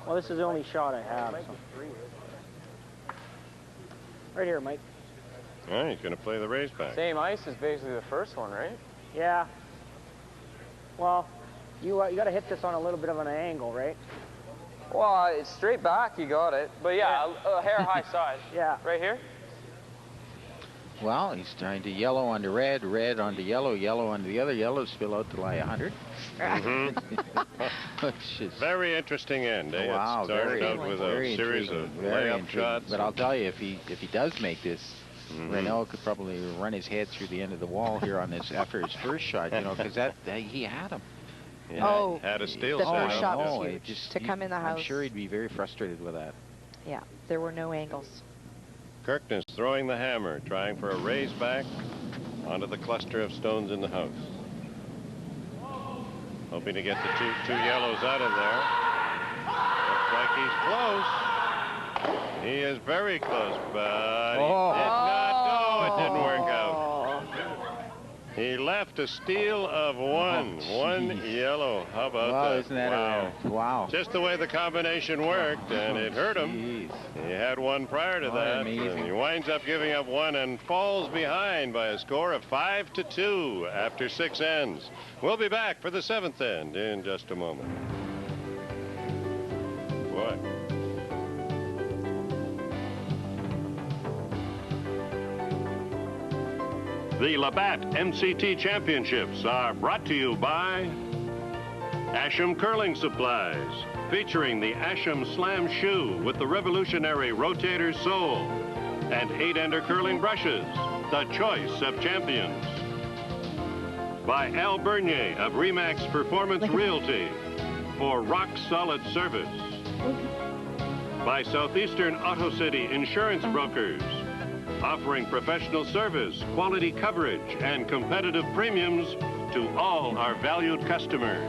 Well, this is the only shot I have. So. Right here, Mike. All right, he's going to play the raise back. Same ice as basically the first one, right? Yeah. Well, you got to hit this on a little bit of an angle, right? Well, it's straight back, you got it. But yeah, a hair high side. Yeah. Right here? Well, he's trying to yellow onto red, red onto yellow, yellow onto the other. Yellows spill out to lie 100. Very interesting end. Eh? Wow, it started out with a series of layup shots. But I'll tell you, if he does make this, Renaud could probably run his head through the end of the wall here on this after his first shot, you know, because he had him. Yeah, had a steal the set first up. shot was huge to come in the house. I'm sure he'd be very frustrated with that. Yeah, there were no angles. Kirkness throwing the hammer, trying for a raise back onto the cluster of stones in the house. Hoping to get the two yellows out of there. Looks like he's close. He is very close, but he did not. No, it didn't work out. He left a steal of one. One yellow. How about that? Isn't that wow. Just the way the combination worked, and it hurt him. He had one prior to that. Amazing. And he winds up giving up one and falls behind by a score of 5-2 after 6 ends. We'll be back for the 7th end in just a moment. Boy. The Labatt MCT Championships are brought to you by Asham Curling Supplies, featuring the Asham Slam Shoe with the revolutionary rotator sole and 8-ender curling brushes, the choice of champions. By Al Bernier of Remax Performance Realty for rock-solid service. By Southeastern Auto City Insurance Brokers, offering professional service, quality coverage, and competitive premiums to all our valued customers.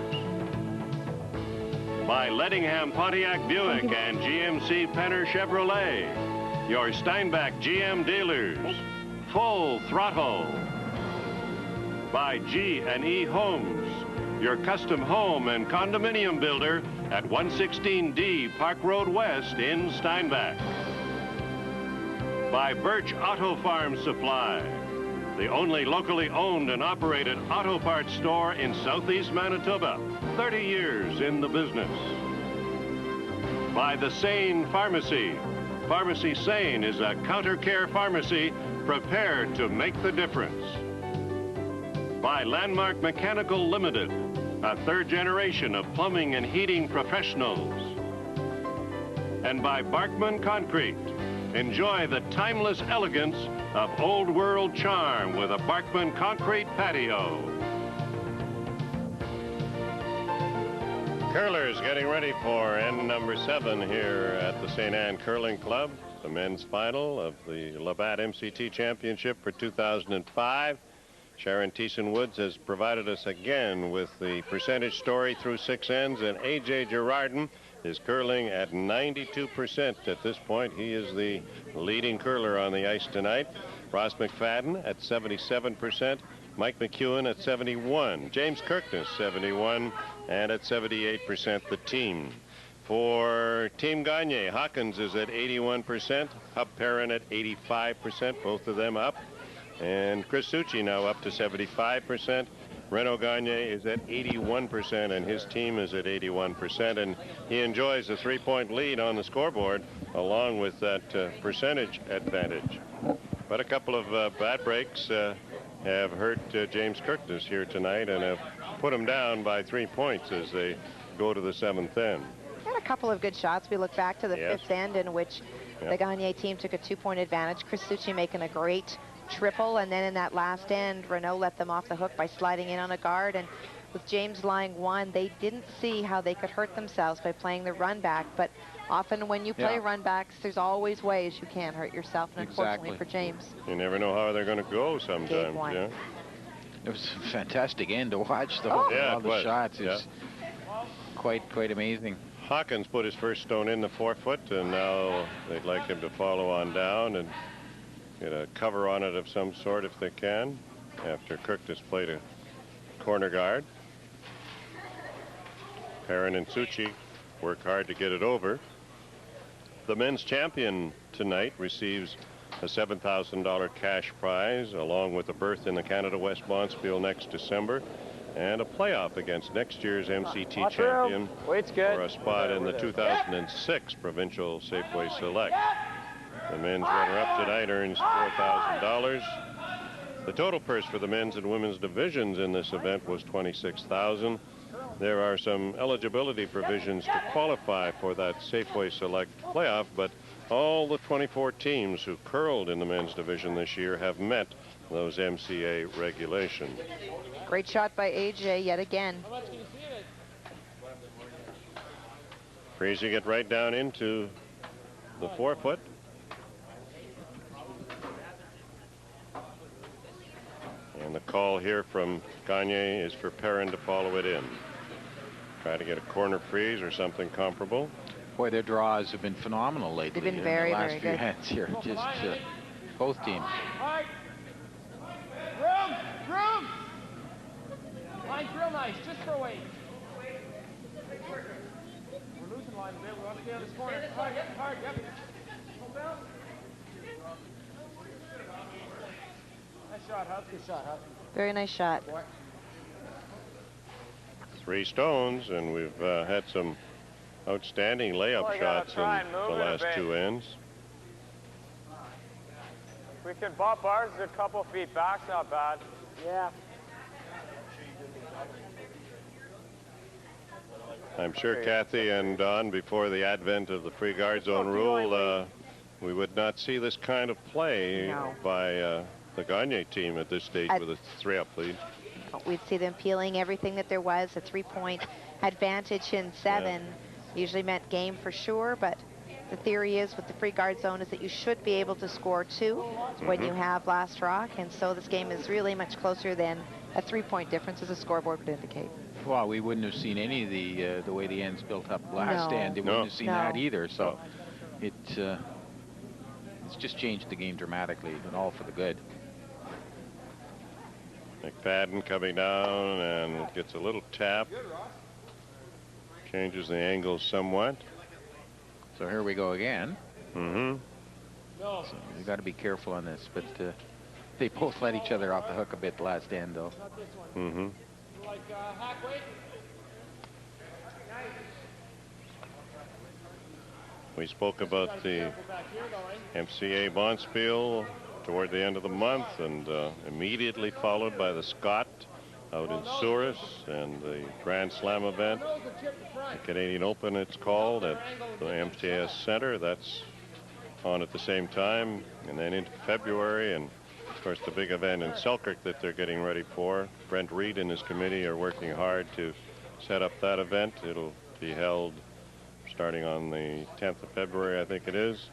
By Lettingham Pontiac Buick and GMC Penner Chevrolet, your Steinbach GM dealers, full throttle. By G&E Homes, your custom home and condominium builder at 116D Park Road West in Steinbach. By Birch Auto Farm Supply, the only locally owned and operated auto parts store in southeast Manitoba, 30 years in the business. By the Sane Pharmacy. Pharmacy Sane is a counter care pharmacy prepared to make the difference. By Landmark Mechanical Limited, a 3rd generation of plumbing and heating professionals. And by Barkman Concrete. Enjoy the timeless elegance of old world charm with a Barkman concrete patio. Curlers getting ready for end number 7 here at the St. Anne Curling Club. The men's final of the Labatt MCT Championship for 2005. Sharon Thiessen-Woods has provided us again with the percentage story through 6 ends, and A.J. Girardin is curling at 92% at this point. He is the leading curler on the ice tonight. Ross McFadden at 77%, Mike McEwen at 71, James Kirkness 71, and at 78% the team. For Team Gagne, Hawkins is at 81%, Hub Perrin at 85%, both of them up. And Chris Succi now up to 75%. Renaud Gagne is at 81%, and his team is at 81%, and he enjoys a 3-point lead on the scoreboard along with that percentage advantage. But a couple of bad breaks have hurt James Kirkness here tonight and have put him down by 3 points as they go to the 7th end. Had a couple of good shots. We look back to the 5th end in which The Gagne team took a 2-point advantage. Chris Succi making a great triple, and then in that last end, Renaud let them off the hook by sliding in on a guard. And with James lying one, they didn't see how they could hurt themselves by playing the run back. But often when you play run backs, there's always ways you can hurt yourself. And unfortunately for James, you never know how they're going to go sometimes. Yeah. It was a fantastic end to watch, though. All the shots. It's quite amazing. Hawkins put his first stone in the 4-foot, and now they'd like him to follow on down and get a cover on it of some sort if they can, after Kirkness played a corner guard. Perrin and Succi work hard to get it over. The men's champion tonight receives a $7,000 cash prize, along with a berth in the Canada West Bonspiel next December, and a playoff against next year's MCT champion for a spot in the 2006 Provincial Safeway Select. The men's runner-up tonight earns $4,000. The total purse for the men's and women's divisions in this event was $26,000. There are some eligibility provisions to qualify for that Safeway Select playoff, but all the 24 teams who curled in the men's division this year have met those MCA regulations. great shot by AJ yet again. Freezing it right down into the 4-foot. And the call here from Gagne is for Perrin to follow it in. Try to get a corner freeze or something comparable. Boy, their draws have been phenomenal lately. They've been very, in the last very few good. hands here. Just both teams. Room! Line's real nice, just for a wait. We're losing line a bit. We want to get on this corner. Hard, yep. Hold down. Nice shot, Huff. Good shot, Huff. Very nice shot. 3 stones, and we've had some outstanding layup shots in the last 2 ends. We can bump ours a couple feet back, not bad. Yeah. I'm sure Kathy and Don, before the advent of the free guard zone rule, we would not see this kind of play by the Gagne team at this stage with a 3-up lead. We'd see them peeling everything that there was. A 3-point advantage in 7 usually meant game for sure, but the theory is with the free guard zone is that you should be able to score 2 when you have last rock, and so this game is really much closer than a 3-point difference as a scoreboard would indicate. Well, we wouldn't have seen any of the way the ends built up last end. They wouldn't have seen that either. So it's just changed the game dramatically, and all for the good. McFadden coming down and gets a little tap. Changes the angle somewhat. So here we go again. So you got to be careful on this, but they both let each other off the hook a bit last end, though. We spoke about the MCA Bonspiel toward the end of the month, and immediately followed by the Scott out in Souris and the Grand Slam event, the Canadian Open it's called, at the MTS Center. That's on at the same time, and then into February, and of course the big event in Selkirk that they're getting ready for. Brent Reed and his committee are working hard to set up that event. It'll be held starting on the 10th of February, I think it is.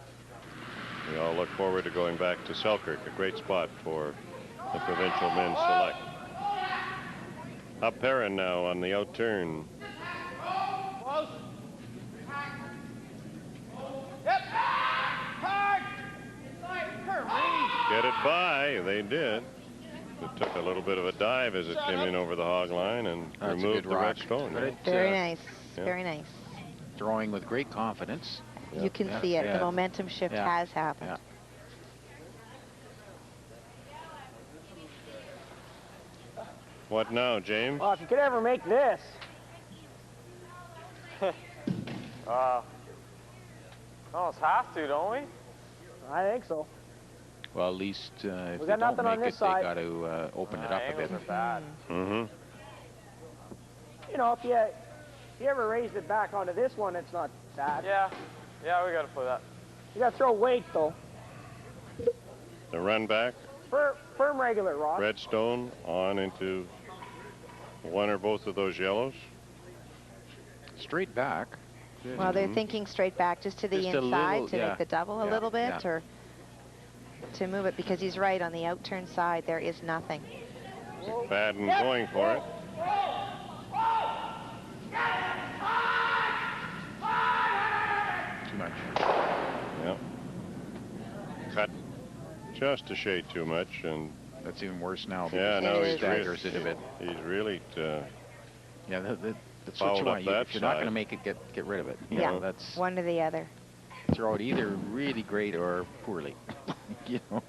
We all look forward to going back to Selkirk, a great spot for the provincial men's select. Up Perrin now on the out turn. Get it by, they did. It took a little bit of a dive as it came in over the hog line and removed the red stone. Very nice, very nice. Throwing with great confidence. You can see it. The momentum shift has happened. What now, James? Well, if you could ever make this. Almost have to, don't we? I think so. Well, at least if We they got don't nothing on make this it, side. they got to open it up a bit. Angles are bad. You know, if you ever raised it back onto this one, it's not bad. Yeah, we got to play that. You got to throw weight, though. The run back. Firm regular, Ross. Redstone on into one or both of those yellows. Straight back. Well, they're thinking straight back just to the Just a inside little, to yeah. make the double a Yeah, little bit, yeah. or to move it, because he's right, on the outturn side there is nothing. McFadden going for it. Too much. Yep. Cut just a shade too much, and that's even worse now. Yeah, because no, he he's staggers it a bit. He's really. Yeah, that's what fouled you up want. that If you're not going to side. make it, get rid of it. You Yeah, know, that's one or the other. throw it either really great or poorly. You know.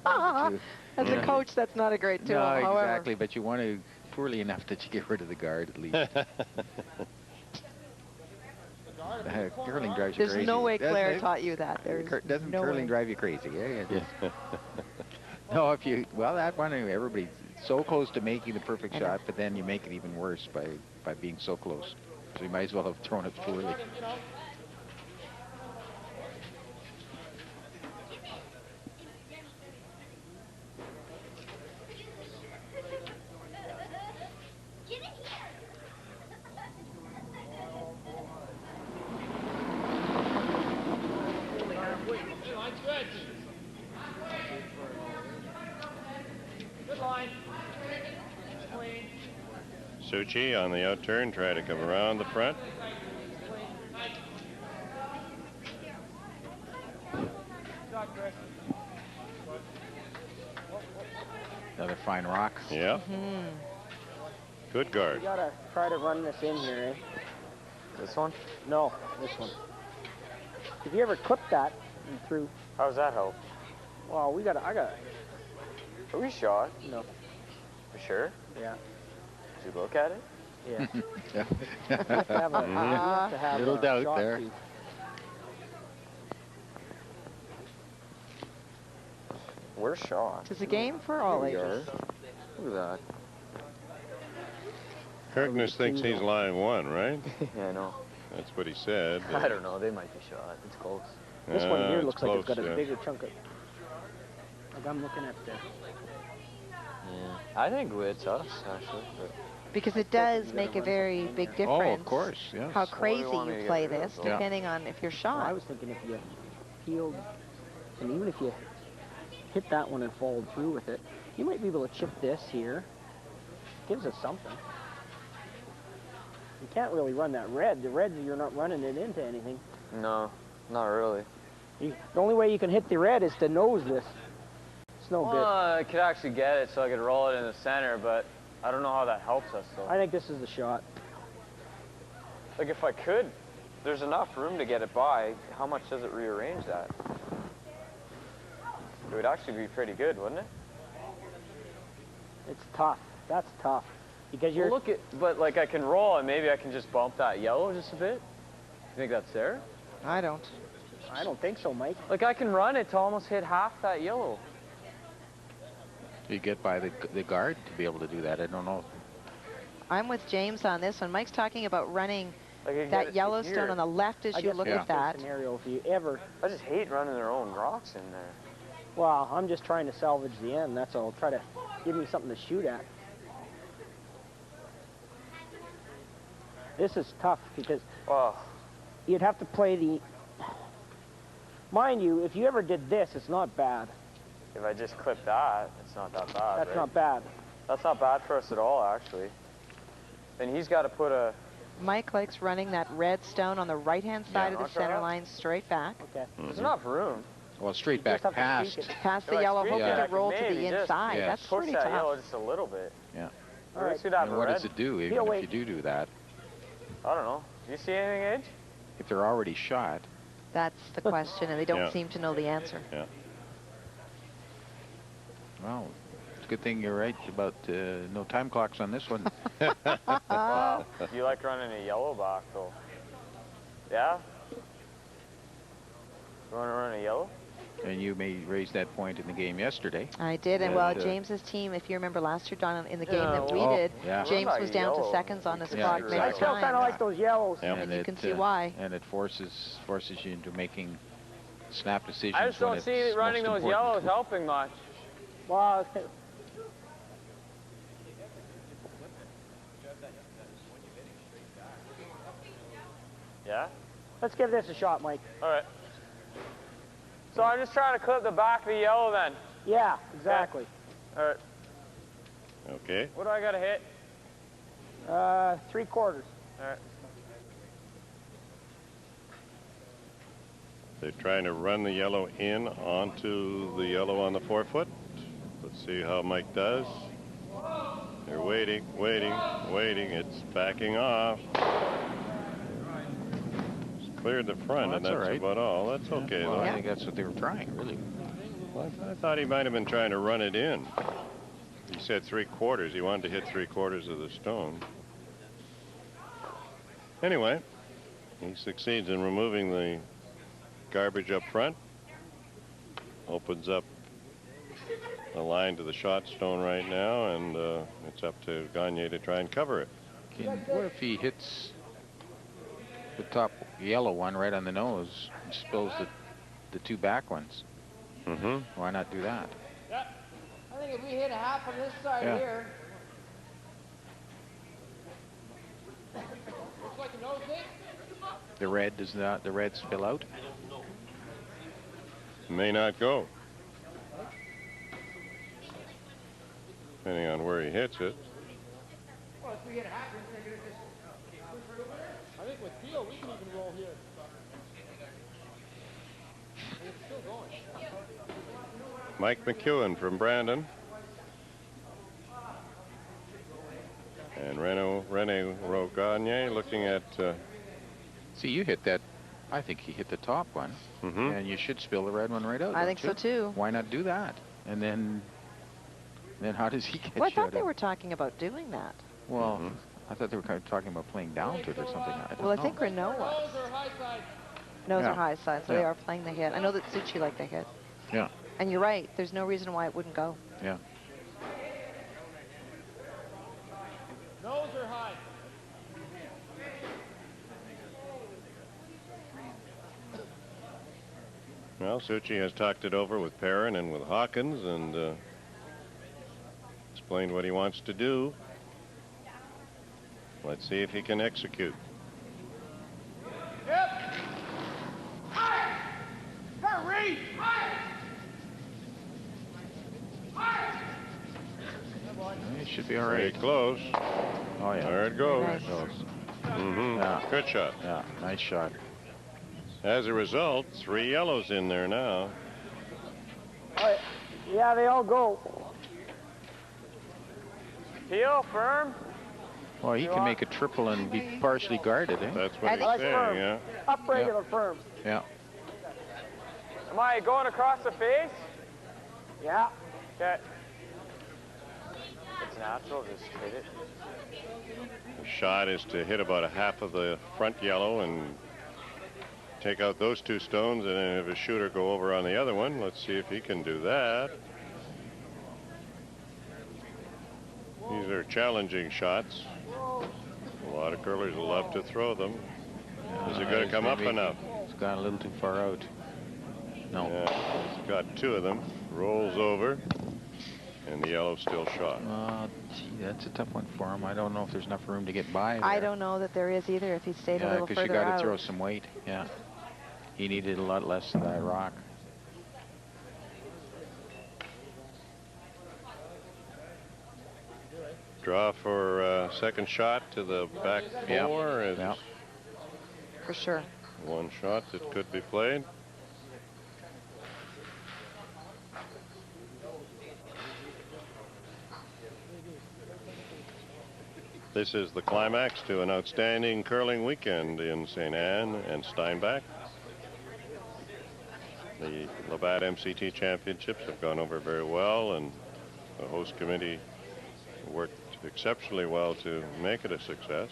As a coach, that's not a great tool. No, However, exactly. But you want to poorly enough that you get rid of the guard at least. Curling drives you there's crazy. no way Claire Doesn't it? taught you that. There's Doesn't no curling way. drive you crazy? Yeah. No, if you, well, that one, everybody's so close to making the perfect shot, but then you make it even worse by being so close. So you might as well have thrown it poorly. Suchi on the outturn, try to come around the front. Another fine rock. Yeah. Good guard. You got to try to run this in here, eh? This one? No, this one. If you ever clip that and through. How does that help? Well, I got. Are we shot? No. For sure? Yeah. Did you look at it? Yeah. Yeah. You have to have a, you have to have Little a doubt shot there. too. We're shot. It's a game for all Here we ages. are. Look at Kirkness thinks he's line one, right? that. Yeah, I know. That's what he said. I don't know. They might be shot. It's close. This one here it's looks like it's close, got a yeah. bigger chunk of. Like I'm looking at the. Yeah. I think it's us, actually. But Because it does make a very big difference. Oh, of course, yes. How What do crazy you want me you to play get rid of, this, though? Yeah. depending on if you're Well, shot. I was thinking if you peeled, and even if you hit that one and followed through with it, you might be able to chip this here. Gives us something. You can't really run that red. The red, you're not running it into anything. no, not really. The only way you can hit the red is to nose this. It's no Well, good. I could actually get it so I could roll it in the center, but I don't know how that helps us, though. I think this is the shot. Like, if I could, there's enough room to get it by. How much does it rearrange that? It would actually be pretty good, wouldn't it? It's tough. That's tough. Because you're. Well, look at, but like I can roll and maybe I can just bump that yellow just a bit. You think that's there? I don't. I don't think so, Mike. Like I can run it to almost hit half that yellow. You get by the guard to be able to do that. I don't know. I'm with James on this one. Mike's talking about running Like I can get it that to Yellowstone here. on the left as I you guess look Yeah. at that. Scenario, if you ever. I just hate running their own rocks in there. Well, I'm just trying to salvage the end. That's all. Try to give me something to shoot at. This is tough because Oh, you'd have to play the. Mind you, if you ever did this, it's not bad. if I just clip that, it's not that bad, That's right? not bad. That's not bad for us at all, actually. And he's got to put a. Mike likes running that red stone on the right-hand side of the I'll try center that. line straight back, Okay. There's enough room. Well, straight You back just have to past. tweak it. past the If I yellow, streak hoping it, I to can roll to maybe the just- inside. Yes. That's Push pretty that yellow tough. just a little bit. Yeah. All Or right. shoot that And what red. does it do, even Feel if weight. you do that? I don't know. You see anything, Edge? If they're already shot, That's the question, and they don't Yeah. seem to know the answer. Yeah. well, it's a good thing you're right about no time clocks on this one. Wow. You like running a yellow back, though. Yeah? You want to run a yellow? And you may raise that point in the game yesterday. I did, and And, well, James's team, if you remember last year, Don, in the game Yeah, that we well, did, yeah. James Run was that down to yellow. seconds on the Yeah, spot exactly. I many still kind of times. like those yellows. Yeah. And you it, can see why. And it forces you into making snap decisions. I just don't see running those yellows helping much. Well, Yeah? let's give this a shot, Mike. All right. So I'm just trying to clip the back of the yellow then. Yeah, exactly. All right. Okay. What do I got to hit? 3/4. All right. They're trying to run the yellow in onto the yellow on the forefoot. Let's see how Mike does. They're waiting, waiting, waiting. It's backing off. It's cleared the front, Well, and that's that's all right. about all. That's okay, Well, though. I think that's what they were trying, really. Well, I thought he might have been trying to run it in. He said 3/4. He wanted to hit 3/4 of the stone. Anyway, he succeeds in removing the garbage up front. Opens up a line to the shot stone right now, and it's up to Gagne to try and cover it. What if he hits the top yellow one right on the nose and spills the two back ones? Mm-hmm. Why not do that? I think if we hit half on this side here. Looks like a nose hit. The red, does not the red spill out? May not go. Depending on where he hits it. Well, if we hit half, we're going to just. I think with feel, we can even roll here. It's still going. Mike McEwen from Brandon. And Renaud Gagne looking at... See, you hit that. I think he hit the top one. Mhm. And you should spill the red one right out. I think so, too. Why not do that? And then how does he get Well, I shut thought they out? were talking about doing that. Well, I thought they were kind of talking about playing down to it or something. I Well, I don't think know. Renaud was. Nose or high side? Nose Yeah. or high side, so Yeah. they are playing the hit. I know that Suchi liked the hit. Yeah, And you're right. There's no reason why it wouldn't go. yeah. Nose or high? Well, Suchi has talked it over with Perrin and with Hawkins and explained what he wants to do. Let's see if he can execute. Yep. High. Hurry. It should be all Very right. close. Oh, yeah. There it goes. Nice. Mm-hmm. Yeah. Good shot. Yeah, nice shot. As a result, 3 yellows in there now. Yeah, they all go. Heel, firm. Well, he can make a triple and be partially guarded, eh? That's what I he's think- saying, firm. yeah. Up regular firm. Yeah. Am I going across the face? Yeah. Okay. It's natural, just hit it. The shot is to hit about a half of the front yellow and take out those 2 stones, and then have a shooter go over on the other one. Let's see if he can do that. These are challenging shots. A lot of curlers love to throw them. Is it going to come up enough? It's gone a little too far out. No. Yeah, he's got 2 of them. Rolls over, and the yellow's still shot. Gee, that's a tough one for him. I don't know if there's enough room to get by there. I don't know that there is either if he stayed a Yeah, little because you further got out. to throw some weight. Yeah. He needed a lot less of that rock. Draw for second shot to the back 4. Is Yeah. For sure. one shot that could be played. This is the climax to an outstanding curling weekend in St. Anne and Steinbach. The Labatt MCT Championships have gone over very well, and the host committee worked exceptionally well to make it a success.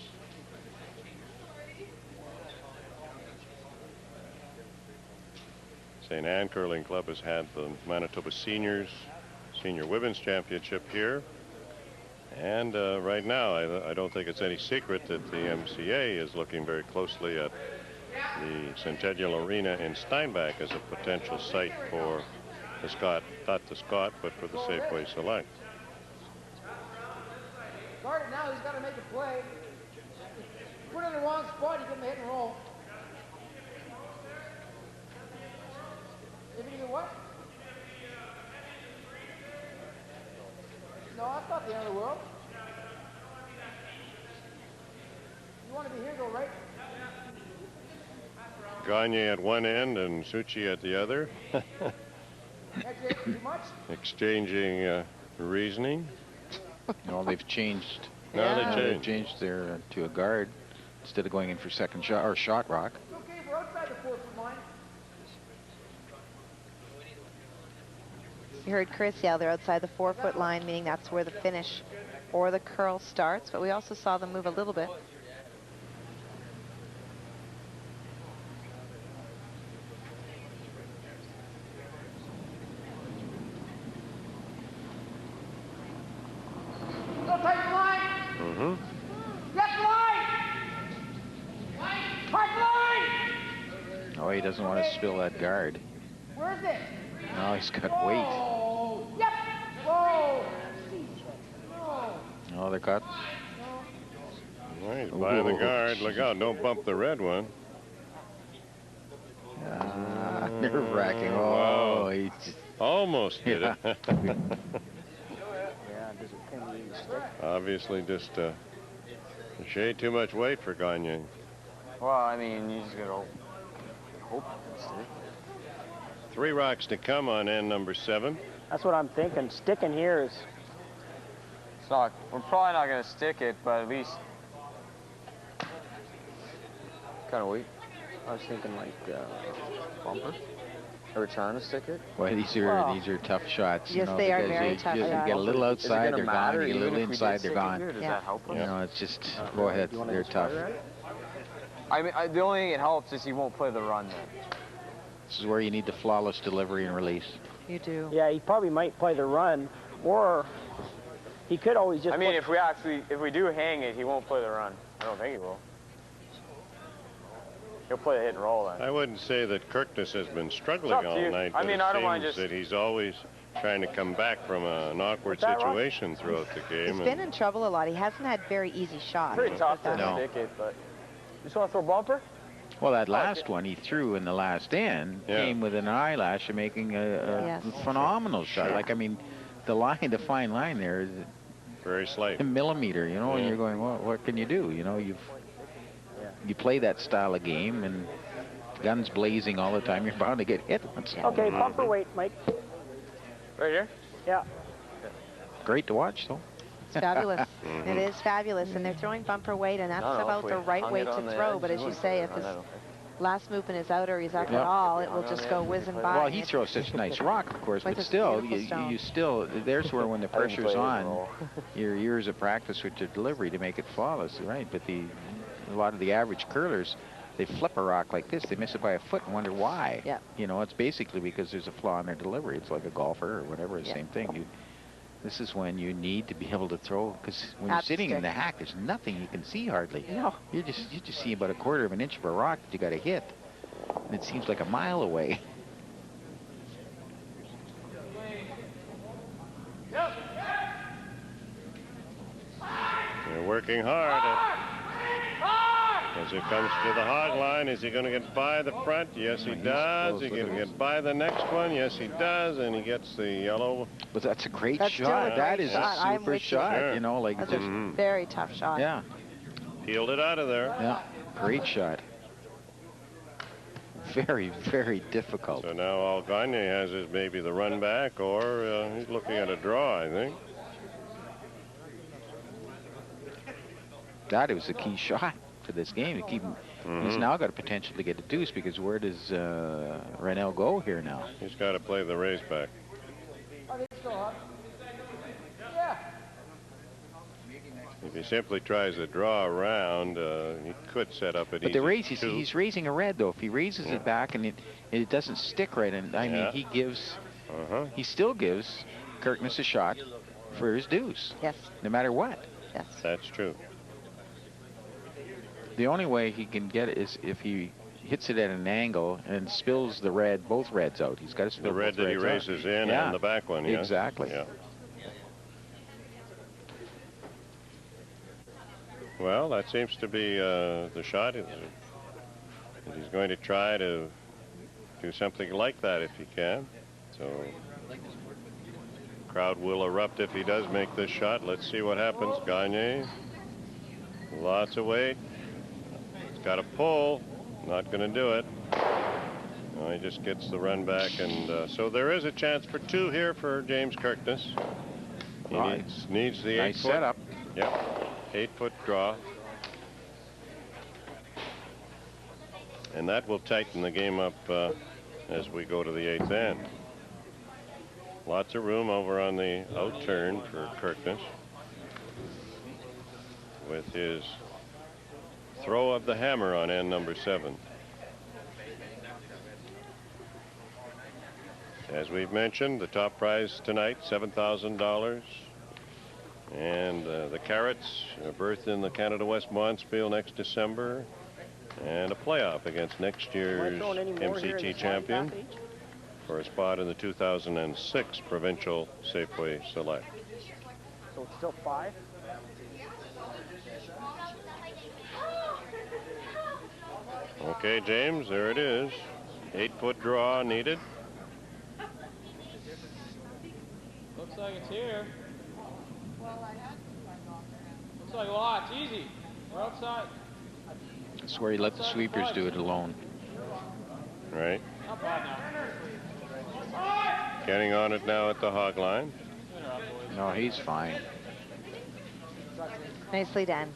St. Anne Curling Club has had the Manitoba Senior Women's Championship here. And right now, I don't think it's any secret that the MCA is looking very closely at the Centennial Arena in Steinbach as a potential site for the Scott, not the Scott, but for the Safeway Select. Guard it now, he's got to make a play. Put it in the wrong spot, you give him a hit and roll. If you do what? No, that's not the end of the world. You want to be here, go right. Gagne at one end and Suchi at the other. That's it, too much? Exchanging reasoning. No, they've changed. No, Yeah. they They've changed their to a guard instead of going in for second shot or shot rock. It's okay, we're outside the 4-foot line. You heard Chris yell they're outside the 4-foot line, meaning that's where the finish or the curl starts, but we also saw them move a little bit. Go tight line! Mm-hmm. Yes, line! Tight line! Oh, he doesn't want to spill that guard. Where is it? No, he's got weight. Oh, yep! Whoa! No. No, they're caught. Well, he's by the Ooh. guard. Look out, don't bump the red one. Nerve-wracking. Wow. Oh, he just, Almost did Yeah. it. Obviously just a shade too much weight for Gagne. Well, I mean, you just gotta hope it's it. 3 rocks to come on end number 7. That's what I'm thinking. Sticking here is... It's not, we're probably not gonna stick it, but at least kind of weak. I was thinking like bumper. Are we trying to stick it? well, these are tough shots. Yes, you know, they are because very you tough just shots. get a little Is it outside, gonna they're gone. matter You get a even little if we inside, did they're stick it gone. here? Does Yeah. that help us? You know, it's just go ahead. You wanna They're go tough. spider at it? I mean, the only thing it helps is he won't play the run then. This is where you need the flawless delivery and release. You do. Yeah, he probably might play the run, or he could always just... I mean, if we do hang it, he won't play the run. I don't think he will. He'll play the hit and roll then. I wouldn't say that Kirkness has been struggling It's up to all you. night. I but mean, it I don't mind seems just- that he's always trying to come back from an awkward What's that, Ron? situation throughout the game. He's been in trouble a lot. He hasn't had very easy shots. Pretty tough to No. stick it, but you just want to throw bumper? Well, that last one he threw in the last end Yeah. came within an eyelash of making a Yes. phenomenal shot. Like, I mean, the fine line there is Very slight. a millimeter, you know, and Yeah. you're going, well, what can you do? You know, you play that style of game and guns blazing all the time, you're bound to get hit once. in a while. Okay, bumper weight, Mike. Right here? Yeah. Great to watch, though. It's fabulous. It is fabulous, and they're throwing bumper weight, and that's I don't know, about if we the right hung way it to on the throw. edge, But as you wouldn't say, play if the run, his I don't think. last movement is out or he's up Yeah. at all, it will Hung on just the go edge, whizzing play. by. Well, he throws such a nice rock, of course, With but this still, beautiful you stone. still, there's where when the I didn't pressure's play it on, at all. your years of practice with your delivery to make it flawless, right? But a lot of the average curlers, they flip a rock like this, they miss it by a foot and wonder why. Yeah. You know, it's basically because there's a flaw in their delivery. It's like a golfer or whatever, the Yeah. same thing. This is when you need to be able to throw, because when you're At the sitting in stick. the hack, there's nothing you can see hardly. No. You just see about a quarter of an inch of a rock that you got to hit, and it seems like a mile away. They're working hard as it comes to the hog line. Is he going to get by the front? Yes, he He's does. close. He Look at going to this. get by the next one? Yes, he does. And he gets the yellow. But that's a great That's still shot. a That great is shot. a I'm super with you. shot. Sure. You know, like That's just, a very tough shot. yeah, Peeled it out of there. yeah, great shot. Very, very difficult. So now all Gagne has is maybe the run back, or he's looking at a draw, I think. That was a key shot for this game. To keep, He's now got a potential to get a deuce, because where does Renaud go here now? He's got to play the race back. Are they still up? Yeah. If he simply tries to draw around, he could set up an But easy the raise, two. he's raising a red, though. If he raises it back and it doesn't stick right, and I mean, Yeah. he still gives Kirkness a shot for his deuce, Yes. no matter what. Yes. That's true. The only way he can get it is if he hits it at an angle and spills the red, both reds out. He's got to spill the red both that he reds out. races in Yeah. and the back one. Yes. Exactly. Yeah. Well, that seems to be the shot. He's going to try to do something like that if he can. So crowd will erupt if he does make this shot. Let's see what happens. Gagne, lots of weight. He's got a pull. Not going to do it. No, he just gets the run back, and so there is a chance for 2 here for James Kirkness. He needs the 8-foot. Nice setup. Yep, 8-foot draw. And that will tighten the game up as we go to the 8th end. Lots of room over on the out turn for Kirkness with his throw of the hammer on end number 7. As we've mentioned, the top prize tonight, $7,000. And the Carrots, a berth in the Canada West Bonspiel next December, and a playoff against next year's MCT champion for a spot in the 2006 Provincial Safeway Select. So it's still 5? Okay, James, there it is. 8-foot draw needed. Looks like it's here. Looks like, wow, it's easy. We're outside. That's where he let the sweepers do it alone. Right. Not bad now. Getting on it now at the hog line. No, he's fine. Nicely done.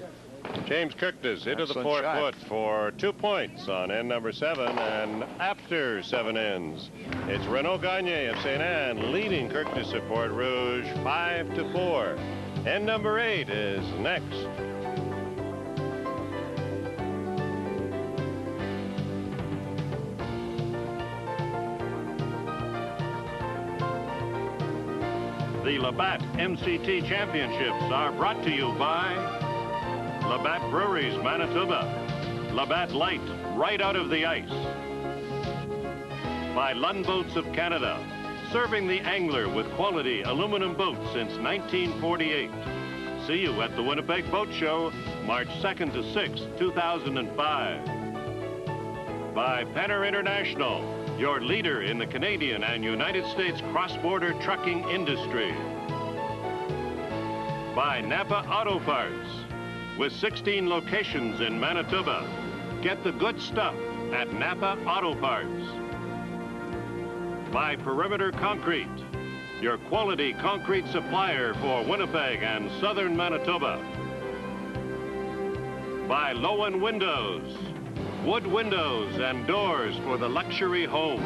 James Kirkness into the Excellent 4-foot shot. for 2 points on end number 7, and after 7 ends, it's Renaud Gagne of St. Anne leading Kirkness at Port Rouge 5-4. End number 8 is next. The Labatt MCT Championships are brought to you by Labatt Breweries, Manitoba. Labatt Light, right out of the ice. By Lund Boats of Canada, serving the angler with quality aluminum boats since 1948. See you at the Winnipeg Boat Show, March 2nd to 6th, 2005. By Penner International, your leader in the Canadian and United States cross-border trucking industry. By Napa Auto Parts. With 16 locations in Manitoba, get the good stuff at Napa Auto Parts. By Perimeter Concrete, your quality concrete supplier for Winnipeg and southern Manitoba. By Lowen Windows, wood windows and doors for the luxury home.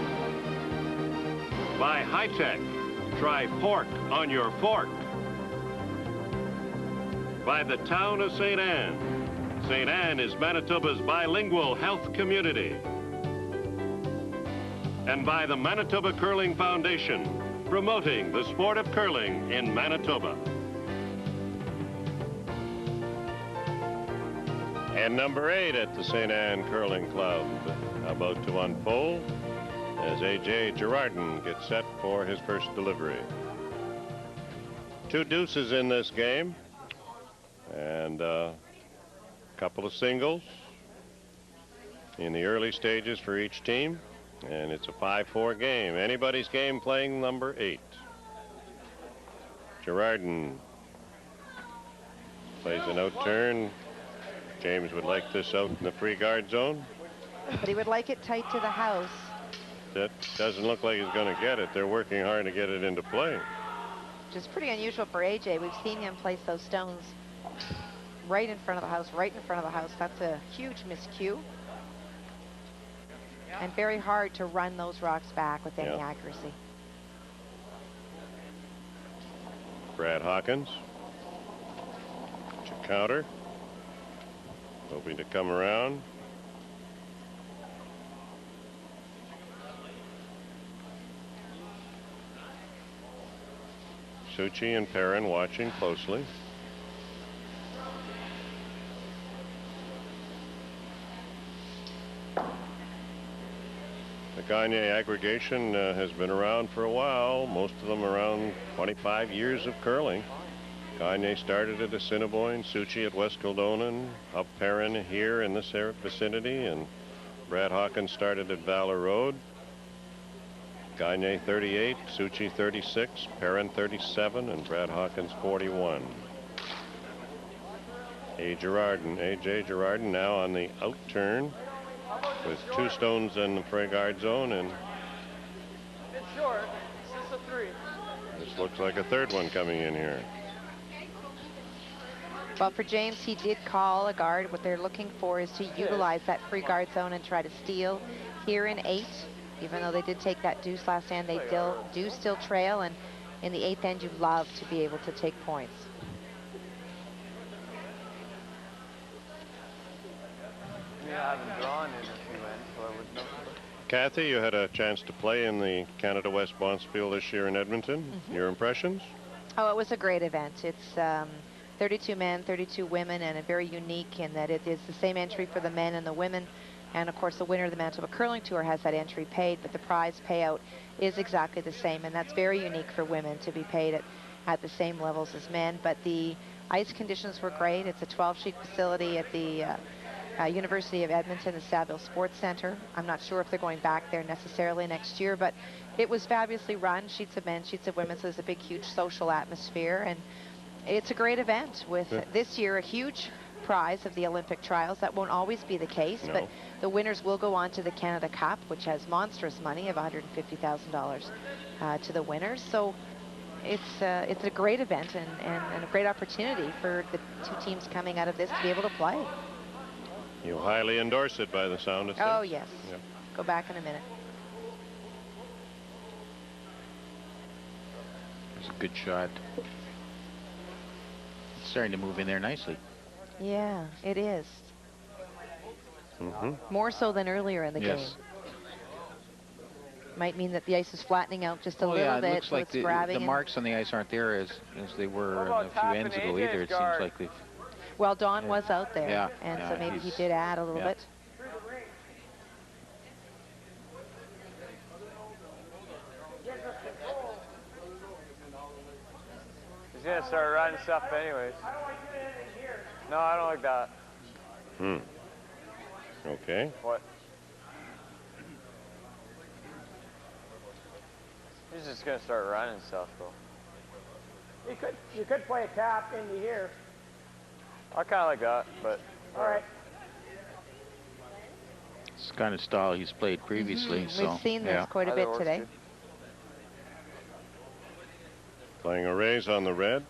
By High-Tech, try pork on your fork. By the town of St. Anne. St. Anne is Manitoba's bilingual health community. And by the Manitoba Curling Foundation, promoting the sport of curling in Manitoba. And number 8 at the St. Anne Curling Club, about to unfold as A.J. Girardin gets set for his first delivery. 2 deuces in this game. And a couple of singles in the early stages for each team. And it's a 5-4 game. Anybody's game playing number 8. Girardin plays an out turn. James would like this out in the free guard zone. But he would like it tight to the house. That doesn't look like he's going to get it. They're working hard to get it into play. Which is pretty unusual for AJ. We've seen him place those stones right in front of the house, right in front of the house. That's a huge miscue. And very hard to run those rocks back with any accuracy. Brad Hawkins to counter. Hoping to come around. Suchi and Perrin watching closely. Gagne aggregation has been around for a while, most of them around 25 years of curling. Gagne started at Assiniboine, Suchi at West Kildonan, up Perrin here in this vicinity, and Brad Hawkins started at Valor Road. Gagne 38, Suchi 36, Perrin 37, and Brad Hawkins 41. A.J. Girardin now on the out turn with 2 stones in the Fregard zone, and It's short. It's just a 3. this looks like a third one coming in here. Well, for James, he did call a guard. What they're looking for is to utilize that free guard zone and try to steal here in 8. Even though they did take that deuce last end, they do still trail, and in the 8th end, you love to be able to take points. I haven't drawn in a few ends, so I would know. Kathy, you had a chance to play in the Canada West Bonspiel this year in Edmonton. Your impressions? Oh, it was a great event. It's 32 men, 32 women, and very unique in that it is the same entry for the men and the women. And of course, the winner of the Manitoba Curling Tour has that entry paid, but the prize payout is exactly the same, and that's very unique for women to be paid at the same levels as men. But the ice conditions were great. It's a 12-sheet facility at the University of Edmonton, the Saville Sports Center. I'm not sure if they're going back there necessarily next year, but it was fabulously run. Sheets of men, sheets of women, so there's a big, huge social atmosphere, and it's a great event with this year a huge prize of the Olympic trials. That won't always be the case, but the winners will go on to the Canada Cup, which has monstrous money of $150,000 to the winners. So it's a great event and a great opportunity for the 2 teams coming out of this to be able to play. You highly endorse it by the sound of things. Oh, yes. Yep. Go back in a minute. It's a good shot. It's starting to move in there nicely. Yeah, it is. More so than earlier in the game. Might mean that the ice is flattening out just a little bit. It looks so like it's grabbing the marks on the ice aren't there as they were a few ends ago either. It seems like they've... Well, Don was out there, and so maybe he did add a little bit. He's gonna start riding stuff anyways. No, I don't like that. Okay. What? He's just gonna start running stuff, though. You could play a tap into here. I kind of like that, but... All right. It's the kind of style he's played previously. So, we've seen this quite a bit today. Playing a raise on the red.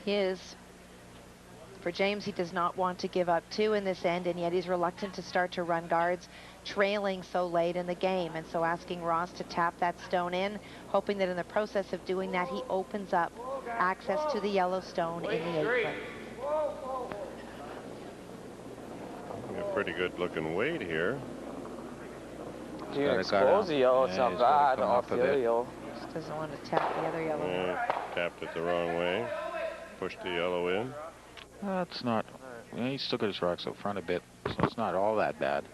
He is. For James, he does not want to give up 2 in this end, and yet he's reluctant to start to run guards, trailing so late in the game. And so asking Ross to tap that stone in, hoping that in the process of doing that, he opens up access to the yellow stone in the 8th. A pretty good looking weight here. You can expose the yellow, it's not bad off the other yellow. Just doesn't want to tap the other yellow. Tapped it the wrong way. Pushed the yellow in. That's not... He's still got his rocks out front a bit, so it's not all that bad.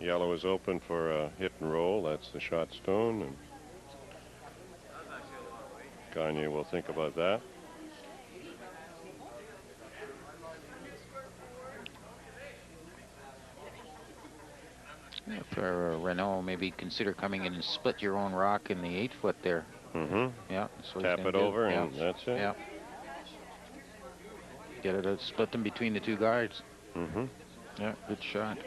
Yellow is open for a hit and roll. That's the shot stone. And Gagne will think about that. For Renaud, maybe consider coming in and split your own rock in the 8-foot there. Yeah. Tap it over, and that's it. Yeah. Get it to split them between the 2 guards. Yeah, good shot.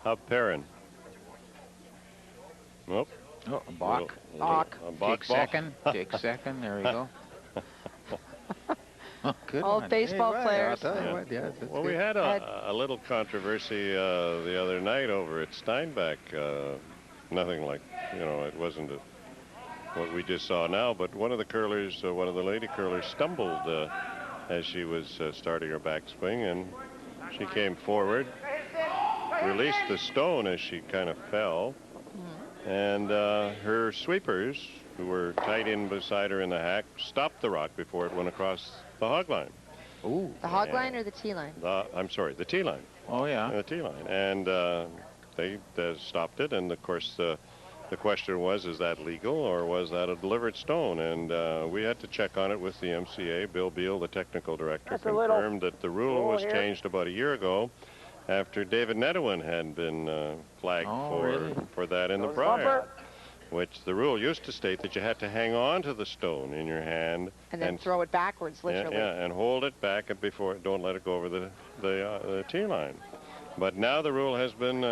Up Perrin. Nope. Oh, a balk. Take second. Take second. There we go. Good Old one. baseball players. Well, we had a little controversy the other night over at Steinbach. Nothing like, it wasn't what we just saw now, but one of the curlers, one of the lady curlers stumbled as she was starting her backswing, and she came forward, released the stone as she kind of fell, and her sweepers who were tight in beside her in the hack, stopped the rock before it went across the hog line. Ooh. The hog line or the tee line? I'm sorry, the tee line. Oh, yeah. The tee line. And they stopped it. And, of course, the question was, is that legal or was that a delivered stone? And we had to check on it with the MCA. Bill Beal, the technical director, confirmed that the rule was changed about a year ago after David Nedewin had been flagged for that in the Brier, which the rule used to state that you had to hang on to the stone in your hand and then throw it backwards, literally. Yeah, and hold it back and before, don't let it go over the tee line. But now the rule has been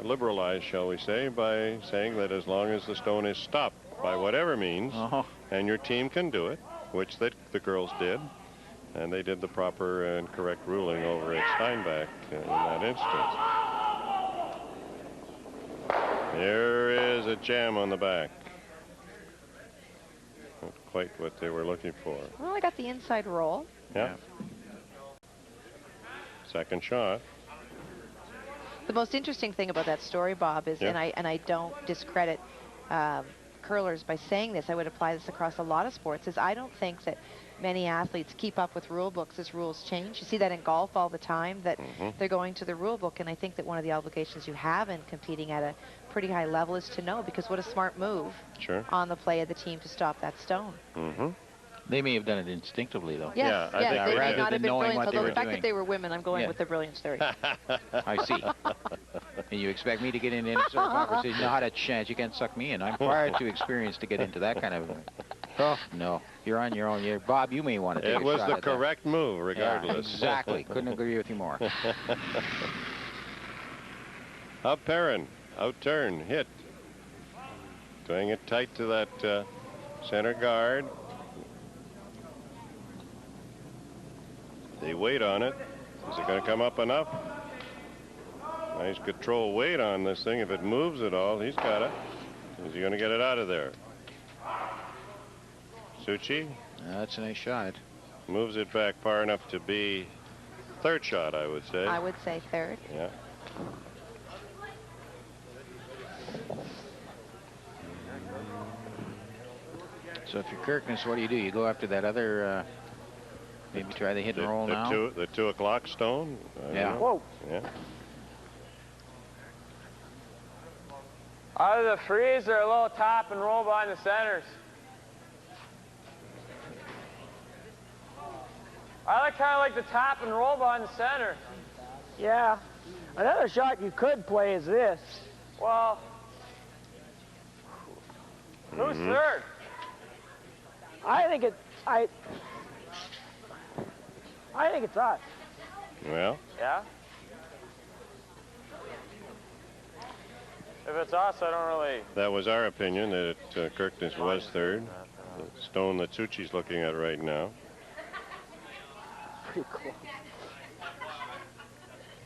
liberalized, shall we say, by saying that as long as the stone is stopped by whatever means, and your team can do it, which the girls did, and they did the proper and correct ruling over at Steinbach in that instance. There is a jam on the back. Not quite what they were looking for. Well, I got the inside roll. Yeah. Second shot. The most interesting thing about that story, Bob, is, and I don't discredit curlers by saying this, I would apply this across a lot of sports, is I don't think that many athletes keep up with rule books as rules change. You see that in golf all the time, that they're going to the rule book, and I think that one of the obligations you have in competing at a pretty high level is to know, because what a smart move on the play of the team to stop that stone. They may have done it instinctively, though. Yes, they may not have been brilliant, although the fact doing. that they were women, I'm going with the brilliance theory. I see. And you expect me to get into any sort of conversation? Not a chance. You can't suck me in. I'm far too experienced to get into that kind of... Oh, no. You're on your own. Bob, you may want to take a shot. It was the correct move, regardless. Yeah, exactly. Couldn't agree with you more. Up Perrin. Out turn. Hit. Doing it tight to that center guard. They wait on it. Is it going to come up enough? Nice control weight on this thing. If it moves at all, he's got it. Is he going to get it out of there? Suchi? That's a nice shot. Moves it back far enough to be third shot, I would say. I would say third. Yeah. So if you're Kirkness, what do? You go after that other... maybe try the hit and roll now. The 2 o'clock stone. Yeah. Whoa. Yeah. Either the freeze or a little tap and roll behind the centers. I kind of like the tap and roll behind the center. Yeah. Another shot you could play is this. Well, who's third? I think it's us. Well. Yeah. If it's us, I don't really... That was our opinion, that Kirkness was third. The stone that Suchi's looking at right now. Pretty close.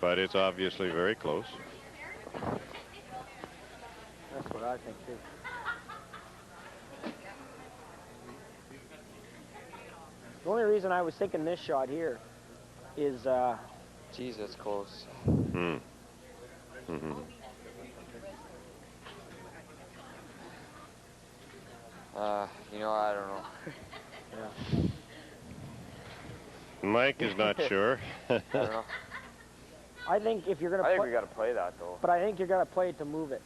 But it's obviously very close. That's what I think, too. The only reason I was thinking this shot here is... Geez, that's close. You know, I don't know. Yeah. Mike is not sure. I don't know. I think if you're going to I think we got to play that, though. But I think you're going to play it to move it.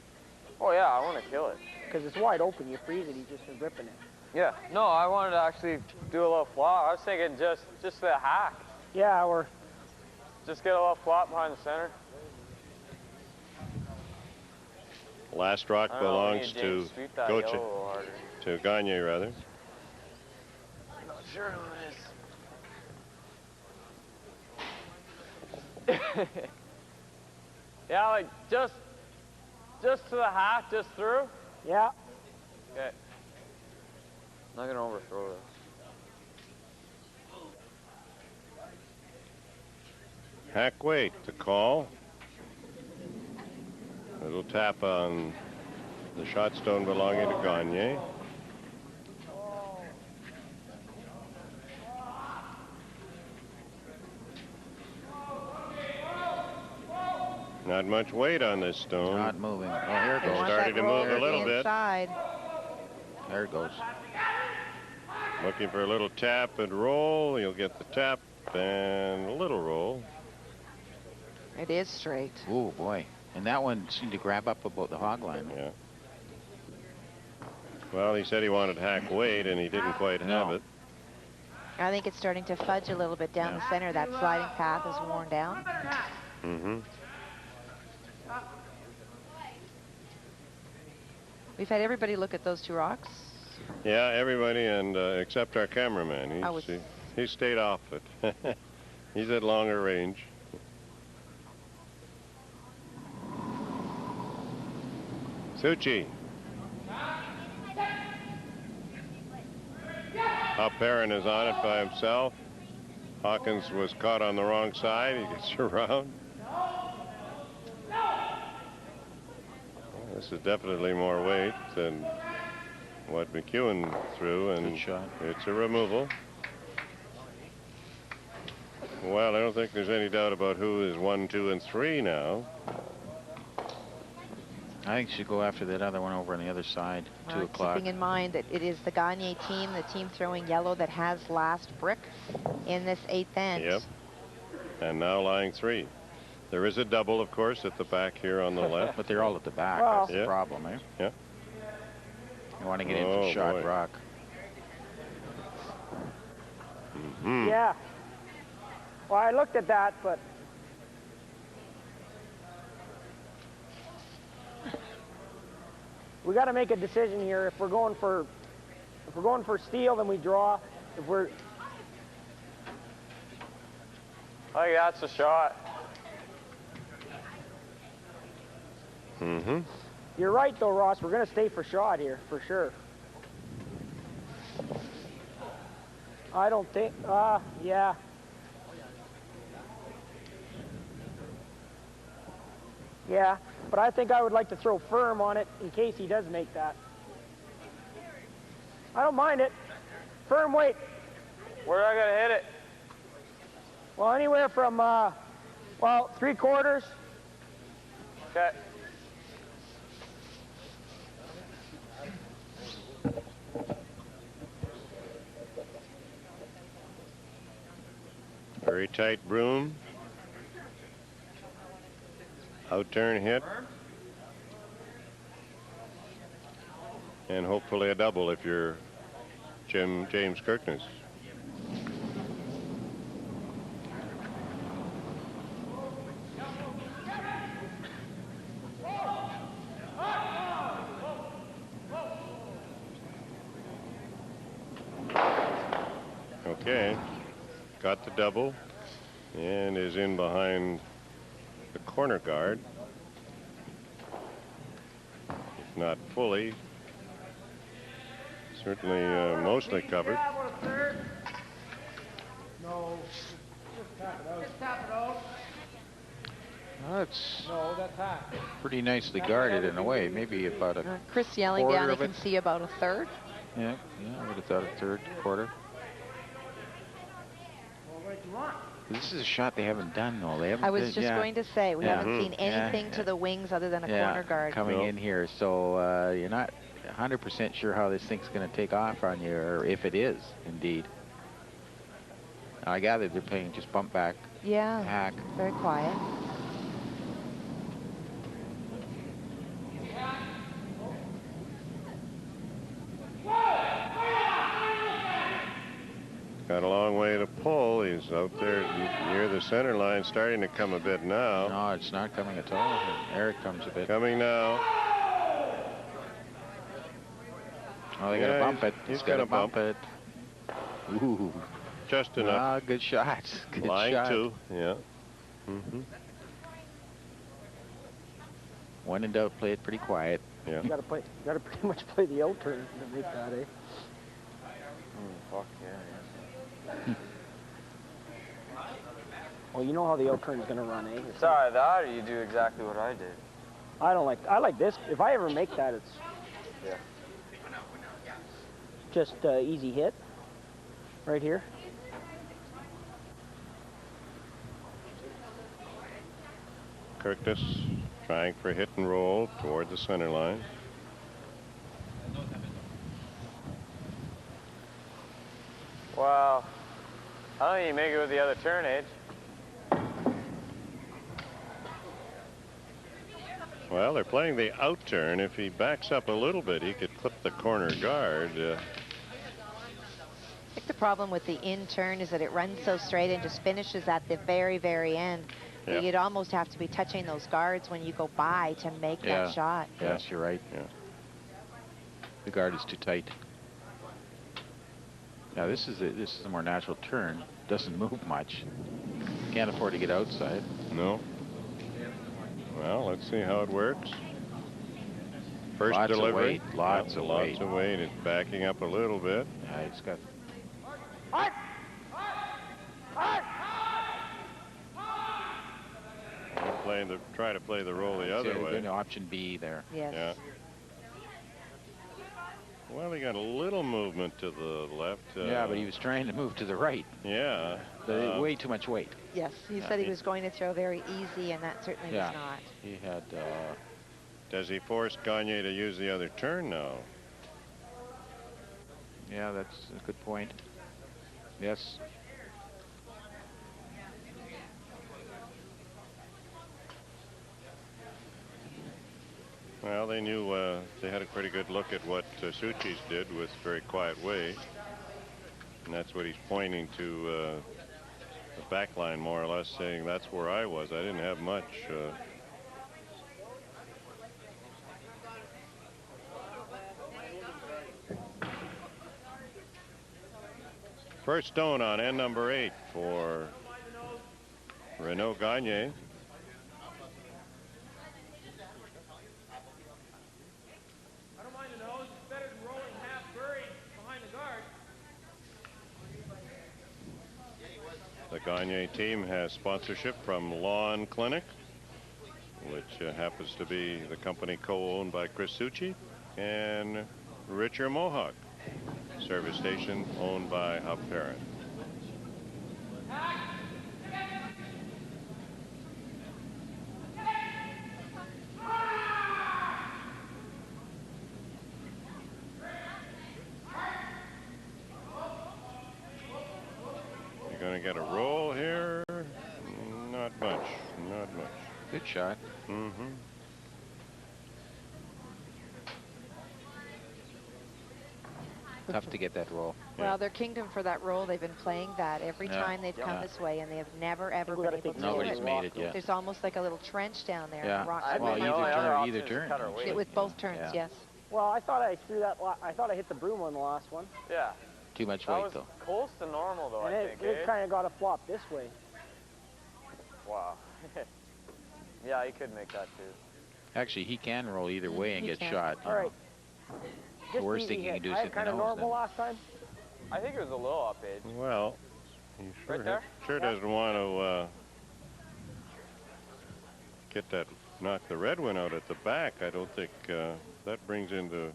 Oh, yeah, I want to kill it. Because it's wide open. You freeze it, he's just ripping it. Yeah. No, I wanted to actually do a little flop. I was thinking just the hack. Yeah, or... Just get a little flop behind the center. Last rock belongs to Goche. To Gagne, rather. I'm not sure who it is. Yeah, like just to the half, just through? Yeah. Okay. Not gonna overthrow this. Hack weight to call. Little tap on the shot stone belonging to Gagne. Not much weight on this stone. Not moving. Oh, here it goes. Started to move a little bit. Inside. There it goes. Looking for a little tap and roll. You'll get the tap and a little roll. It is straight. Oh, boy. And that one seemed to grab up about the hog line. Yeah. Well, he said he wanted hack weight, and he didn't quite have it. I think it's starting to fudge a little bit down the center. That sliding path is worn down. Mm-hmm. We've had everybody look at those two rocks. Yeah, everybody, and except our cameraman. He stayed off it. He's at longer range. Suchi. Up Aaron is on it by himself. Hawkins was caught on the wrong side. He gets around. Well, this is definitely more weight than what McEwen threw, and it's a removal. Well, I don't think there's any doubt about who is 1, 2, and 3 now. I think you should go after that other one over on the other side, 2 o'clock. Keeping in mind that it is the Gagne team, the team throwing yellow, that has last brick in this 8th end. Yep. And now lying 3. There is a double, of course, at the back here on the left. But they're all at the back. Well, That's the problem, eh? Yeah. You want to get in for shot boy. rock. Mm-hmm. Yeah. Well, I looked at that, but we got to make a decision here. If we're going for steal, then we draw. If we're I think that's a shot. Mm-hmm. You're right, though, Ross. We're going to stay for shot here, for sure. I don't think, yeah. Yeah, but I think I would like to throw firm on it in case he does make that. I don't mind it. Firm weight. Where am I going to hit it? Well, anywhere from, well, 3/4. Okay. Very tight broom. Out-turn hit. And hopefully a double if you're James Kirkness. Okay. Got the double and is in behind the corner guard. If not fully, certainly mostly covered. No, just tap it out. Just tap it out. Well, it's No, that's half. pretty nicely guarded in a way. Maybe about a Chris yelling quarter down, he of it. can see about a third. Yeah, I would have thought a third, quarter. Well, what do you want? This is a shot they haven't done, though. They haven't. I was just going to say, we haven't seen anything Yeah. to the wings other than a corner guard. Coming in here, so you're not 100% sure how this thing's going to take off on you, or if it is indeed. I gather they're playing just bump back. Yeah, hack. very quiet. Got a long way to pull. He's out there near the center line, starting to come a bit now. No, it's not coming at all. Eric comes a bit. Coming now. Oh, they got to bump it. He's got to got to bump it. Ooh. Just enough. Ah, good shot. Good Line shot. 2, yeah. Mm-hmm. When in doubt, play it pretty quiet. Yeah. You gotta pretty much play the out turn to make that, eh? Fuck yeah. Well, you know how the out turn is gonna run, eh? It's either that or you do exactly what I did. I like this. If I ever make that, it's just easy hit right here. Kirkness trying for hit and roll toward the center line. I don't think you make it with the other turn, Age. Well, they're playing the out turn. If he backs up a little bit, he could clip the corner guard. I think the problem with the in turn is that it runs so straight and just finishes at the very, very end. Yeah. You'd almost have to be touching those guards when you go by to make that shot. Yes, you're right. Yeah. The guard is too tight. Now this is a more natural turn. Doesn't move much. Can't afford to get outside. No. Well, let's see how it works. First Lots delivery. Of weight. Lots of weight. Lots of weight. It's backing up a little bit. Yeah, it's got. Try to play the roll the other way. An option B there. Yes. Yeah. Well, he got a little movement to the left. Yeah, but he was trying to move to the right. Yeah. Way too much weight. Yes, he said he was going to throw very easy, and that certainly was not. He had. Does he force Gagne to use the other turn now? Yeah, that's a good point. Yes. Well, they knew they had a pretty good look at what Suchi's did with very quiet way. And that's what he's pointing to the back line, more or less, saying that's where I was. I didn't have much. First stone on end number 8 for Renaud Gagne. The Gagne team has sponsorship from Lawn Clinic, which happens to be the company co-owned by Chris Suchi, and Richer Mohawk, service station owned by Hub Parent. Going to get a roll here. Not much. Not much. Good shot. Mm-hmm. Tough to get that roll. Well, they're kingdom for that roll. They've been playing that every time they've come this way, and they have never, ever been able to do it. Nobody's made it yet. There's almost like a little trench down there. Yeah. The rocks Well, either turn. with both turns, yes. Well, I thought I threw that. I thought I hit the broom on the last one. Yeah. Too much That weight, was though. close to normal, though, And I think, it kind of got a flop this way. Wow. Yeah, he could make that, too. Actually, he can roll either way and get shot. All right. The worst thing you can do is hit the kind of nose. normal last time. I think it was a little up, Age. Well, he sure, Right there? sure doesn't want to get that, knock the red one out at the back. I don't think that brings into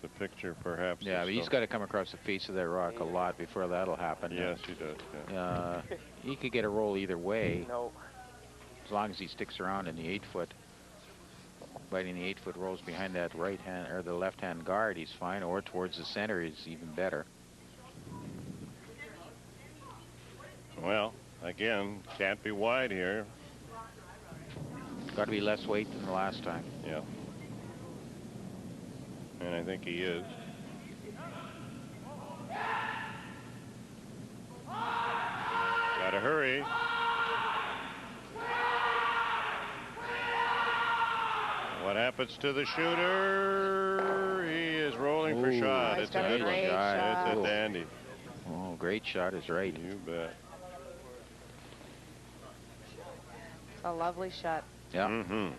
the picture, perhaps. Yeah, but he's got to come across the face of that rock a lot before that'll happen. Yes, he does. Yeah. He could get a roll either way. No. As long as he sticks around in the 8-foot. Biting the 8-foot rolls behind that right hand or the left-hand guard, he's fine, or towards the center is even better. Well, again, can't be wide here. Got to be less weight than the last time. Yeah. And I think he is. Gotta hurry. What happens to the shooter? He is rolling for shot. It's a good one. It's a dandy. Oh, great shot is right. You bet. A lovely shot. Yeah. Mm-hmm.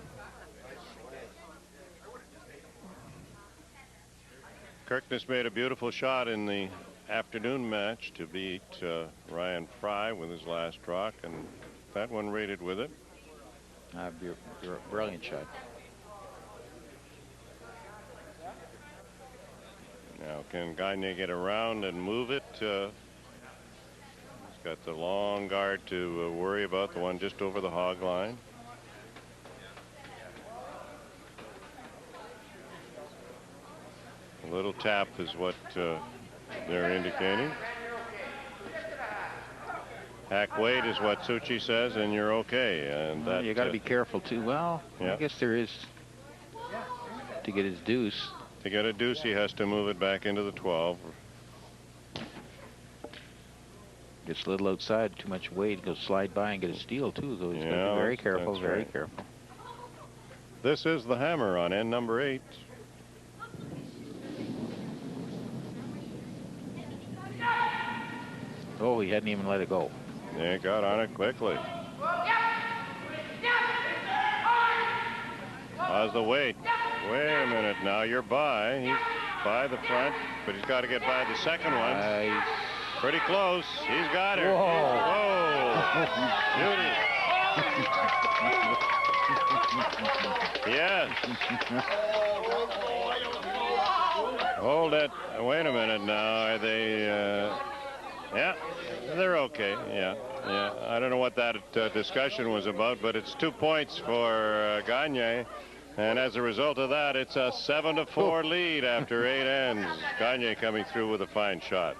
Kirkness made a beautiful shot in the afternoon match to beat Ryan Fry with his last rock, and that one rated with it. Brilliant shot. Now, can Gagne get around and move it? He's got the long guard to worry about, the one just over the hog line. A little tap is what they're indicating. Hack weight is what Suchi says, and you're okay. And Well, that, you got to be careful too. Well, yeah. I guess there is to get his deuce. To get a deuce, he has to move it back into the 12. Gets a little outside, too much weight, goes slide by and get a steal too. So he's got to be very careful, that's very right. careful. This is the hammer on end number 8. Oh, he hadn't even let it go. They got on it quickly. How's the weight? Wait a minute now. You're by. He's by the front, but he's got to get by the second one. He's pretty close. He's got her. Whoa. Beauty. Yes. Hold it. Wait a minute now. Are they... yeah, they're okay. Yeah. I don't know what that discussion was about, but it's 2 points for Gagne. And as a result of that, it's a 7-4 lead after 8 ends. Gagne coming through with a fine shot.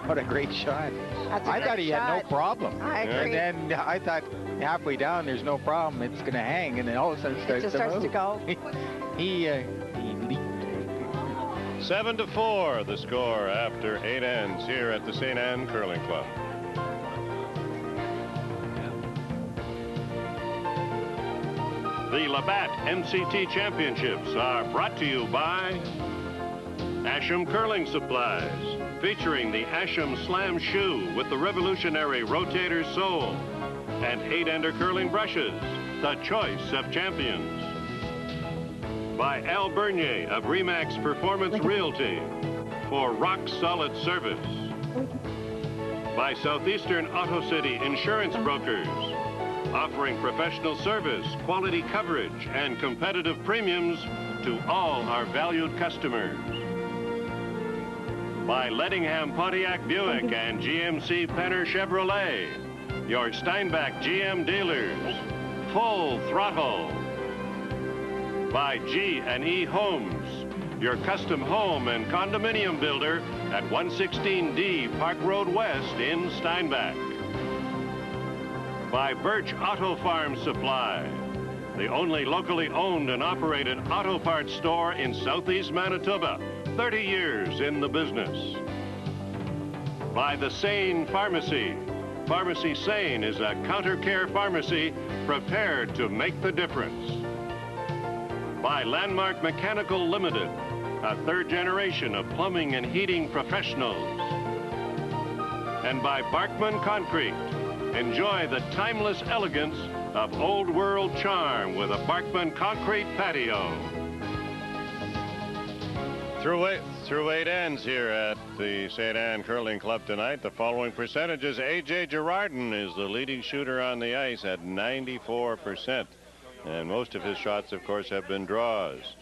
What a great shot. I thought he had no problem. I agree. And then I thought halfway down, there's no problem. It's going to hang. And then all of a sudden it starts to go. he leaped. 7-4 the score after 8 ends here at the St. Anne Curling Club. The Labatt MCT Championships are brought to you by Asham Curling Supplies, featuring the Asham Slam Shoe with the revolutionary rotator sole, and 8-ender curling brushes, the choice of champions. By Al Bernier of Remax Performance Realty for rock-solid service. By Southeastern Auto City Insurance Brokers, offering professional service, quality coverage, and competitive premiums to all our valued customers. By Lettingham Pontiac Buick and GMC Penner Chevrolet, your Steinbach GM dealers. Full throttle. By G&E Homes, your custom home and condominium builder at 116D Park Road West in Steinbach. By Birch Auto Farm Supply, the only locally owned and operated auto parts store in Southeast Manitoba, 30 years in the business. By the Sane Pharmacy. Pharmacy Sane is a counter care pharmacy prepared to make the difference. By Landmark Mechanical Limited, a third generation of plumbing and heating professionals. And by Barkman Concrete. Enjoy the timeless elegance of old world charm with a Barkman Concrete patio. Through 8 ends here at the St. Anne Curling Club tonight. The following percentages: A.J. Girardin is the leading shooter on the ice at 94%. And most of his shots, of course, have been draws.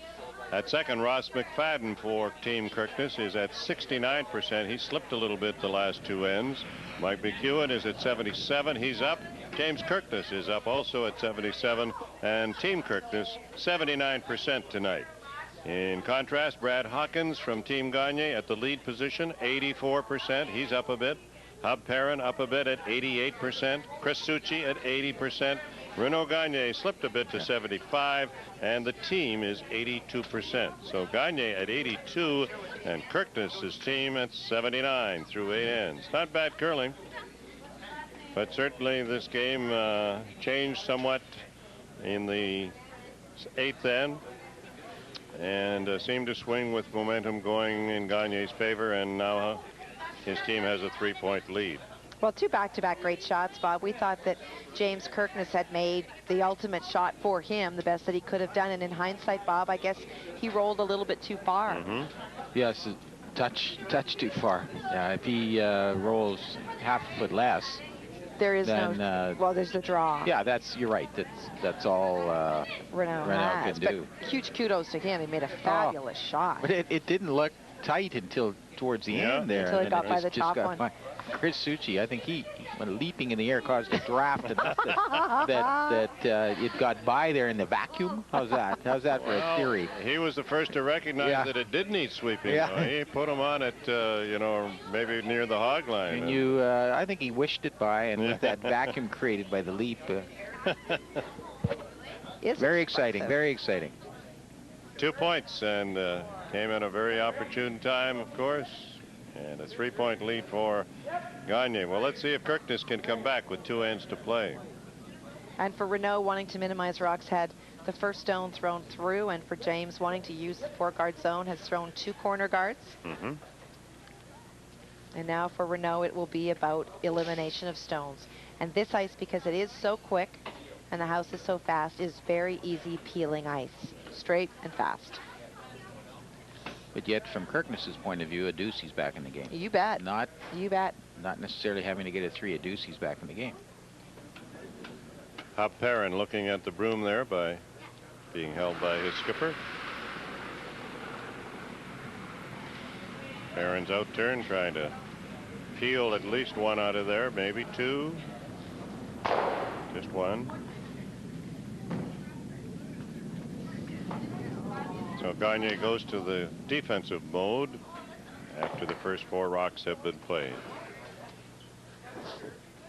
At second, Ross McFadden for Team Kirkness is at 69%. He slipped a little bit the last 2 ends. Mike McEwen is at 77. He's up. James Kirkness is up also at 77. And Team Kirkness, 79% tonight. In contrast, Brad Hawkins from Team Gagne at the lead position, 84%. He's up a bit. Hub Perrin up a bit at 88%. Chris Suchi at 80%. Renaud Gagne slipped a bit to 75, and the team is 82%. So Gagne at 82, and Kirkness' team at 79 through 8 ends. Not bad curling, but certainly this game changed somewhat in the 8th end, and seemed to swing with momentum going in Gagne's favor, and now his team has a 3-point lead. Well, 2 back-to-back great shots, Bob. We thought that James Kirkness had made the ultimate shot for him, the best that he could have done. And in hindsight, Bob, I guess he rolled a little bit too far. Mm-hmm. Yes, touch too far. If he rolls half a foot less, there is then, no. Well, there's the draw. Yeah, you're right. That's all Renaud can do. But huge kudos to him. He made a fabulous shot. But it didn't look tight until towards the end there. Until it and got by just- the just top got one. by. Chris Suchi, I think he, when leaping in the air, caused a draft enough that it got by there in the vacuum. How's that? How's that for a theory? He was the first to recognize that it did need sweeping. Yeah. He put him on it, you know, maybe near the hog line. And I think he wished it by, and with that vacuum created by the leap. Very exciting, very exciting. 2 points, and came in a very opportune time, of course. And a 3-point lead for Gagne. Well, let's see if Kirkness can come back with 2 ends to play. And for Renaud wanting to minimize rocks, had the first stone thrown through, and for James wanting to use the 4-guard zone, has thrown 2 corner guards. And now for Renaud, it will be about elimination of stones. And this ice, because it is so quick and the house is so fast, is very easy peeling ice, straight and fast. But yet, from Kirkness's point of view, a deuce, he's back in the game. You bet. You bet. Not necessarily having to get a 3, a deuce, he's back in the game. Hop Perrin looking at the broom there by being held by his skipper. Perrin's out turn, trying to peel at least 1 out of there, maybe 2. Just 1. So Gagne goes to the defensive mode after the first 4 rocks have been played.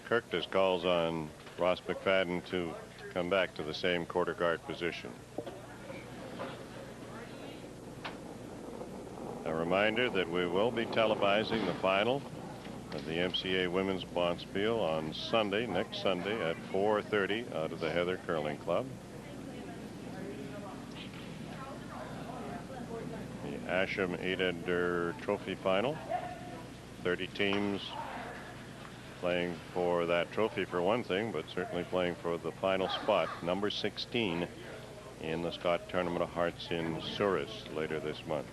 Kirkness calls on Ross McFadden to come back to the same quarter guard position. A reminder that we will be televising the final of the MCA Women's Bonspiel on Sunday, next Sunday at 4:30 out of the Heather Curling Club. The Asham Eder Trophy Final. 30 teams playing for that trophy for one thing, but certainly playing for the final spot, number 16 in the Scott Tournament of Hearts in Souris later this month.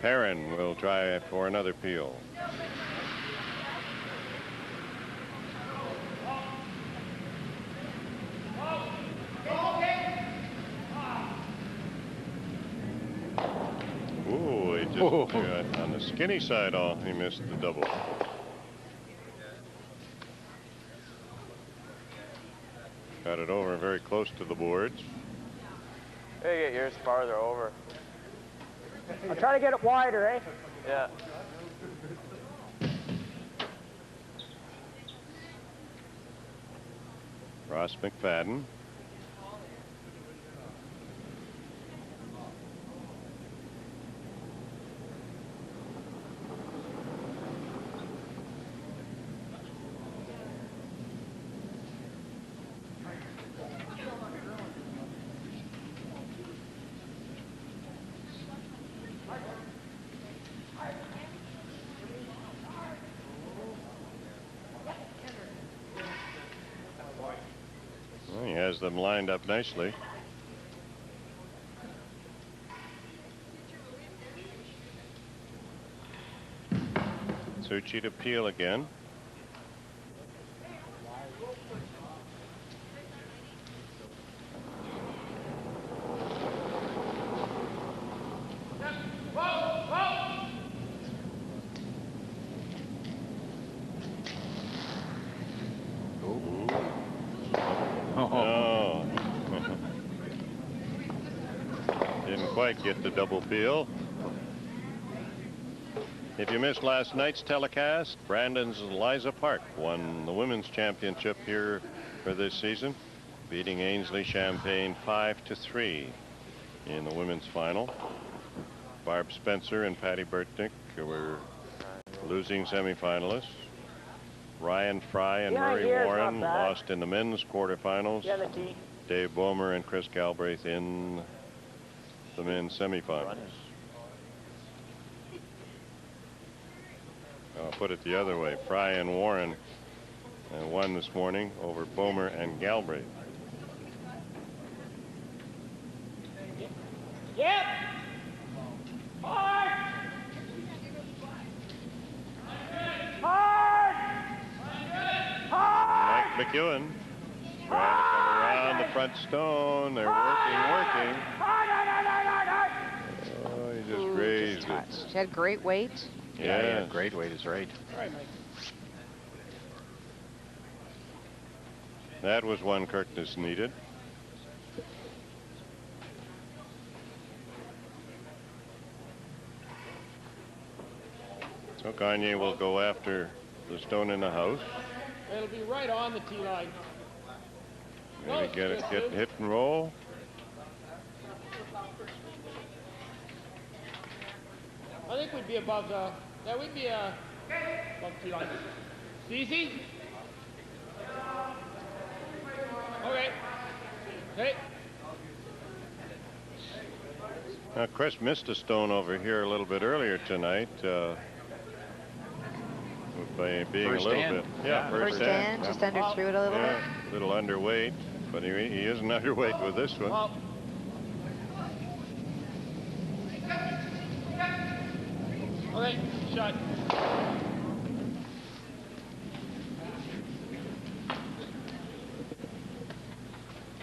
Perrin will try for another peel. Ooh, he just on the skinny side, he missed the double. Got it over very close to the boards. Hey, get yours farther over. I'll try to get it wider, eh? Yeah. Ross McFadden. Well, he has them lined up nicely. Suchi to peel again. Oh. Didn't quite get the double peel. If you missed last night's telecast, Brandon's Liza Park won the women's championship here for this season, beating Ainsley Champaign 5-3 in the women's final. Barb Spencer and Patty Burtnick were losing semifinalists. Ryan Fry and Murray Warren lost in the men's quarterfinals. Dave Bomer and Chris Galbraith in the men's semifinals. I'll put it the other way. Fry and Warren won this morning over Bomer and Galbraith. Yep. Hard. Hard. Hard. Mike McEwen trying to come around the front stone. They're working. Oh, he just shots. She had great weight. Yeah, great weight is right. All right, Mike. That was one Kirkness needed. So Gagne will go after the stone in the house. It'll be right on the tee line. Maybe get hit and roll. I think we'd be above the. Yeah, we'd be above tee line. Easy. Okay. Okay. Now Chris missed a stone over here a little bit earlier tonight. By being First a little stand. bit, yeah, First stand, just underthrew it a little bit. A little underweight, but he isn't underweight with this one. Okay, shot.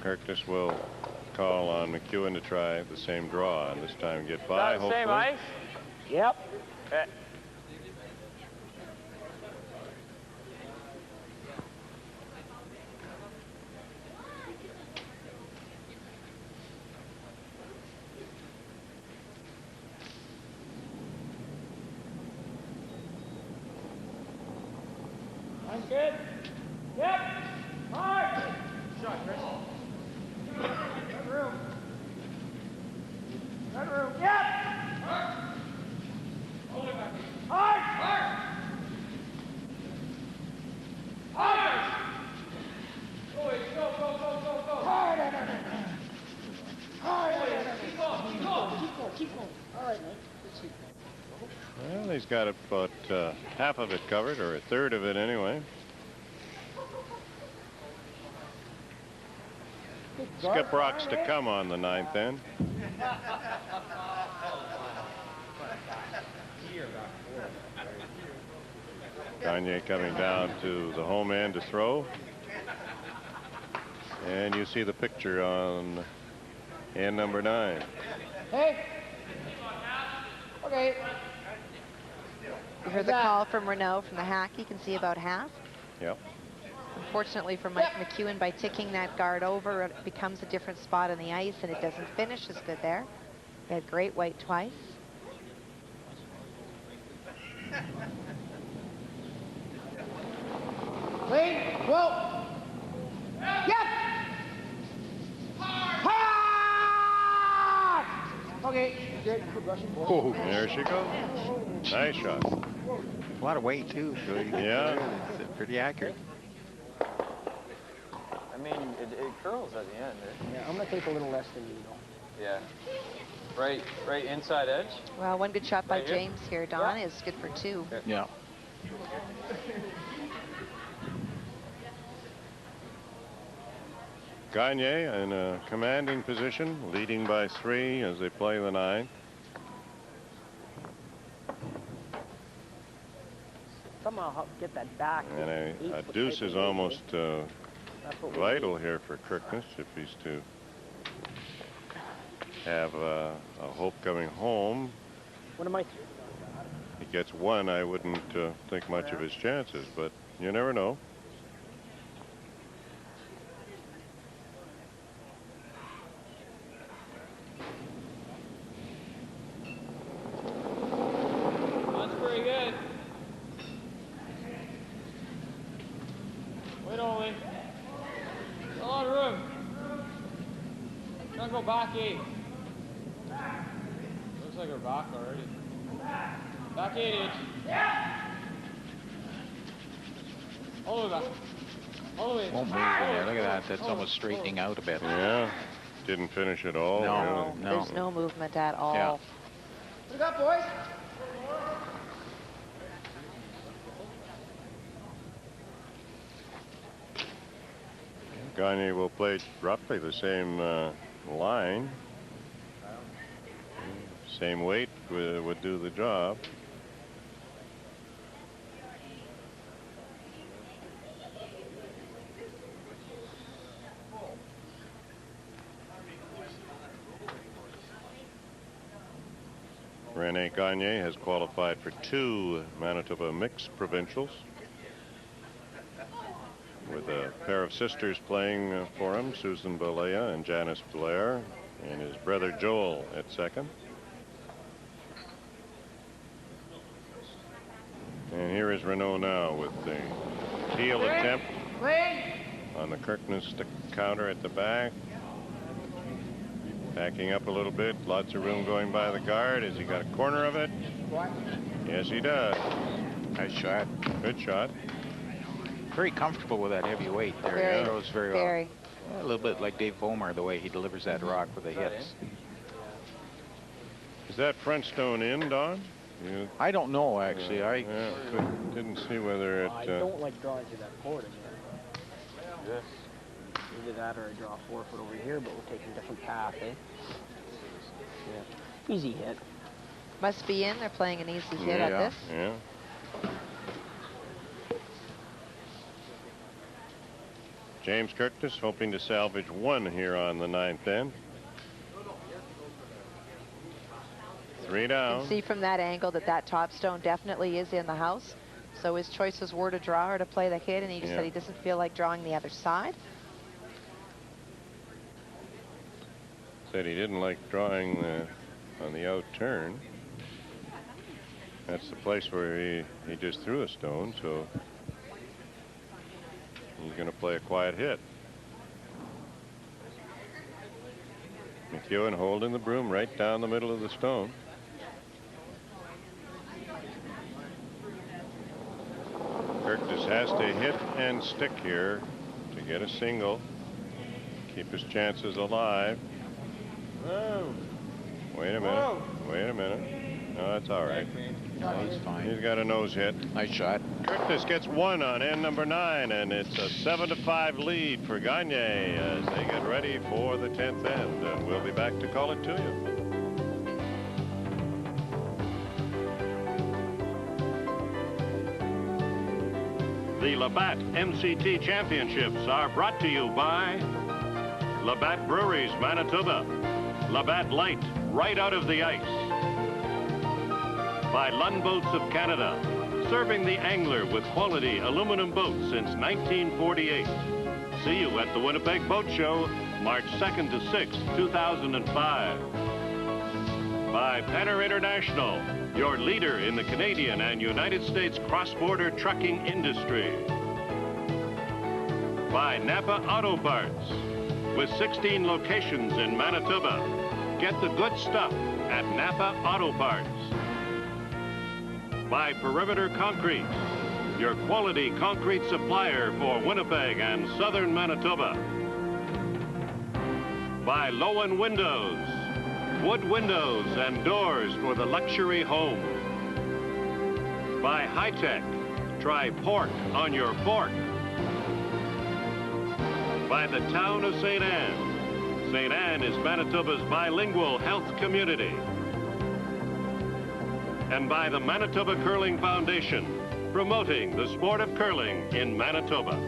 Kirkness will call on McEwen to try the same draw and this time get by. About the same ice? Yep. Okay. I'm good. Yep. Hard. Shot, Chris. Red room. Red room. Yep. Hard. Hold it back. Hard. Hard. Hard. Go, go, go, go, go, go. Hard. Hard. Keep going. Keep going. Keep going. Keep going. All right, Mike. Let's see. Well, he's got about half of it covered, or a third of it anyway. Skip rocks to come on the 9th end. Gagne coming down to the home end to throw. And you see the picture on end number 9. Hey. Okay. You heard the call from Renaud from the hack. You can see about half. Yep. Unfortunately for Mike McEwen, by ticking that guard over, it becomes a different spot on the ice, and it doesn't finish as good there. He had great weight twice. Clean. Whoa. Yep. Hard. Okay. Good. Good rushing ball. Oh, there she goes. Nice shot. A lot of weight too. So yeah. It's pretty accurate. I mean, it curls at the end. Yeah, I'm gonna take a little less than you, though. Yeah. Right inside edge. Well, one good shot by Right here? James here, Don, is good for 2. Yeah. Gagne in a commanding position, leading by 3 as they play the 9th. Somehow get that back. And a deuce is almost vital here for Kirkness if he's to have a hope coming home. What am I? He gets 1, I wouldn't think much of his chances, but you never know. That's pretty good. Wait only. A lot of room. Don't go back 8. Looks like we're back already. Back 8 inch. All the way back. All the way. Won't move in there. Look at that. That's almost straightening out a bit. Yeah. Didn't finish at all. No, really. no. There's no movement at all. Yeah. What you got, boys? Gagne will play roughly the same line. Same weight would do the job. Renaud Gagne has qualified for 2 Manitoba mixed provincials, with a pair of sisters playing for him, Susan Balea and Janice Blair, and his brother Joel at second. And here is Renaud now with the heel attempt on the Kirkness counter at the back. Backing up a little bit. Lots of room going by the guard. Has he got a corner of it? Yes, he does. Nice shot. Good shot. Very comfortable with that heavy weight there. Very, He throws very very. well. Yeah, a little bit like Dave Vollmer, the way he delivers that rock with the hits. Is that front stone in, Don? You, I don't know, actually. didn't see whether it... I don't like drawing through that board again. Yes. Either that or I draw 4 foot over here, but we're taking a different path, eh? Yeah. Easy hit. Must be in. They're playing an easy hit at this. Yeah. James Kirkness hoping to salvage 1 here on the 9th end. 3 You down. can see from that angle that that top stone definitely is in the house. So his choices were to draw or to play the hit, and he just said he doesn't feel like drawing the other side. Said he didn't like drawing on the out turn. That's the place where he just threw a stone, so he's going to play a quiet hit. McEwen holding the broom right down the middle of the stone. Kirkness has to hit and stick here to get a single, keep his chances alive. Whoa. Wait a minute. Whoa. Wait a minute. No, that's all right. No, he's fine. He's got a nose hit. Nice shot. Kirkness gets 1 on end number 9, and it's a 7-5 lead for Gagne as they get ready for the 10th end. And we'll be back to call it to you. The Labatt MCT Championships are brought to you by Labatt Breweries, Manitoba. Labatt Light, right out of the ice. By Lund Boats of Canada, serving the angler with quality aluminum boats since 1948. See you at the Winnipeg Boat Show, March 2nd to 6th, 2005. By Penner International, your leader in the Canadian and United States cross-border trucking industry. By Napa Auto Parts. With 16 locations in Manitoba, get the good stuff at Napa Auto Parts. By Perimeter Concrete, your quality concrete supplier for Winnipeg and southern Manitoba. By Lowen Windows, wood windows and doors for the luxury home. By High Tech, try pork on your fork. By the town of St. Anne. St. Anne is Manitoba's bilingual health community. And by the Manitoba Curling Foundation, promoting the sport of curling in Manitoba.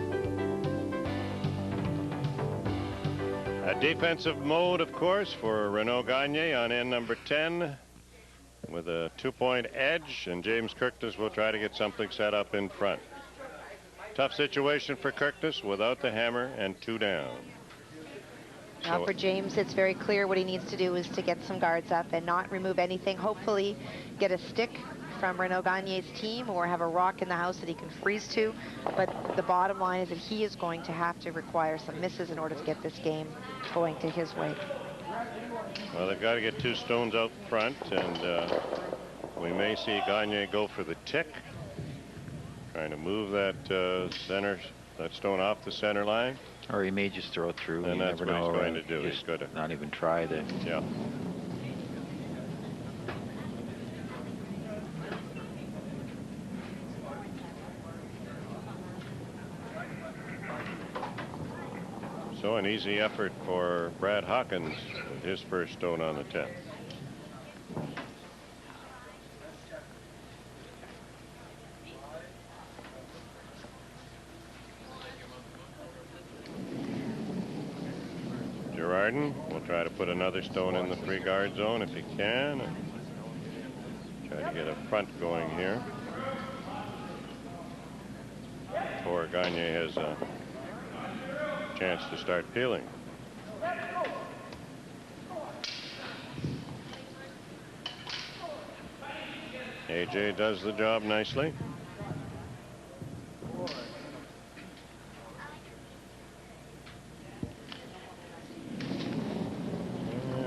A defensive mode, of course, for Renaud Gagne on end number 10 with a 2-point edge, and James Kirkness will try to get something set up in front. Tough situation for Kirkness without the hammer and 2 down. Now for James, it's very clear what he needs to do is to get some guards up and not remove anything. Hopefully get a stick from Renaud Gagne's team or have a rock in the house that he can freeze to. But the bottom line is that he is going to have to require some misses in order to get this game going to his way. Well, they've got to get 2 stones out front, and we may see Gagne go for the tick, trying to move that that stone off the center line. Or he may just throw it through. And that's what he's going to do. He's going to not even try to. Yeah. So an easy effort for Brad Hawkins with his first stone on the 10th. Girardin will try to put another stone in the free guard zone if he can. Try to get a front going here. Before Gagne has a chance to start peeling. AJ does the job nicely.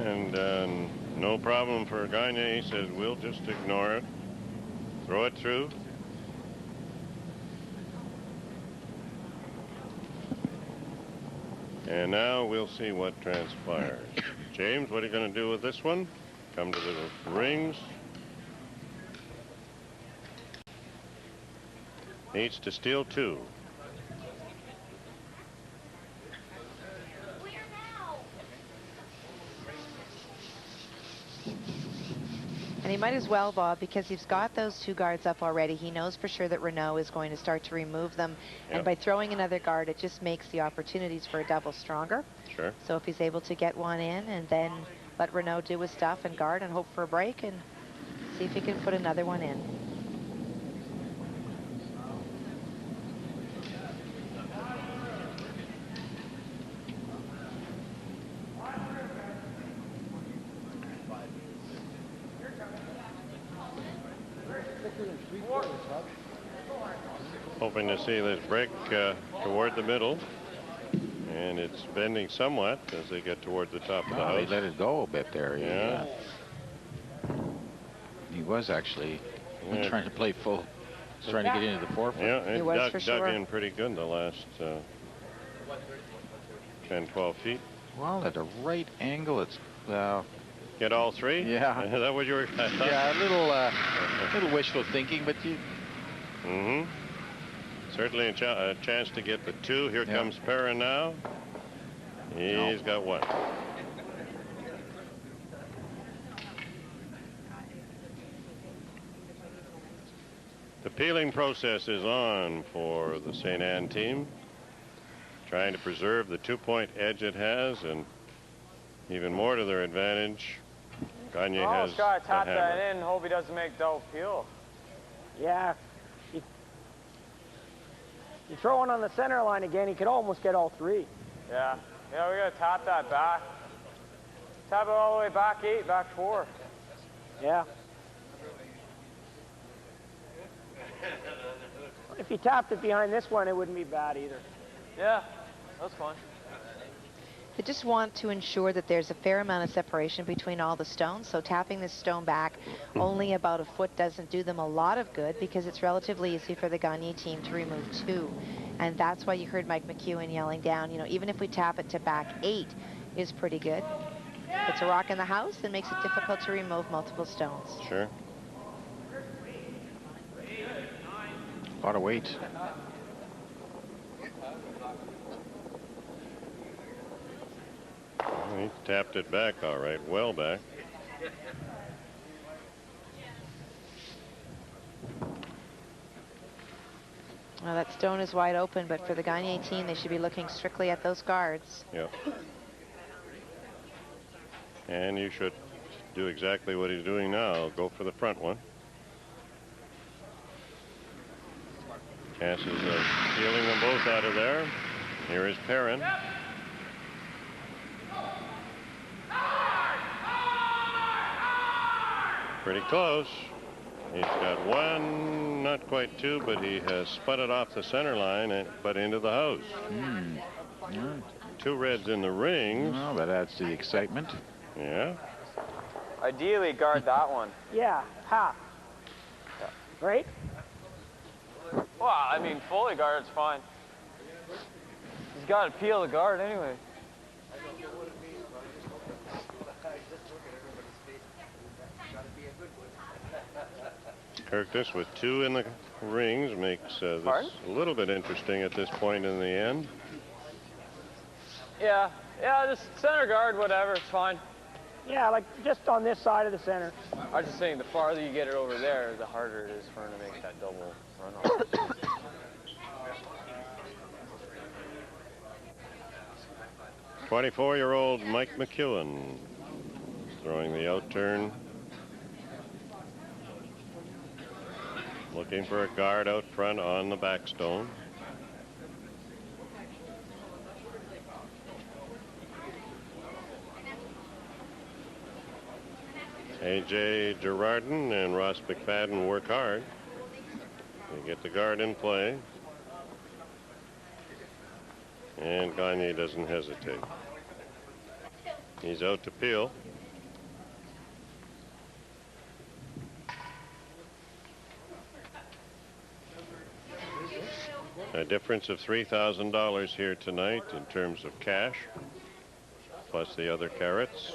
And no problem for Gagne. He says, we'll just ignore it. Throw it through. And now we'll see what transpires. James, what are you going to do with this one? Come to the rings. Needs to steal 2. And he might as well, Bob, because he's got those 2 guards up already. He knows for sure that Renaud is going to start to remove them. Yep. And by throwing another guard, it just makes the opportunities for a double stronger. Sure. So if he's able to get one in and then let Renaud do his stuff and guard and hope for a break and see if he can put another one in. Hoping to see this break toward the middle. And it's bending somewhat as they get toward the top of the house. They let it go a bit there. Yeah. He was actually trying to play full. He's trying to get into the forefoot. Yeah, it dug in pretty good the last 10, 12 feet. Well, at the right angle, it's... Get all 3? Yeah. Is that what you were... Yeah, a little wishful thinking, but you... Mm-hmm. Certainly a chance to get the 2. Here comes Perrin now. He's got 1. The peeling process is on for the St. Anne team. Trying to preserve the 2-point edge it has, and even more to their advantage, Gagne has got to tap the that hammer. in, hope he doesn't make double peel. Yeah. You throw one on the center line again, he could almost get all 3. Yeah. Yeah, we got to tap that back. Tap it all the way back 8, back 4. Yeah. If you tapped it behind this one, it wouldn't be bad either. Yeah, that's fine. They just want to ensure that there's a fair amount of separation between all the stones. So tapping this stone back only about a foot doesn't do them a lot of good because it's relatively easy for the Gagne team to remove 2. And that's why you heard Mike McEwen yelling down, you know, even if we tap it to back 8 is pretty good. It's a rock in the house and makes it difficult to remove multiple stones. Sure. A lot of weight. He tapped it back all right, well back. Well, that stone is wide open, but for the Gagne team, they should be looking strictly at those guards. Yep. And you should do exactly what he's doing now. Go for the front one. Chances of peeling them both out of there. Here is Perrin. Pretty close. He's got 1, not quite 2, but he has spun it off the center line, but into the house. 2 reds in the rings. Oh, that adds to the excitement. Yeah. Ideally, guard that one. Yeah, half. Right? Well, I mean, fully guarded's fine. He's got to peel the guard anyway. Kirkness with 2 in the rings makes this a little bit interesting at this point in the end. Yeah, just center guard, whatever, it's fine. Yeah, like just on this side of the center. I was just saying, the farther you get it over there, the harder it is for him to make that double run off. 24-year-old Mike McEwen throwing the out turn. Looking for a guard out front on the back stone. A.J. Girardin and Ross McFadden work hard. They get the guard in play. And Gagne doesn't hesitate. He's out to Peel. A difference of $3,000 here tonight in terms of cash, plus the other carrots.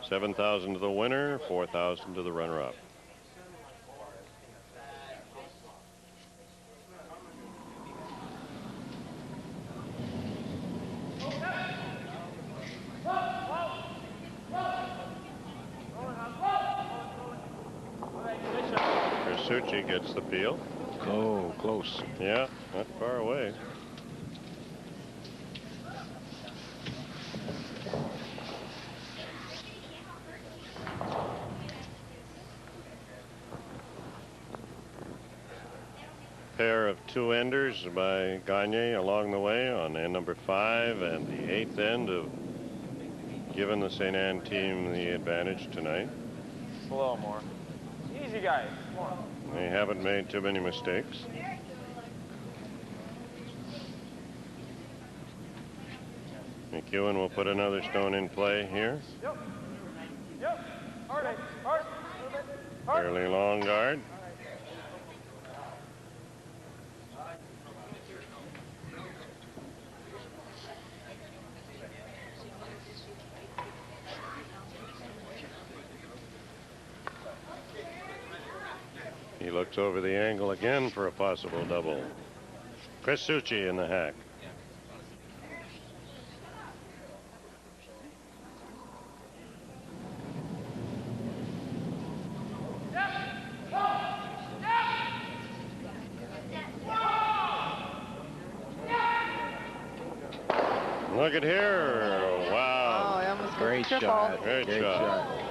$7,000 to the winner, $4,000 to the runner-up. Suchi gets the peel. Oh, close. Yeah, not far away. Pair of two-enders by Gagne along the way on end number 5 and the 8th end of giving the St. Anne team the advantage tonight. A little more. Easy, guys. Come on. They haven't made too many mistakes. McEwen will put another stone in play here. Yep. Yep. Hard. Hard. Hard. Fairly long guard. He looks over the angle again for a possible double. Chris Suchi in the hack. Look at here. Wow. Oh, he almost got Great triple. shot. Great shot.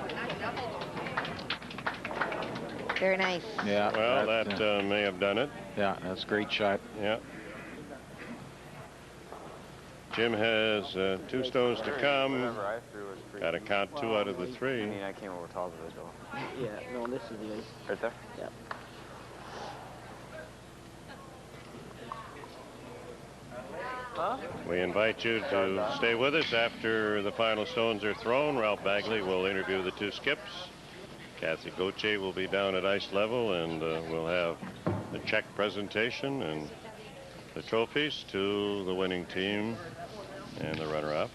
Very nice. Yeah. Well, that may have done it. Yeah, that's a great shot. Yeah. Jim has 2 stones to come. Whatever I threw was pretty. Got to count 2 out of the 3. I mean, I came over top of it, though. Yeah, no, this is the ice. Right there? Yeah. Huh? We invite you to stay with us after the final stones are thrown. Ralph Bagley will interview the 2 skips. Kathy Gauthier will be down at ice level, and we'll have the check presentation and the trophies to the winning team and the runner-up.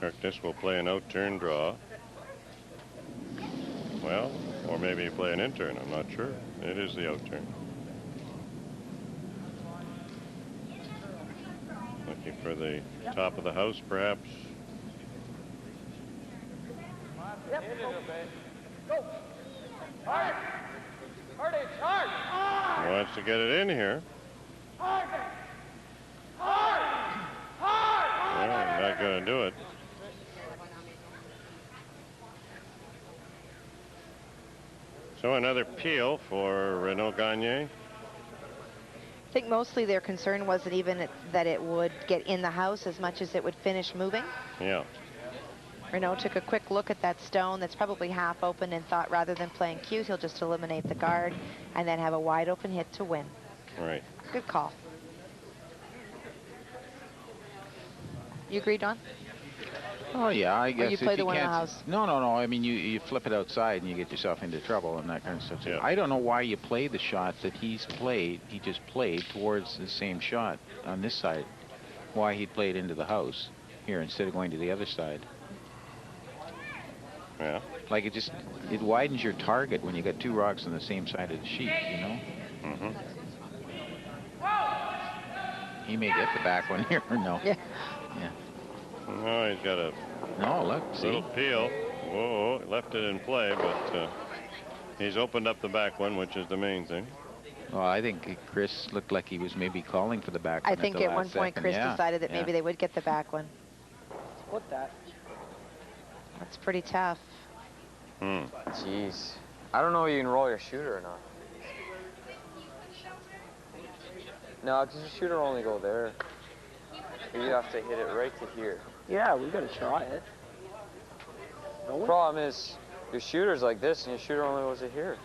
Kirkness will play an out-turn draw. Well, or maybe play an in-turn, I'm not sure. It is the out-turn. Looking for the top of the house, perhaps. Yep. Go. Hard. Hard. Hard. He wants to get it in here. Hard. Hard. Hard. Well, not going to do it. So another peel for Renaud Gagne. I think mostly their concern wasn't even that it would get in the house as much as it would finish moving. Yeah. Renaud took a quick look at that stone that's probably half open and thought rather than playing cute, he'll just eliminate the guard and then have a wide open hit to win. Right. Good call. You agree, Don? Oh, yeah, I guess. you play if the one in the can't- house? No. I mean, you flip it outside and you get yourself into trouble and that kind of stuff. Yeah. I don't know why you play the shot that he just played towards the same shot on this side. Why he played into the house here instead of going to the other side. Yeah. Like it widens your target when you got 2 rocks on the same side of the sheet, you know? Mm-hmm. He may get the back one here or no. Yeah. Yeah. No, he's got a No, look, little see? peel. Whoa, left it in play, but he's opened up the back one, which is the main thing. Well, I think Chris looked like he was maybe calling for the back one. I think at one point Chris decided that maybe they would get the back one. Put that. That's pretty tough. Jeez. I don't know if you can roll your shooter or not. No, because your shooter only go there. You have to hit it right to here. Yeah, we got to try it. The problem is, your shooter's like this, and your shooter only goes to here.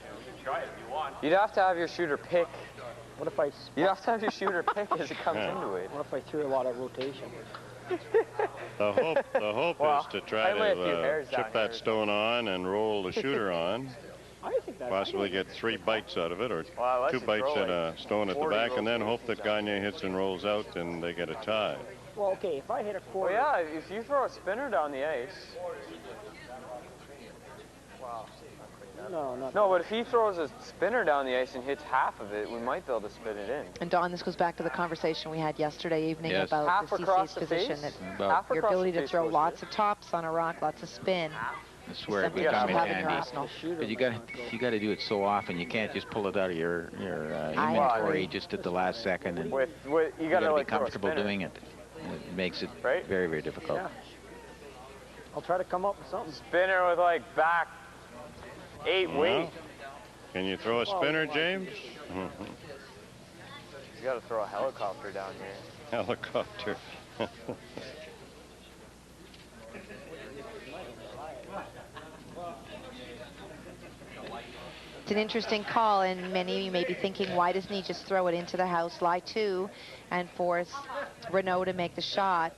You can try it if you want. You'd have to have your shooter pick. What if I... You'd have to have your shooter pick as it comes into it. What if I threw a lot of rotation? The hope is to try to chip that stone on and roll the shooter on. I think that's Possibly get 3 bites out of it, or Well, 2 bites at a stone at the back, and then hope that Gagne hits and rolls out and they get a tie. Well, okay, if I hit a quarter... Well, yeah, if you throw a spinner down the ice... No, not No, but if he throws a spinner down the ice and hits half of it, we might be able to spin it in. And Don, this goes back to the conversation we had yesterday evening about Half the across CC's the position. face? That Half your across ability the to face throw goes lots of tops on a rock, lots of spin. I swear it Something you becomes should have in your handy. arsenal. But you got to do it so often. You can't just pull it out of your inventory just at the last second. And You you got to be comfortable doing it. It makes it very, very difficult. Yeah. I'll try to come up with something. Spinner with like back 8 weight. Can you throw a spinner, James? You got to throw a helicopter down here. Helicopter. It's an interesting call, and many of you may be thinking, why doesn't he just throw it into the house, lie to, and force Renaud to make the shot?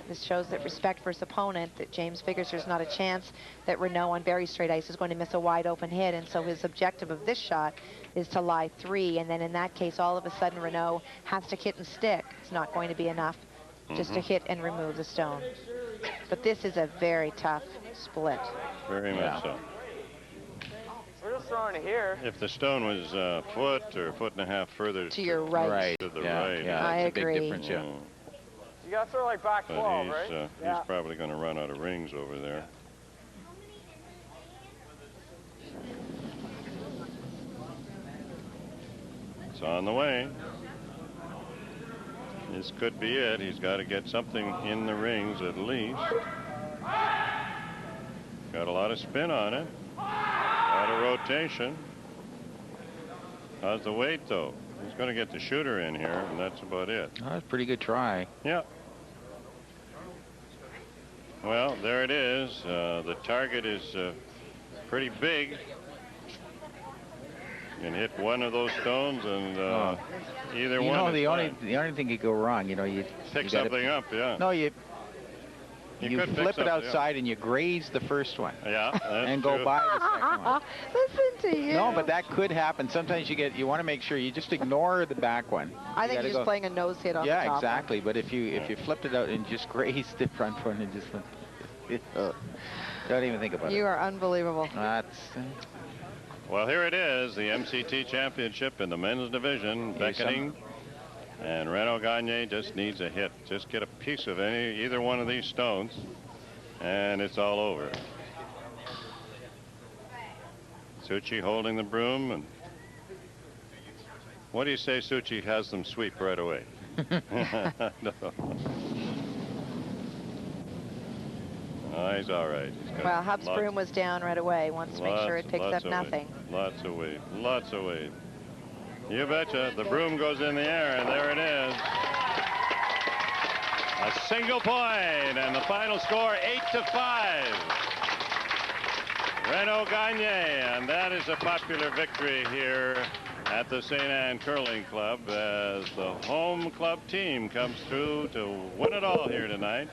This shows that respect for his opponent, that James figures there's not a chance that Renaud on very straight ice is going to miss a wide open hit, and so his objective of this shot is to lie 3, and then in that case, all of a sudden Renaud has to hit and stick. It's not going to be enough just to hit and remove the stone. But this is a very tough split. Very much so. We're just throwing it here. If the stone was a foot or a foot and a half further to your right. To the yeah, right. Yeah, I that's agree. a big difference, yeah. You got to throw like back 12, But right? he's probably going to run out of rings over there. It's on the way. This could be it. He's got to get something in the rings at least. Got a lot of spin on it. A lot of rotation. How's the weight, though? He's going to get the shooter in here, and that's about it. Oh, that's a pretty good try. Yeah. Well, there it is. The target is pretty big. You can hit one of those stones, and either you one. know, is the only thing could go wrong, you pick something up, yeah. No, you could flip it outside and you graze the first one. Yeah, that's and go true. by the second one. Listen to you. No, but that could happen. Sometimes you want to make sure you just ignore the back one. I think you're just playing a nose hit on the top. Yeah, exactly. But if you flipped it out and just grazed the front one and just don't even think about it. You are unbelievable. That's. Well, here it is, the MCT championship in the men's division, beckoning. And Renaud Gagne just needs a hit. Just get a piece of either one of these stones, and it's all over. Suchi holding the broom. And what do you say Suchi has them sweep right away? No. Oh, he's all right. Well, Hub's broom was down right away. Wants to make sure it picks up nothing. Lots of weight. Lots of weight. You betcha. The broom goes in the air, and there it is. A single point, and the final score 8-5. Renaud Gagne, and that is a popular victory here at the St. Anne Curling Club as the home club team comes through to win it all here tonight.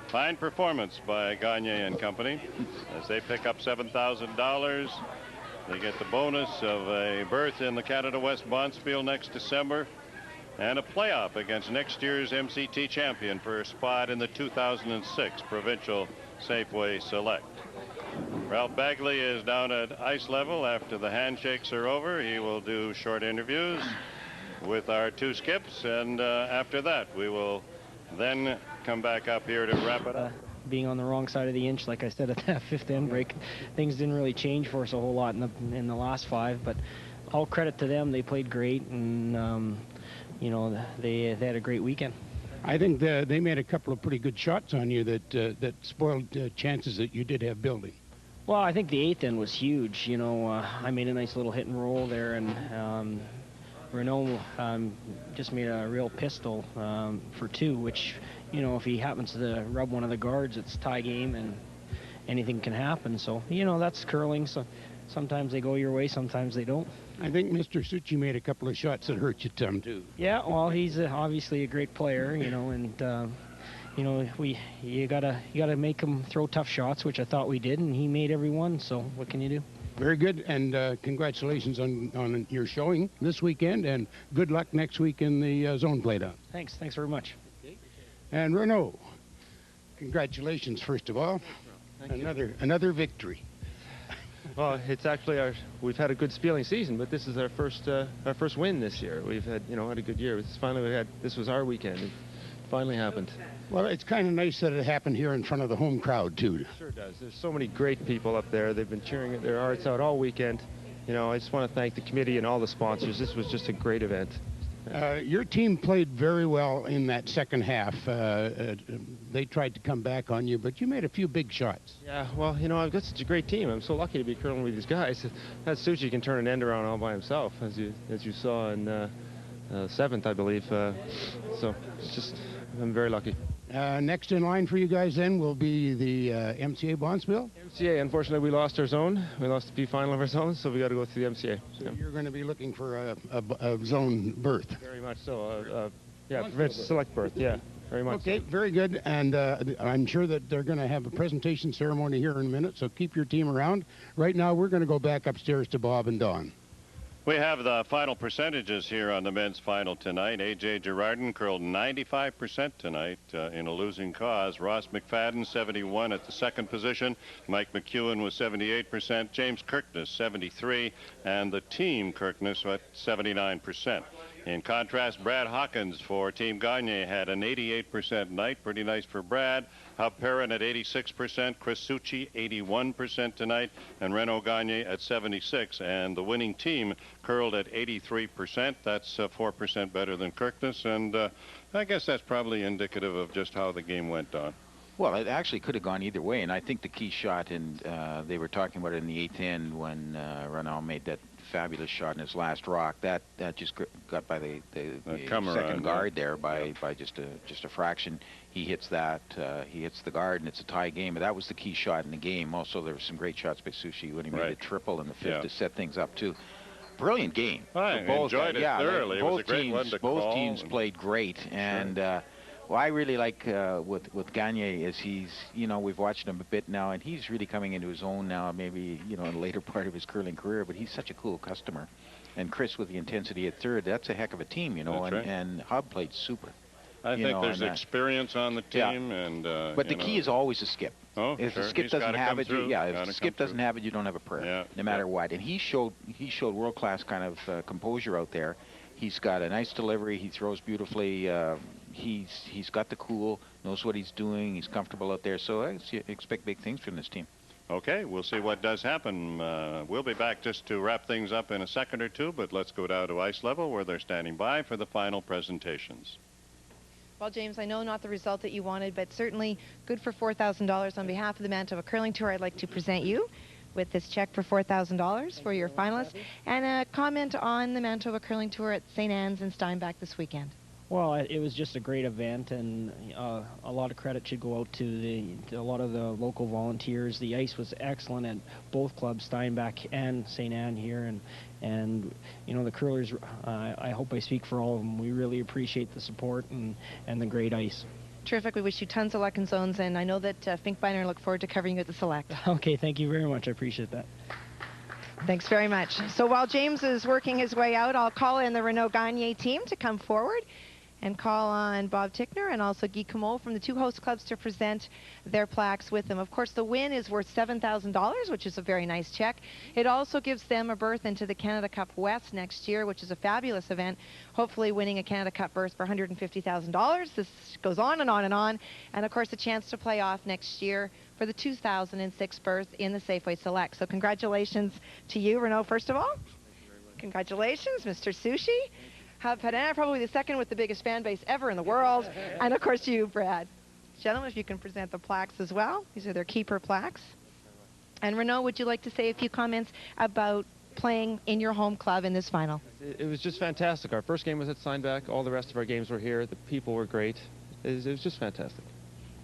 Fine performance by Gagne and company as they pick up $7,000. They get the bonus of a berth in the Canada West Bonspiel next December and a playoff against next year's MCT champion for a spot in the 2006 Provincial Safeway Select. Ralph Bagley is down at ice level after the handshakes are over. He will do short interviews with our 2 skips, and after that we will then come back up here to wrap it up. Being on the wrong side of the inch, like I said at that 5th end break, things didn't really change for us a whole lot in the last 5, but all credit to them. They played great, and you know, they had a great weekend. I think they made a couple of pretty good shots on you that spoiled chances that you did have building. Well, I think the 8th end was huge. You know, I made a nice little hit and roll there, and Renaud just made a real pistol for 2, which, you know, if he happens to rub one of the guards, it's tie game and anything can happen. So, you know, that's curling. So sometimes they go your way, sometimes they don't. I think Mr. Suchi made a couple of shots that hurt you, Tom, too. Yeah, well, he's obviously a great player, you know, and you know, you gotta make him throw tough shots, which I thought we did, and he made every one. So what can you do? Very good, and congratulations on your showing this weekend, and good luck next week in the zone playdown. Thanks very much. And Renaud, congratulations first of all. Another victory. Well, it's actually we've had a good spieling season, but this is our first win this year. We've had a good year. This was our weekend. It finally happened. Well, it's kind of nice that it happened here in front of the home crowd too. It sure does. There's so many great people up there. They've been cheering their hearts out all weekend. You know, I just want to thank the committee and all the sponsors. This was just a great event. Your team played very well in that second half. They tried to come back on you, but you made a few big shots. Yeah, well, you know, I've got such a great teom. I'm so lucky to be curling with these guys. That Suchi can turn an end around all by himself, as you saw in 7th, I believe. So it's just, I'm very lucky. Next in line for you guys then will be the MCA Bondsville. MCA, unfortunately, we lost our zone. We lost the P final of our zone, so we got to go through the MCA. So you're going to be looking for a zone berth. Very much so. Yeah, select berth. Yeah, very much. Okay, so. Very good. And I'm sure that they're going to have a presentation ceremony here in a minute, so keep your team around. Right now, we're going to go back upstairs to Bob and Don. We have the final percentages here on the men's final tonight. A.J. Girardin curled 95% tonight in a losing cause. Ross McFadden, 71 at the second position. Mike McEwen was 78%. James Kirkness, 73. And the team Kirkness at 79%. In contrast, Brad Hawkins for Team Gagne had an 88% night. Pretty nice for Brad. Hub Perrin at 86%. Chris Suchi, 81% tonight. And Renaud Gagne at 76%. And the winning team curled at 83%. That's 4% better than Kirkness. And I guess that's probably indicative of just how the game went on. Well, it actually could have gone either way. And I think the key shot, and they were talking about it in the 8th end when Renaud made that fabulous shot in his last rock. That just got by the second guard there by just a fraction. He hits that. He hits the guard, and it's a tie game. But that was the key shot in the game. Also, there were some great shots by Suchi when he made the triple in the 5th to set things up too. Brilliant game. I enjoyed it thoroughly. It was a great one to call. Both teams played great, and well, I really like with Gagne is he's, you know, we've watched him a bit now, and he's really coming into his own now, maybe, you know, in the later part of his curling career, but he's such a cool customer. And Chris with the intensity at third, that's a heck of a team, you know, and Hub played super. I think there's experience on the team. And but the key is always a skip. Oh, if the skip doesn't have it, if the skip doesn't have it, you don't have a prayer, no matter what. And he showed world-class kind of composure out there. He's got a nice delivery. He throws beautifully. He's got the cool, knows what he's doing. He's comfortable out there. So I expect big things from this team. Okay, we'll see what does happen. We'll be back just to wrap things up in a second or two, but let's go down to ice level where they're standing by for the final presentations. Well, James, I know not the result that you wanted, but certainly good for $4,000. On behalf of the Manitoba Curling Tour, I'd like to present you with this check for $4,000 for your finalists, and a comment on the Manitoba Curling Tour at St. Anne's and Steinbach this weekend. Well, it was just a great event, and a lot of credit should go out to a lot of the local volunteers. The ice was excellent at both clubs, Steinbach and St. Anne here, and you know, the curlers, I hope I speak for all of them. We really appreciate the support and the great ice. Terrific. We wish you tons of luck in zones, and I know that Finkbeiner look forward to covering you at the Select. Okay, thank you very much. I appreciate that. Thanks very much. So while James is working his way out, I'll call in the Renaud Gagne team to come forward and call on Bob Tickner and also Guy Comeau from the two host clubs to present their plaques with them. Of course, the win is worth $7,000, which is a very nice check. It also gives them a berth into the Canada Cup West next year, which is a fabulous event, hopefully winning a Canada Cup berth for $150,000. This goes on and on and on. And, of course, a chance to play off next year for the 2006 berth in the Safeway Select. So congratulations to you, Renaud, first of all. Congratulations, Mr. Sushi. Padana, probably the second with the biggest fan base ever in the world. And of course you, Brad. Gentlemen, if you can present the plaques as well. These are their keeper plaques. And Renaud, would you like to say a few comments about playing in your home club in this final? It was just fantastic. Our first game was at Steinbach. All the rest of our games were here. The people were great. It was just fantastic.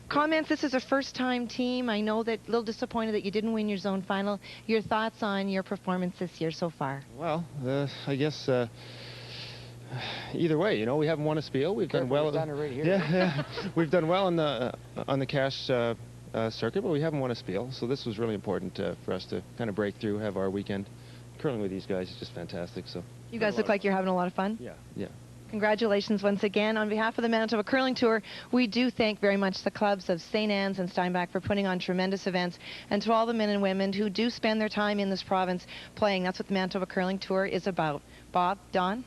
Comments, this is a first-time team. I know that a little disappointed that you didn't win your zone final. Your thoughts on your performance this year so far? Well, I guess either way, you know, we haven't won a spiel. We've done well. Right here. Yeah, we've done well on the cash circuit, but we haven't won a spiel. So this was really important for us to kind of break through, have our weekend. Curling with these guys is just fantastic. So you guys look like you're having a lot of fun. Yeah. Congratulations once again. On behalf of the Manitoba Curling Tour, we do thank very much the clubs of St. Anne's and Steinbach for putting on tremendous events, and to all the men and women who do spend their time in this province playing. That's what the Manitoba Curling Tour is about. Bob, Don?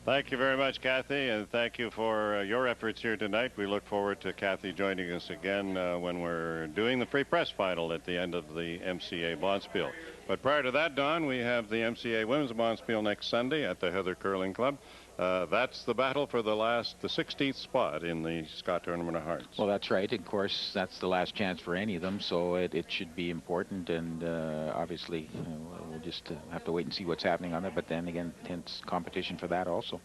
Thank you very much, Kathy, and thank you for your efforts here tonight. We look forward to Kathy joining us again when we're doing the free press final at the end of the MCA Bonspiel. But prior to that, Don, we have the MCA Women's Bonspiel next Sunday at the Heather Curling Club. That's the battle for the 16th spot in the Scott Tournament of Hearts. Well, that's right. Of course, that's the last chance for any of them, so it should be important. And obviously, we'll just have to wait and see what's happening on it. But then again, intense competition for that also.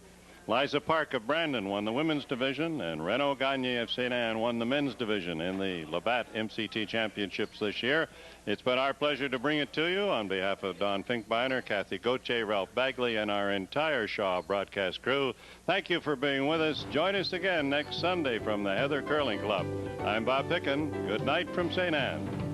Liza Park of Brandon won the women's division, and Renaud Gagne of St. Anne won the men's division in the Labatt MCT Championships this year. It's been our pleasure to bring it to you on behalf of Don Finkbeiner, Kathy Gauthier, Ralph Bagley, and our entire Shaw broadcast crew. Thank you for being with us. Join us again next Sunday from the Heather Curling Club. I'm Bob Pickin. Good night from St. Anne.